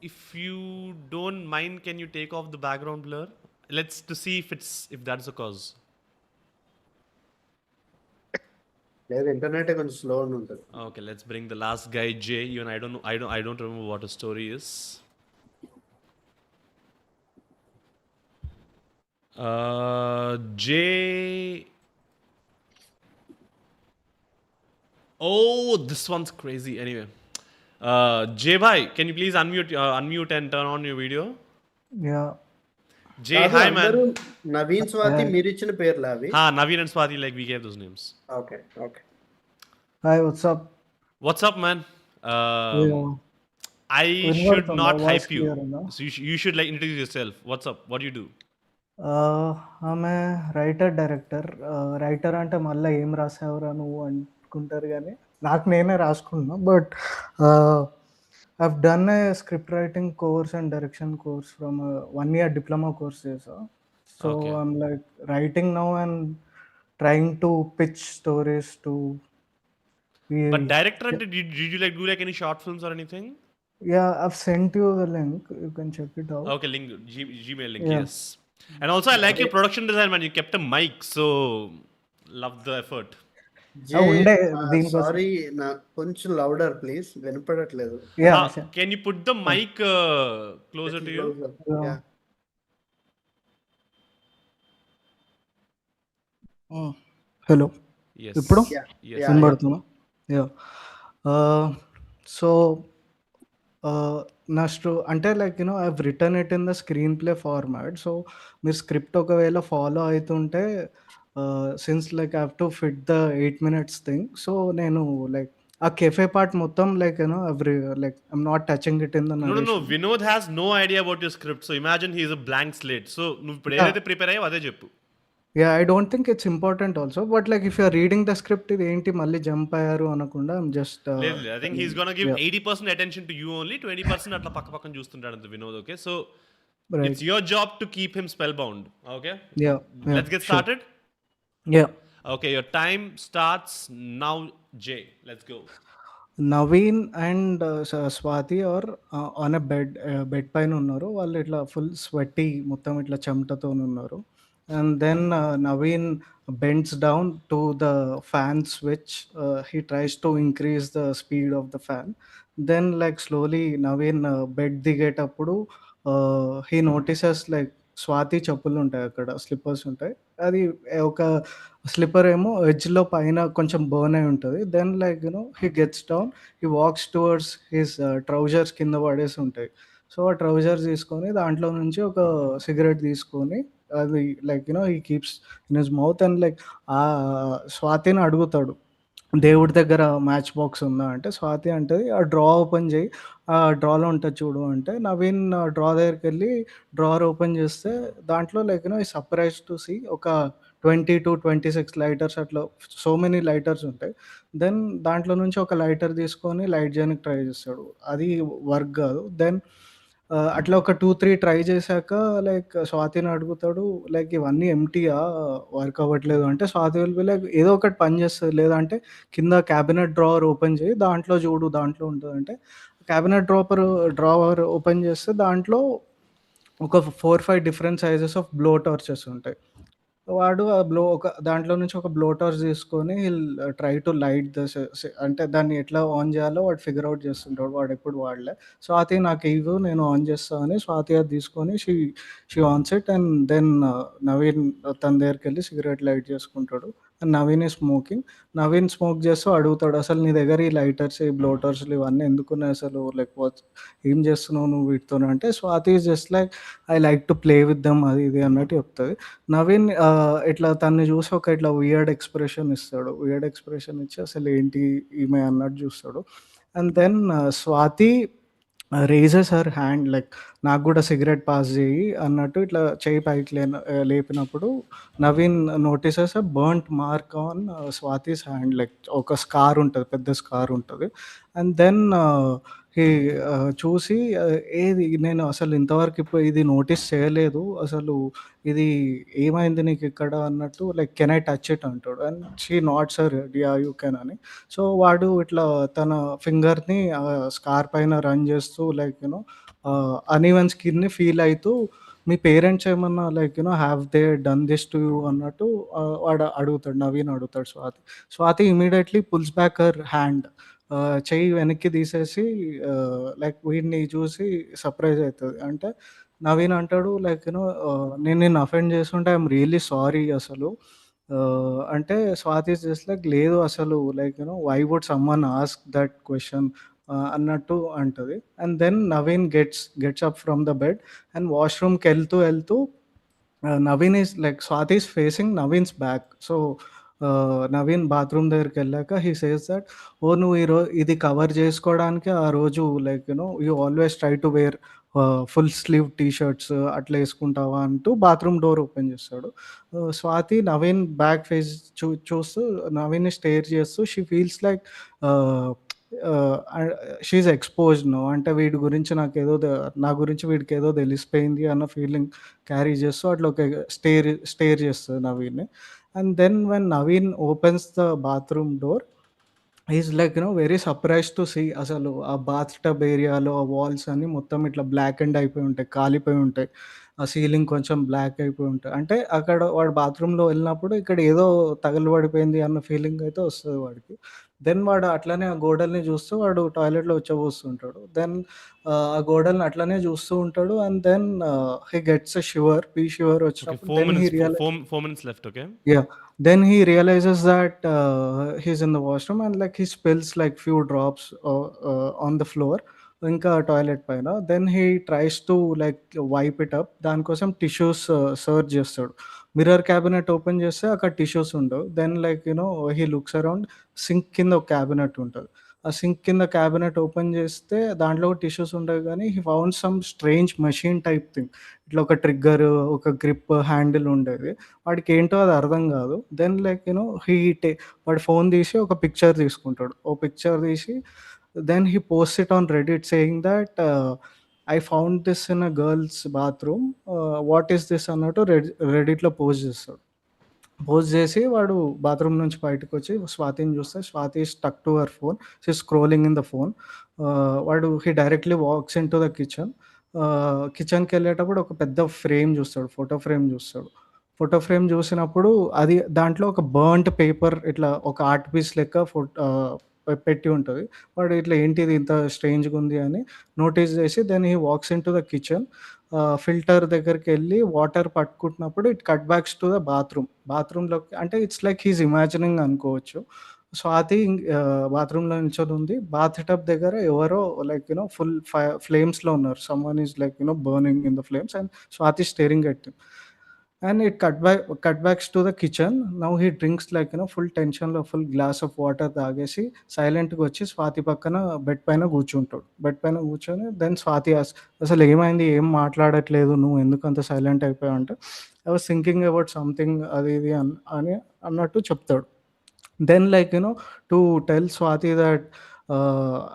If you don't mind, can you take off the background blur? Let's to see if that's the cause. లేదు internet కొంచెం slow ఉంటుంది. Okay, let's bring the last guy Jay. Even I don't remember what his story is. Jay. Oh, this one's crazy. Anyway, Jay bhai, can you please unmute and turn on your video? Yeah. Jay, hi man. Naveen Swathi మీరు ఇచ్చిన పేర్లు అవి. Naveen and Swati, like we gave those names. Okay okay. Hi, what's up? What's up, man? Yeah. I Vinod should from not my voice hype you. clear enough. So you should like introduce yourself. What's up? What do you do? ఆమె writer director. Writer అంటే మళ్ళీ ఏం రాసావురా నువ్వు అనుకుంటారు కానీ నాకు నేనే రాసుకున్నా. But I've done a script writing course and direction course from a 1-year diploma course చేసా. So Okay. I'm like writing now and trying to pitch stories to But director, did you like do like any short films or anything? Yeah, I've sent you the link. You can check it out. Okay, link Gmail link, Yeah. yes. And also I like your production design, man. You kept a mic, so love the effort. ఉండే దీనికోసం. Sorry నాకు కొంచెం louder please వినపడట్లేదు. Yeah, Can you put the mic closer to you? Yeah. Hello, Yes. ఇప్పుడు Yeah. Yes. Yeah. వినబడుతున్నా? Yeah. So అంటే like you know I written it in the screenplay format. So మీరు script ఒకవేళ follow అవుతుంటే since like I have to fit the 8 minutes thing. So నేను like ఆ cafe part మొత్తం like you know like I'm not touching it in the No. Vinod has no idea about your script. So imagine he's a blank slate. So నువ్వు ఇప్పుడు ఏదైతే prepare అయ్యావు అదే చెప్పు. Yeah, I don't think it's important also. But like if you're reading the script ఇది ఏంటి మళ్ళీ jump అయ్యారు అనకుండా ఐమ్ జస్ట్ లేదు, I think he's gonna give 80% attention to you only, 20% అట్లా పక్కన చూస్తుంటాడు అంత Vinod. Okay, so it's your job to keep him spellbound. Okay, yeah. let's get started. Yeah. Okay, your time starts now, Jay. Let's go. Naveen and Swathi are on a bed పైన ఉన్నారు. వాళ్ళు ఇట్లా full స్వెట్టి మొత్తం ఇట్లా చెమటతో ఉన్నారు. And then Naveen bends down to the fan switch. He tries to increase the speed of the fan. Then like slowly Naveen bed దిగేటప్పుడు he notices like Swathi చెప్పులు ఉంటాయి అక్కడ, స్లిప్పర్స్ ఉంటాయి. అది ఒక స్లిప్పర్ ఏమో ఎడ్జ్లో పైన కొంచెం బర్న్ అయి ఉంటుంది. Then like you know he gets down, he walks towards his trousers కింద పడేసి ఉంటాయి. సో ఆ ట్రౌజర్స్ తీసుకొని దాంట్లో నుంచి ఒక సిగరెట్ తీసుకొని అది like you know he keeps in his mouth. And like ఆ స్వాతిని అడుగుతాడు, దేవుడి దగ్గర మ్యాచ్ బాక్స్ ఉందా అంటే, స్వాతి అంటది ఆ డ్రా ఓపెన్ చేయి, ఆ డ్రాలో ఉంటుంది చూడు అంటే, నవీన్ డ్రా దగ్గరికి వెళ్ళి డ్రావర్ ఓపెన్ చేస్తే దాంట్లో లైక్ యూనో ఈ సర్ప్రైజ్ టు సీ ఒక 20 to 26 లైటర్స్ అట్లా సో మెనీ లైటర్స్ ఉంటాయి. దెన్ దాంట్లో నుంచి ఒక లైటర్ తీసుకొని లైట్ చేయడానికి ట్రై చేస్తాడు. అది వర్క్ కాదు. దెన్ అట్లా ఒక 2-3 ట్రై చేశాక లైక్ స్వాతిని అడుగుతాడు లైక్ ఇవన్నీ ఎంటీయా, వర్క్ అవ్వట్లేదు అంటే, స్వాతి వెళ్ళి లైక్ ఏదో ఒకటి పని చేస్తుంది, లేదంటే కింద క్యాబినెట్ డ్రావర్ ఓపెన్ చేయి దాంట్లో చూడు దాంట్లో ఉంటుంది అంటే, క్యాబినెట్ డ్రావర్ ఓపెన్ చేస్తే దాంట్లో ఒక 4, 5 different sizes of blow torches ఉంటాయి. వాడు ఆ దాంట్లో నుంచి ఒక బ్లో టార్చ్ తీసుకొని ట్రై టు లైట్ ద అంటే దాన్ని ఎట్లా ఆన్ చేయాలో వాడు ఫిగర్ ఔట్ చేస్తుంటాడు. వాడెప్పుడు వాడలే. స్వాతి నాకివ్వు నేను ఆన్ చేస్తా అని స్వాతి అది తీసుకొని she ons it and then Naveen తన దగ్గరికెళ్ళి సిగరెట్ లైట్ చేసుకుంటాడు. And Naveen is smoking. Naveen smoke చేస్తూ అడుగుతాడు, "అసలు నీ దగ్గర ఈ లైటర్స్, ఈ బ్లో టార్చ్‌లు ఇవన్నీ ఎందుకున్నాయి అసలు? లైక్ ఏం చేస్తున్నావు నువ్వు వీటితోని?" అంటే Swathi is just like, "I like to play with them" అది ఇది అన్నట్టు చెప్తది. నవీన్ ఇట్లా తనని చూసి ఒక ఇట్లా వియర్డ్ ఎక్స్‌ప్రెషన్ ఇస్తాడు. వియర్డ్ ఎక్స్‌ప్రెషన్ ఇచ్చి అసలేంటి ఈమె అన్నట్టు చూస్తాడు. And then Swathi raises her hand like నాకు గూడా సిగరెట్ పాస్ జెయ్యి అన్నట్టు ఇట్లా చెయ్యి పైకి లేపినప్పుడు Naveen notices a burnt mark on Swathi's hand like ఒక స్కార్ ఉంటది. పెద్ద స్కార్ ఉంటది. అండ్ దెన్ హీ చూసి ఏది నేను అసలు ఇంతవరకు ఇది నోటీస్ చేయలేదు. అసలు ఇది ఏమైంది నీకిక్కడ అన్నట్టు like can I touch it అంటాడు. And she nods her head yeah! You can అని. సో, వాడు ఇట్లా తన ఫింగర్‌ని స్కార్ పైన రన్ చేస్తూ లైక్ అన్‌ఈవెన్ స్కిన్‌ని ఫీల్ అయితూ మీ పేరెంట్స్ ఏమన్నా like have they done this to you అన్నట్టు వాడు అడుగుతాడు. నవీన్ అడుగుతాడు Swathi. Swathi immediately pulls back her hand. చెయ్యి వెనక్కి తీసేసి లైక్ వీడిని చూసి సర్ప్రైజ్ అయితది. అంటే నవీన్ అంటాడు లైక్ నేను నిన్ను అఫెండ్ చేసుంటే ఐ యామ్ రియల్లీ సారీ అసలు. అంటే స్వాతి ఈస్ జస్ట్ లైక్ లేదు అసలు like why would someone ask that question అన్నట్టు అంటది. And then Naveen gets up from the bed and వాష్‌రూమ్‌కెళ్తూ Naveen is like Swathi is facing Naveen's back. So, Naveen bathroom దగ్గరికెళ్ళాక హీ సేస్ దట్, "ఓహ్! నువ్వు ఇది కవర్ జేసుకోవడానికి ఆ రోజు like you always try to wear full sleeve T shirts అట్లా యేసుకుంటావా" అంటూ బాత్రూమ్ డోర్ ఓపెన్ చేస్తాడు. స్వాతి నవీన్ బ్యాక్ ఫేస్ చూస్తూ నవీన్‌ని స్టేర్ చేస్తూ షీ ఫీల్స్ లైక్ ఆహ్, ఆహ్, షీ ఈస్ ఎక్స్‌పోజ్డ్ నౌ. అంటే వీడి గురించి నా గురించి వీడికేదో తెలిసిపోయింది అన్న ఫీలింగ్ క్యారీ చేస్తూ అట్లా ఒక స్టేర్ చేస్తది నవీన్‌ని. And then when Naveen opens the bathroom door is like very surprised to see అసలు ఆ బాత్ టబ్ ఏరియాలో ఆ వాల్స్ అన్నీ మొత్తం ఇట్లా బ్లాక్ అండ్ అయిపోయి ఉంటాయి. కాలిపోయి ఉంటాయి. ఆ సీలింగ్ కొంచెం బ్లాక్ అయిపోయి ఉంటాయి. అంటే అక్కడ వాడు బాత్రూమ్‌లో వెళ్ళినప్పుడు ఇక్కడ ఏదో తగలబడిపోయింది అన్న ఫీలింగ్ అయితే వస్తది వాడికి. దెన్ వాడు అట్లనే ఆ గోడల్ని చూస్తూ వాడు టాయిలెట్‌లో ఉచ్చబోస్తుంటాడు. దెన్ ఆ గోడల్ని అట్లనే చూస్తూ ఉంటాడు. And then he gets a shiver Okay, వచ్చినప్పుడు then he realise 4 minutes left. Okay. yeah. Then he realizes that he's in the washroom and like he spills like few drops on the floor ఇంకా toilet పైన. Then he tries to like wipe it up. దానికోసం tissues search చేస్తాడు. Mirror cabinet open చేస్తే అక్కడ tissues ఉండవు. Then like he looks around. Sink కింద ఒక cabinet ఉంటది. ఆ సింక్ కింద క్యాబినెట్ ఓపెన్ చేస్తే దాంట్లో టిష్యూస్ ఉండవు గానీ he found some strange machine type thing. ఇట్లా ఒక ట్రిగ్గర్, ఒక గ్రిప్, హ్యాండిల్ ఉండేది. వాడికేంటో అది అర్థం గాదు. దెన్ లైక్ వాడు ఫోన్ తీసి ఒక పిక్చర్ తీసుకుంటాడు. ఓ పిక్చర్ తీసి then he posts it on Reddit saying that I found this in a girls bathroom. What is this అన్నట్టు రెడిట్‌లో పోస్ట్ చేస్తాడు. పోస్ట్ చేసి వాడు బాత్రూమ్ నుంచి బయటకొచ్చి స్వాతిని చూస్తే Swathi is stuck to her phone. She is scrolling in the phone. He directly walks into the kitchen. కిచెన్‌కెళ్ళేటప్పుడు ఒక పెద్ద ఫ్రేమ్ చూస్తాడు. ఫోటో ఫ్రేమ్ చూస్తాడు. ఫోటో ఫ్రేమ్ చూసినప్పుడు అది దాంట్లో ఒక బర్న్ట్ పేపర్ ఇట్లా ఒక ఆర్ట్ పీస్ లెక్క పెట్టి ఉంటది. వాడు ఇట్లా ఏంటిది ఇంత స్ట్రేంజ్‌గుంది అని నోటీస్ చేసి then he walks into the kitchen. Filter దగ్గరికెళ్ళి వాటర్ పట్టుకుంటున్నప్పుడు it cut backs to the బాత్రూమ్‌లోకి అంటే it's like he is imagining అనుకోవచ్చు. స్వాతి బాత్రూమ్‌లో నిల్చొనుంది. బాత్ టబ్ దగ్గర ఎవరో లైక్ ఫుల్ ఫ్లేమ్స్‌లో ఉన్నారు. Someone is like burning in the flames and Swathi steering at him. And it cut backs to the kitchen. Now he drinks like full టెన్షన్‌లో full glass of water తాగేసి సైలెంట్‌గా వచ్చి స్వాతి పక్కన bed పైన కూర్చుంటాడు. బెడ్ పైన కూర్చొని దెన్ స్వాతి "అసలు ఏమైంది? ఏం మాట్లాడట్లేదు. నువ్వు ఎందుకంత సైలెంట్ అయిపోయావు" అంటే, "I was thinking about something" అది ఇది అని అన్నట్టు చెప్తాడు. Then like to tell Swathi that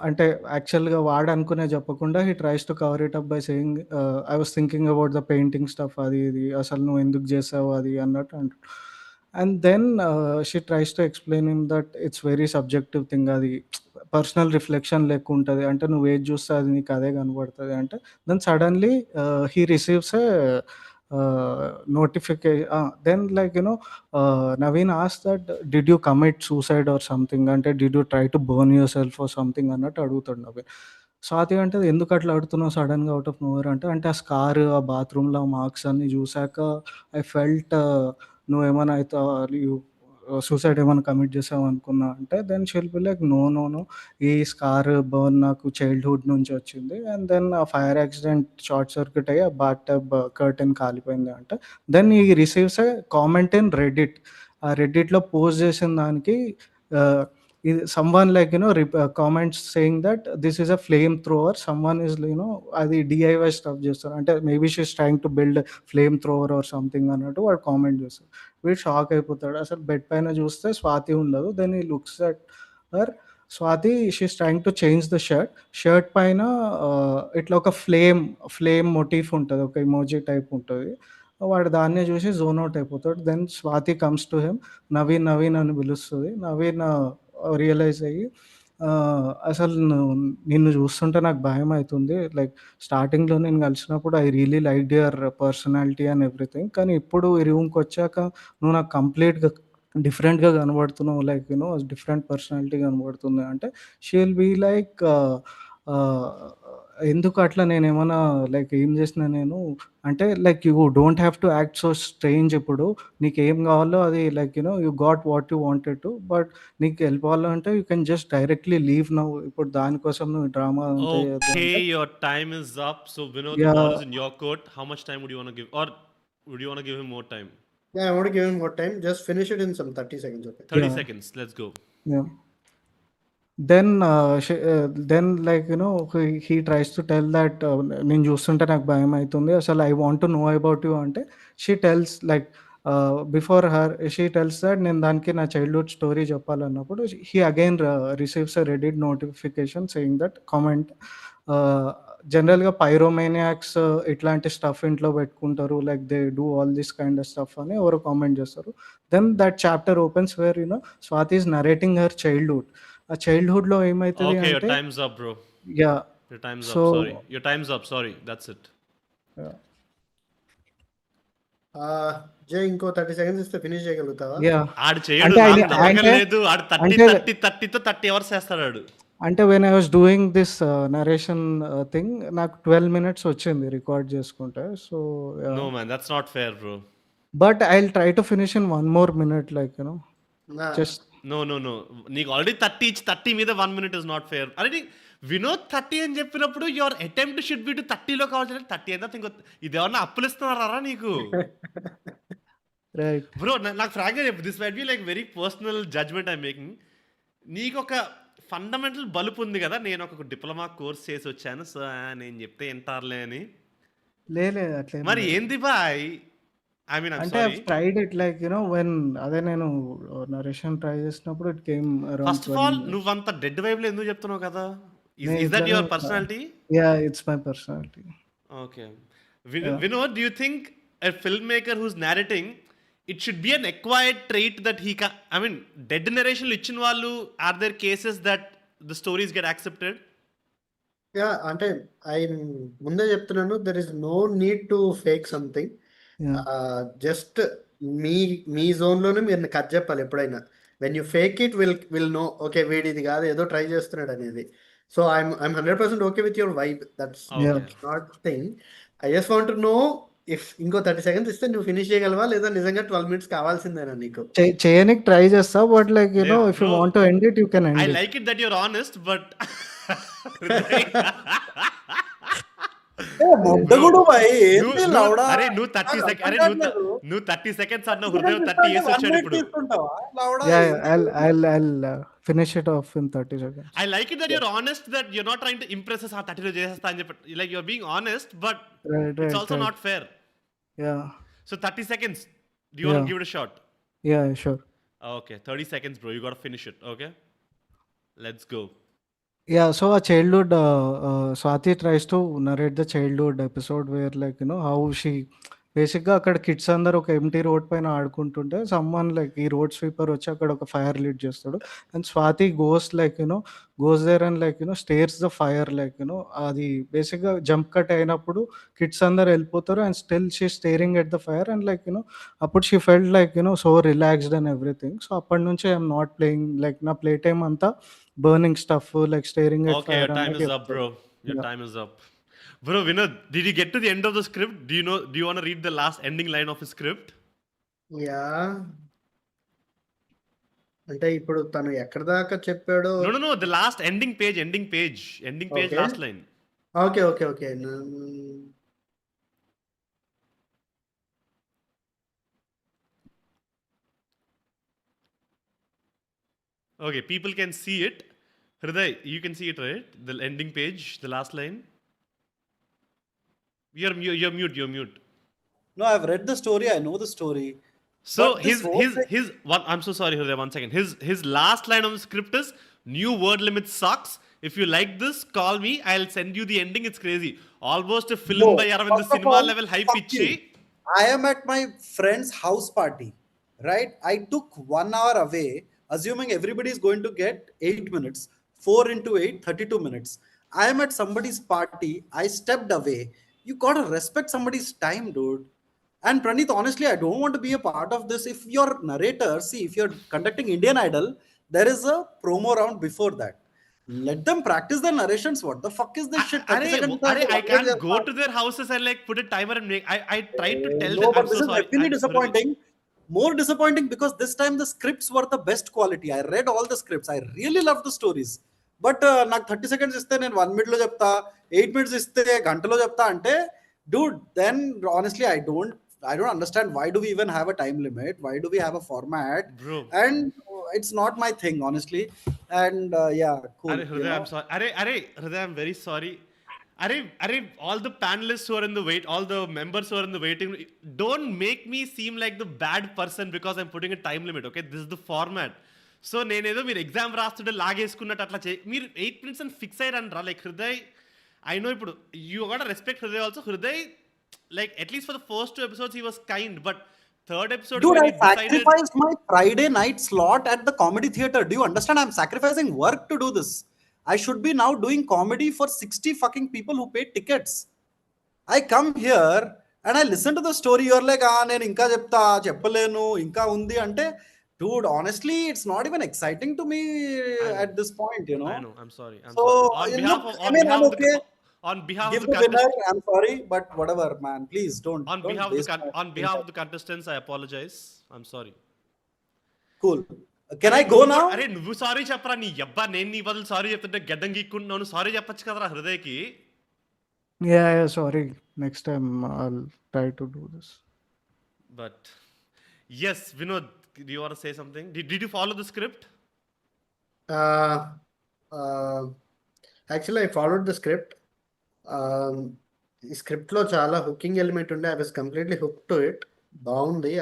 అంటే యాక్చువల్‌గా వాడనుకునేది చెప్పకుండా he tries to cover it up by saying I was thinking about the painting stuff అది ఇది. అసలు నువ్వు ఎందుకు చేసావు అది అన్నట్టు అంటాడు. And then she tries to explain him that it's very subjective thing, అది పర్సనల్ రిఫ్లెక్షన్ లెక్క ఉంటుంది, అంటే నువ్వు ఏది చూస్తే అది నీకు అదే కనబడుతుంది అంటే. Then suddenly he receives a notification. Then, like, Naveen asked that, did you commit suicide or something, అంటే did you try to burn yourself or something అన్నట్టు అడుగుతాడు నవీన్. స్వాతి అంటే ఎందుకు అట్లా అడుగుతున్నావు సడన్గా అవుట్ ఆఫ్ నోవేర్ అంటే ఆ స్కార్, ఆ బాత్రూంలో మార్క్స్ అన్ని చూసాక ఐ ఫెల్ట్ నువ్వేమైనా అయితే సూసైడ్ ఏమైనా కమిట్ చేసావు అనుకున్నా అంటే. Then she'll be like, no no no, ఈ స్కార్ బర్న్ నాకు చైల్డ్హుడ్ నుంచి వచ్చింది. అండ్ దెన్ ఆ ఫైర్ యాక్సిడెంట్ షార్ట్ సర్క్యూట్ అయ్యి ఆ బాత్ టబ్ కర్టెన్ కాలిపోయింది అంటే. Then he receives a comment in Reddit. ఆ రెడిట్లో పోస్ట్ చేసిన దానికి someone, like, comments saying that this is a flamethrower. Someone is, అది DIY స్టఫ్ చేస్తారు అంటే maybe she's trying to build flame thrower or something అన్నట్టు వాడు కామెంట్ చేస్తారు. వీడు షాక్ అయిపోతాడు. అసలు బెడ్ పైన చూస్తే స్వాతి ఉండదు. దెన్ ఈ looks at her. Swathi, she's trying to change the shirt పైన ఇట్లా ఒక ఫ్లేమ్ మోటిఫ్ ఉంటుంది, ఒక ఇమోజీ టైప్ ఉంటుంది. వాడు దాన్నే చూసి జోన్ అవుట్ అయిపోతాడు. Then Swathi comes to him, Naveen అని పిలుస్తుంది. నవీన్ రియలైజ్ అయ్యి, అసలు నిన్ను చూస్తుంటే నాకు భయం అవుతుంది. లైక్ స్టార్టింగ్లో నేను కలిసినప్పుడు I really like your personality and everything, కానీ ఇప్పుడు ఈ రూమ్కి వచ్చాక నువ్వు నాకు కంప్లీట్గా డిఫరెంట్గా కనబడుతున్నావు. లైక్ డిఫరెంట్ పర్సనాలిటీ కనబడుతుంది అంటే. షీ విల్ బీ లైక్, ఎందుకు అట్లా, నేనేమన్నా లైక్ ఏం చేసినా నేను అంటే, like you don't have to act so strange. ఇప్పుడు నీకు ఏం కావాలో అది, like you got what you wanted to, but నీకు వెళ్ళిపోవాలో అంటే you can just directly leave now. ఇప్పుడు దానికోసం నువ్వు డ్రామా అంతా చేయొద్దు Okay, అంటే. your time is up. So, Vinod, the yeah ball is in your court. How much time would you want to give? Or would you want to give him more time? Yeah, I want to give him more time. Just finish it in some 30 seconds, okay? 30 yeah seconds. Let's go. Yeah then then like he tries to tell that, నేను చూస్తుంటే నాకు భయం అవుతుంది, అసలు I want to know about you అంటే. She tells like, before her she tells that నేను దానికి నా చైల్డ్హుడ్ స్టోరీ చెప్పాలన్నప్పుడు he again receives a Reddit notification saying that comment. జనరల్గా పైరోమేనియాక్స్ ఇట్లాంటి స్టఫ్ ఇంట్లో పెట్టుకుంటారు, like they do all this kind of stuff అని ఎవరు కామెంట్ చేస్తారు. Then that chapter opens where Swathi is narrating her childhood. ఆ చైల్డ్హుడ్లో ఏమవుతుంది Okay, your అంటే, time's up, bro. Yeah Your time's so up. Sorry. Your time's up. Sorry. That's it. జై, ఇంకో 30 seconds ఇస్తే ఫినిష్ చేయగలుగుతావా? యా ఆడు చేయడు, అంటే నాకు ఆయన నమ్మకం అంటే లేదు. ఆడు 30 అంటే 30 30తో 30 అవర్స్ చేస్తాడు ఆడు. అంటే when I was doing this narration thing, నాకు 12 minutes వచ్చింది రికార్డ్ చేసుకుంటే. So No, man, that's not fair, bro. But I will try to finish in 1 more minute, like నా- జస్ట్. No. నీకు ఆల్రెడీ 30 ఇచ్చి 30 మీద 1 minute is not fair. అరే వినోద్ 30 అని చెప్పినప్పుడు your attempt should be to 30లో కావాలి. 30 ఎంత ఇంకో ఇదేమన్నా అప్పులు ఇస్తున్నారా నీకు? రైట్. బ్రో, నాకు ఫ్రాంక్గా చెప్పు, this might be like very personal judgement I'm making. నీకు ఒక ఫండమెంటల్ బలుపు ఉంది కదా, నేను ఒక డిప్లొమా కోర్స్ చేసి వచ్చాను, సో నేను చెప్తే ఎంటారులే అని. లేదు అట్లే మరి ఏంది బాయ్? ఐ మీన్ అంటే I tried it, like when అదే నేను నరేషన్ ట్రై చేసినప్పుడు it came around first of all నువ్వంత డెడ్ వైబ్లో ఎందుకు చెప్తున్నావు కదా? Is that your personality? Yeah, it's my personality. Okay. Vinod, do you think a filmmaker who's narrating, it should be an acquired trait that he can, I mean, dead narration ఇచ్చిన వాళ్ళు, are there cases that the stories get accepted? Yeah, అంటే ముందే చెప్తున్నాను, there is no need to fake something. Yeah just మీ జోన్లోనే మీరు cut చెప్పాలి ఎప్పుడైనా. When you fake it will know, okay వీడి ఇది కాదు ఏదో ట్రై చేస్తున్నాడు అనేది. So I'm 100% okay with your vibe. That's Okay. Not thing. I just want to know if ఇంకో 30 seconds ఇస్తే నువ్వు ఫినిష్ చేయగలవా, లేదా నిజంగా 12 minutes కావాల్సిందేనా నీకు? చేయనికి ట్రై చేస్తా, but like if you Bro, want to end it you can end I it. like it that you're honest, but ముద్దగుడు బాయ్, నువ్వు ఏంటి లౌడా? అరే నువ్వు 30 సెకండ్, అరే నువ్వు 30 seconds అన్న హృదయం 30 ఎందుకంటే years 1 వచ్చాడు minute ఇప్పుడు. తీసుకుంటావా లౌడా? Yeah, I'll finish it off in 30 seconds. I like it that you're honest, that you're not trying to impress us. 30లో చేసేస్తా అని చెప్పి, like you're being honest, but Right, it's also right. not fair. Yeah, So 30 seconds. Do you want to Yeah. give it a shot? yeah, sure. Okay, 30 seconds, bro. You gotta finish it. Okay, let's go. Yeah, so a childhood, Swati tries to narrate the childhood episode where, like, how she బేసిక్‌గా అక్కడ kids అందరూ ఒక empty road పైన ఆడుకుంటుంటే someone like ఈ road sweeper వచ్చి అక్కడ ఒక ఫైర్ లీడ్ చేస్తాడు. And Swathi goes there and stares the fire అది బేసిక్‌గా జంప్ కట్ అయినప్పుడు కిడ్స్ అందరూ వెళ్ళిపోతారు and still she staring at the fire and అప్పుడు she felt so relaxed and everything. So అప్పటి నుంచి ఐయామ్ నాట్ ప్లేయింగ్ నా ప్లే టైమ్ అంతా burning stuff staring at Okay, fire your time అనేది is up, bro. Your Yeah. time is up. Bro, Vinod, did you get to the end of the script? Do you want to read the last ending line of his script? Yeah! అంటే ఇప్పుడు తను ఎక్కడి దాకా చెప్పాడో No. The last ending page, okay. last line. Okay. Okay, people can see it. Hriday, you can see it, right? The ending page, the last line. You're mute. No, I've read the story. I know the story. So But this whole thing- his one. I'm so sorry, Hriday. 1 second. His last line on the script is new word limit sucks. If you like this, call me. I'll send you the ending. It's crazy. Almost a film No, by Aravind first of cinema all, level hype fuck ichi. you. I am at my friend's house party, right? I took 1 hour away, assuming everybody is going to get 8 minutes. 4 into 8, 32 minutes. I am at somebody's party. I stepped away. You gotta respect somebody's time, dude. And Pranit, honestly, I don't want to be a part of this. If you're narrator, see, if you're conducting Indian Idol, there is a promo round before that. Let them practice their narrations. What the fuck is this shit? 30 seconds. I can't go to their houses and put a timer and make. I tried to tell No, them. but I'm this so is sorry. really disappointing. More disappointing because this time the scripts were the best quality. I read all the scripts. I really love the stories. But నాకు 30 seconds ఇస్తే నేను 1 minute లో చెప్తా, 8 minutes ఇస్తే గంటలో చెప్తా అంటే, dude, then honestly I don't understand why do we even have a time limit? Why do we have a format? Bro. And it's not my thing, honestly. And yeah, cool. Arey, Hriday, I'm sorry. Arey, Hriday, I'm very sorry. Arey, all the panelists who are in the all the members who are in the waiting, don't make me seem like the bad person because I'm putting a time limit, okay? This is the format. So నేనేదో మీరు exam రాస్తుంటే లాగేసుకున్నట్టు అట్లా మీరు 8 minutes అని fix అయ్యారంటారా like Hriday I know ఇప్పుడు you got respect Hriday also Hriday like at least for the first 2 episodes he was kind, but third episode Dude, when I he decided sacrificed my Friday night slot at the comedy theater. Do you understand? I'm sacrificing work to do this. I should be now doing comedy for 60 fucking people who paid tickets. I come here and I listen to the story. You're like, నేను ఇంకా చెప్తా చెప్పలేను ఇంకా ఉంది అంటే, dude, honestly, it's not even exciting to me at this point, you know. I know, I'm sorry. So, on look, behalf of I mean, I'm okay. on behalf Give of the the winner. I'm sorry, but whatever, man. Please don't. on don't behalf waste my on behalf of the contestants, I apologize. I'm sorry. Cool. Can I go now? అరే నువ్వు sorry చెప్పరా నీ అబ్బా నేను నీ బదులు sorry చెప్తుంటే గడ్డం గీక్కుంటున్నావు సారీ చెప్పొచ్చు కదరా హృదయకి Yeah, sorry. Next time I'll try to do this. But yes, Vinod, do you want to say something? Did you follow the script? Actually I followed the script. ఈ స్క్రిప్ట్లో చాలా హుకింగ్ ఎలిమెంట్ ఉండే. I was completely hook to it. బాగుంది.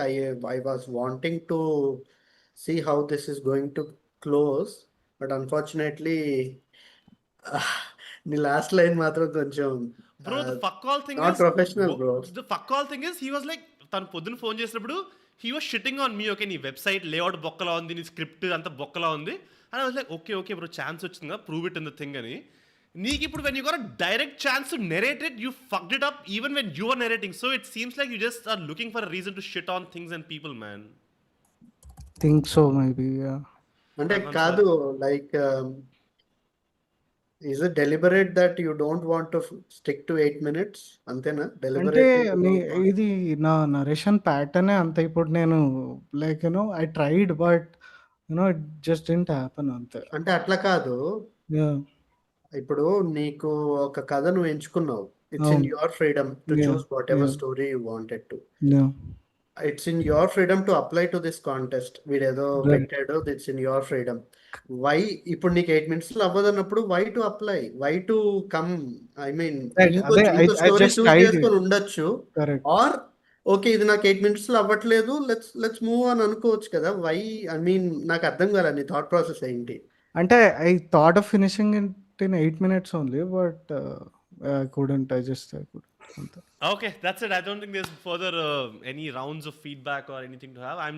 I was wanting to see how this is going to close, but unfortunately నీ last line మాత్రం కొంచెం Bro, the fuck all thing not is professional, bro. The fuck all thing is he was like తను పొద్దున phone చేసినప్పుడు he was shitting on me. Okay, నీ website layout బొక్కలా ఉంది, నీ స్క్రిప్ట్ అంతా బొక్కలా ఉంది. And I was like okay bro chance వచ్చిందా prove it in the thing అని. నీకు ఇప్పుడు when you got a direct chance to narrate it you fucked it up even when you are narrating. So it seems like you just are looking for a reason to shit on things and people man. Think so, maybe, yeah. అంటే కాదు, like is it deliberate that you don't want to stick to 8 minutes? అంతేనా? అంటే deliberate ఇది నా narration ప్యాటర్నే అంత. ఇప్పుడు నేను I tried but it just didn't happen అంతే. అంటే అట్లా కాదు. Yeah. ఇప్పుడు నీకు ఒక కథ నువ్వు ఎంచుకున్నావు. It's in your freedom to Yeah, choose whatever yeah. Story you wanted to. Yeah. It's in your freedom to apply to this contest. వీడేదో Right. పెట్టాడు, it's in your freedom. Why ఇప్పుడు నీకు 8 minutes లో అవ్వదన్నప్పుడు why to apply, why to come? I mean Right. ఇంకో అదే, I story just choose tried it. చేసుకొని ఉండొచ్చు. Correct. ఆర్ ఓకే ఇది నాకు 8 minutes లో అవ్వట్లేదు, లెట్స్ మూవ్ అని అనుకోవచ్చు కదా. వై? ఐ మీన్ నాకు అర్థం కాలే నీ థాట్ ప్రాసెస్ ఏంటి. అంటే I thought of finishing it in 8 minutes only, but I couldn't. I couldn't. అంతే. Okay, that's it. I don't think there's further any rounds of feedback or anything to have. I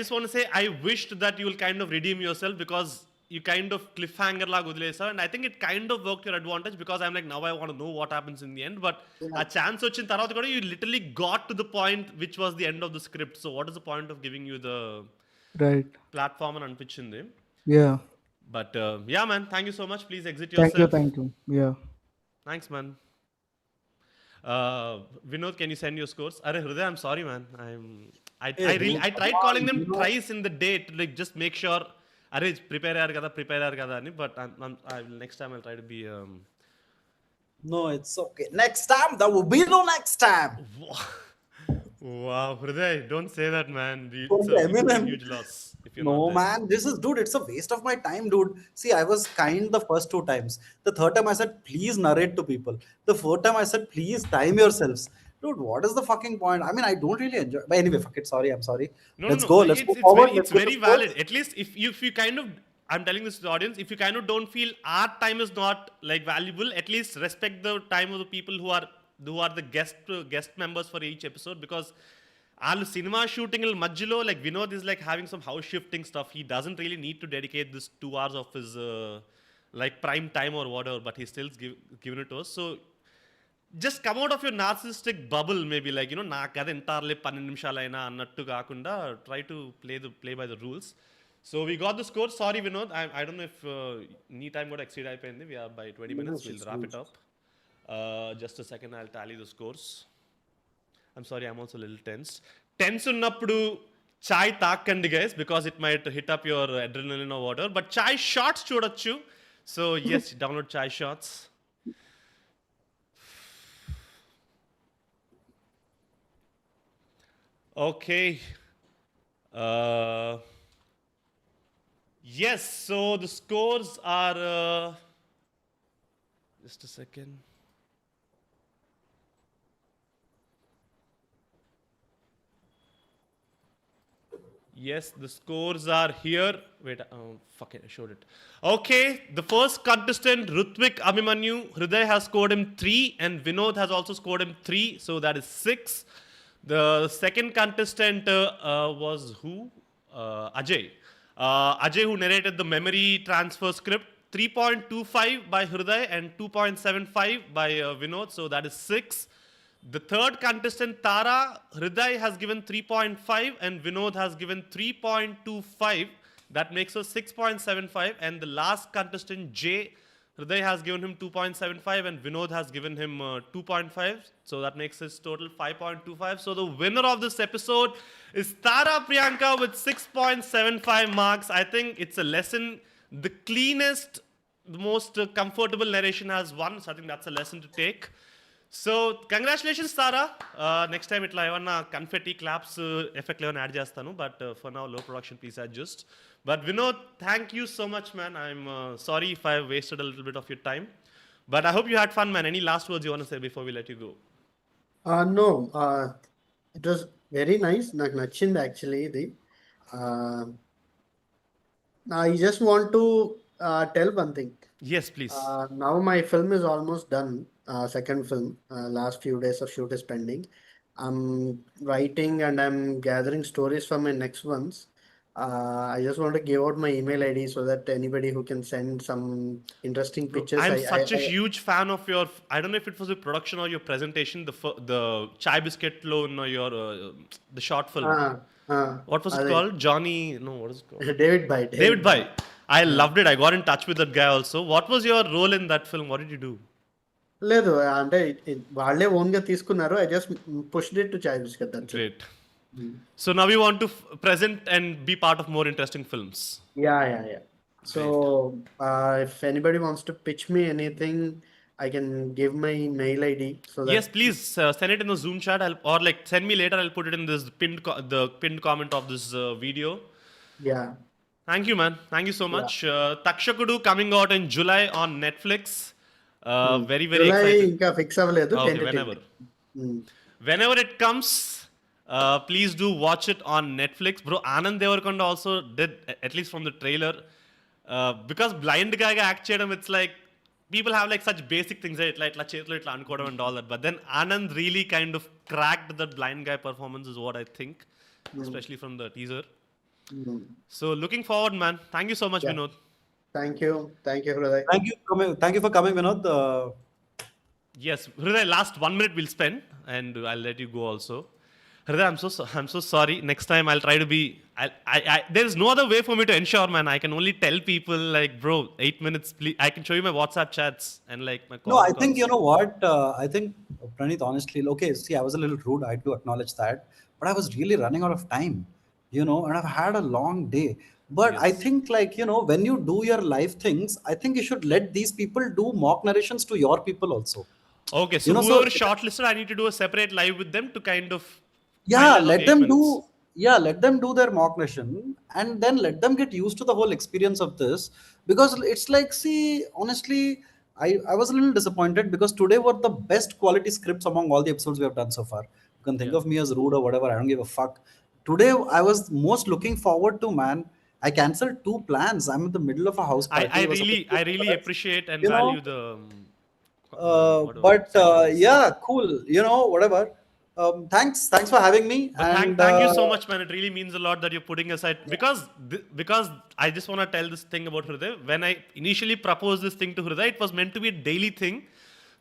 just want to say I wished that you will kind of redeem yourself because you kind of cliffhanger lag వదిలేసావు, and I think it kind of worked your advantage because I'm like, now I want to know what happens in the end. But a chance వచ్చిన తర్వాత కూడా you literally got to the point which was the end of the script. So what is the point of giving you the right. platform అని అనిపించింది. Yeah. But yeah, man, thank you so much. Please exit thank you. yourself. Thank you. Yeah. Thanks, man. Vinod, can you send your scores? Arre, Hriday, I'm sorry, man. I tried calling them thrice in the day to like just make sure. Arre, prepare kada ani. But next time I'll try to be. No, it's okay. Next time, there will be no next time. Wow, Hriday, don't say that, man. Don't It's blame a him. huge loss if you're No, not there. man, this is, dude, it's a waste of my time, dude. See, I was kind the first 2 times. The third time I said, please narrate to people. The fourth time I said, please time yourselves. Dude, what is the fucking point? I mean, I don't really enjoy. But anyway, fuck it. Sorry, I'm sorry. Let's go. Let's go forward. It's very valid. At least if you kind of, I'm telling this to the audience, if you kind of don't feel our time is not like valuable, at least respect the time of the people who are the guest members for each episode, because all cinema shooting మధ్యలో like Vinod is like having some house shifting stuff. He doesn't really need to dedicate this 2 hours of his like prime time or whatever, but he still given it to us. So just come out of your narcissistic bubble, maybe like, you know, నాకు కదా ఎంతారులే 12 నిమిషాలైనా అన్నట్టు కాకుండా try to play by the rules. So we got the score. Sorry, Vinod. I don't know if నీ time కూడా exceed అయిపోయింది. We are by 20 minutes. We'll wrap it up. Just a second, I'll tally the scores. I'm sorry, I'm also a little tense. Tense ఉన్నప్పుడు chai తాకండి guys, because it might hit up your adrenaline or whatever. But chai shots చూడొచ్చు. So yes, download chai shots. Okay. Yes, so the scores are just a second. Yes, the scores are here. Wait, fuck it, I showed it. Okay, the first contestant, Rutvik Abhimanyu, Hriday has scored him 3 and Vinod has also scored him 3, so that is 6. The second contestant was who? Ajay. Ajay, who narrated the memory transfer script, 3.25 by Hriday and 2.75 by Vinod, so that is 6. The third contestant, Tara, Hriday has given 3.5 and Vinod has given 3.25. That makes us 6.75. And the last contestant, Jay, Hriday has given him 2.75 and Vinod has given him 2.5. So that makes his total 5.25. So the winner of this episode is Tara Priyanka with 6.75 marks. I think it's a lesson. The cleanest, the most comfortable narration has won. So I think that's a lesson to take. So congratulations, Tara. Next time itla evanna confetti claps effect level add chestanu, but for now low production please adjust. But Vinod, thank you so much, man. I'm sorry if I wasted a little bit of your time, but I hope you had fun, man. Any last words you want to say before we let you go? No, it was very nice. నాకు నచ్చింది actually ఇది. I just want to tell one thing. Yes, please. Now my film is almost done. Second film, last few days of shoot is pending. I'm writing and I'm gathering stories for my next ones. I just want to give out my email ID so that anybody who can send some interesting pictures. I'm such a huge fan of your. I don't know if it was a production or your presentation. The chai biscuit lo no your the short film. What was it called? Johnny? No, what is it called? David Bye. David Bye. I loved it. I got in touch with that guy also. What was your role in that film? What did you do? లేదు అంటే వాళ్ళే own గా తీసుకున్నారు. I just pushed it to chai biscuit. Great. So now we want to present and be part of more interesting films. Yeah. So if anybody wants to pitch me anything, I can give my mail ID. So that Yes, please send it in the Zoom chat, or like send me later. I'll put it in this pinned comment of this video. Yeah. Thank you, man. Thank you so much. Takshakudu coming out in July on Netflix. Very July excited. ఇంకా fix అవ్వలేదు. Okay, whenever it comes, please do watch it on Netflix. Bro, Anand Devarkonda also did, at least from the trailer, because blind guy act cheyadam, it's like people have like such basic things, right? Like చేతిలో ఇట్లా అనుకోవడం and all that. But then Anand really kind of cracked that blind guy performance is what I think, especially from the teaser. So looking forward, man. Thank you so much, Yeah. Vinod. Thank you, Hriday. Thank you for coming, Vinod. Yes, Hriday, last 1 minute we'll spend, and I'll let you go also. Hriday, I'm so sorry. Next time I'll try to be. There's no other way for me to ensure, man. I can only tell people like, bro, 8 minutes. Please, I can show you my WhatsApp chats and like my No, I calls. think you know what. I think Pranit, honestly, okay. See, I was a little rude. I do acknowledge that, but I was really running out of time, and I've had a long day. But I Yes. think, like, when you do your live things, I think you should let these people do mock narrations to your people also. Okay, so So whoever shortlisted, I need to do a separate live with them to kind of. yeah, finalize, let okay, 8 them minutes. let them do their mock narration, and then let them get used to the whole experience of this, because it's like, see, honestly, I was a little disappointed because today were the best quality scripts among all the episodes we have done so far. You can think Yeah. of me as rude or whatever, I don't give a fuck. Today I was most looking forward to, man. I canceled 2 plans. I'm in the middle of a house party. I was supposed to really be surprise. appreciate and You know, value the but sacrifice. yeah, cool, whatever. Thanks for having me. But And thank you so much, man. It really means a lot that you're putting aside because I just want to tell this thing about Hriday. When I initially proposed this thing to Hriday, it was meant to be a daily thing.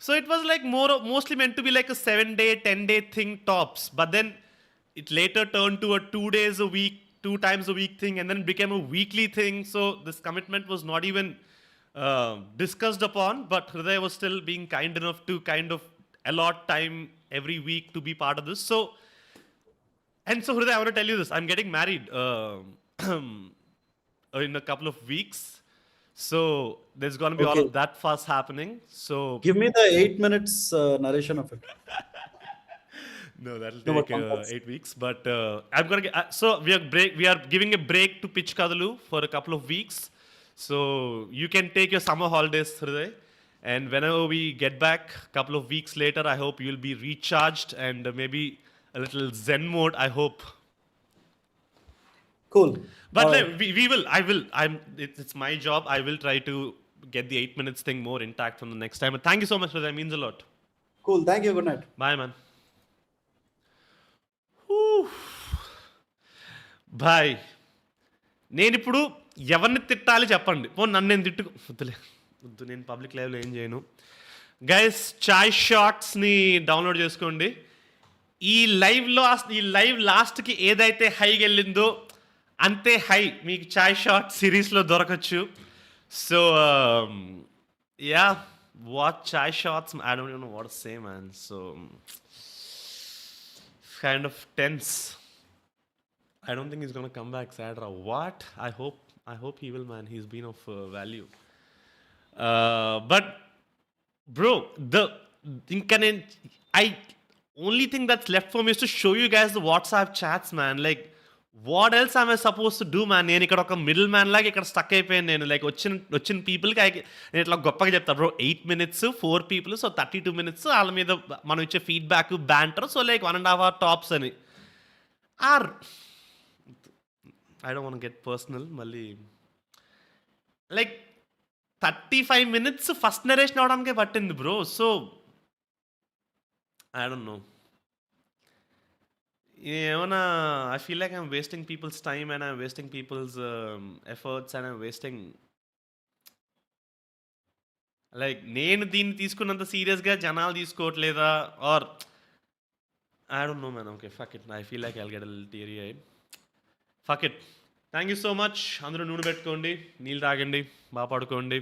So it was like mostly meant to be like a 7-day, 10-day thing tops. But then it later turned to a 2 days a week, 2 times a week thing, and then became a weekly thing. So this commitment was not even discussed upon, but Hriday was still being kind enough to kind of allot time every week to be part of this. So Hriday, I want to tell you this. I'm getting married in a couple of weeks. So there's going to be all Okay. of that fuss happening. So give me the 8 minutes narration of it. no, that'll No, but take congrats. 8 weeks. But I'm gonna get. So we are giving a break to pitch Kathalu for a couple of weeks. So you can take your summer holidays, Hriday. And whenever we get back, a couple of weeks later, I hope you'll be recharged and maybe a little Zen mode, I hope. Cool. But All like, right. we will. It's my job. I will try to get the 8 minutes thing more intact from the next time. But thank you so much, Hriday. It means a lot. Cool. Thank you. Good night. Bye, man. Bye నేను ఇప్పుడు ఎవరిని తిట్టాలి చెప్పండి. నన్ను నేను వద్దు, నేను public లైవ్లో ఏం చేయను. గైస్, చాయ్ షార్ట్స్ని డౌన్లోడ్ చేసుకోండి. ఈ లైవ్ లాస్ట్కి ఏదైతే హైకి వెళ్ళిందో అంతే హై మీకు చాయ్ షార్ట్ సిరీస్లో దొరకచ్చు. So yeah, watch Chai shorts. I don't know what to say, man. So kind of tense. I don't think he's gonna come back sad. What? I hope he will, man. He's been of value. But bro, I only thing that's left for me is to show you guys the WhatsApp chats, man. Like, what else am I supposed to do, man? నేను ఇక్కడ ఒక middle man లాగా ఇక్కడ stuck అయిపోయాను. నేను like వచ్చిన పీపుల్కి నేను ఇట్లా గొప్పగా చెప్తాను, bro 8 minutes 4 people, so 32 minutes వాళ్ళ మీద మనం ఇచ్చే feedback banter. So like 1.5 hour tops అని. I don't want get personal. మళ్ళీ లైక్ 35 minutes ఫస్ట్ నరేషన్ అవడానికే పట్టింది, bro. So I don't know, ఏమన్నా I feel like I'm wasting people's time and I'm wasting people's efforts and I'm wasting, like నేను దీన్ని తీసుకున్నంత సీరియస్గా జనాలు తీసుకోవట్లేదా, or I don't know, man. Okay, fuck it. I feel like I'll get little teary eyed. Fuck it. Thank you so much. అందరూ నూనె పెట్టుకోండి, నీళ్ళు తాగండి, బాగా పడుకోండి.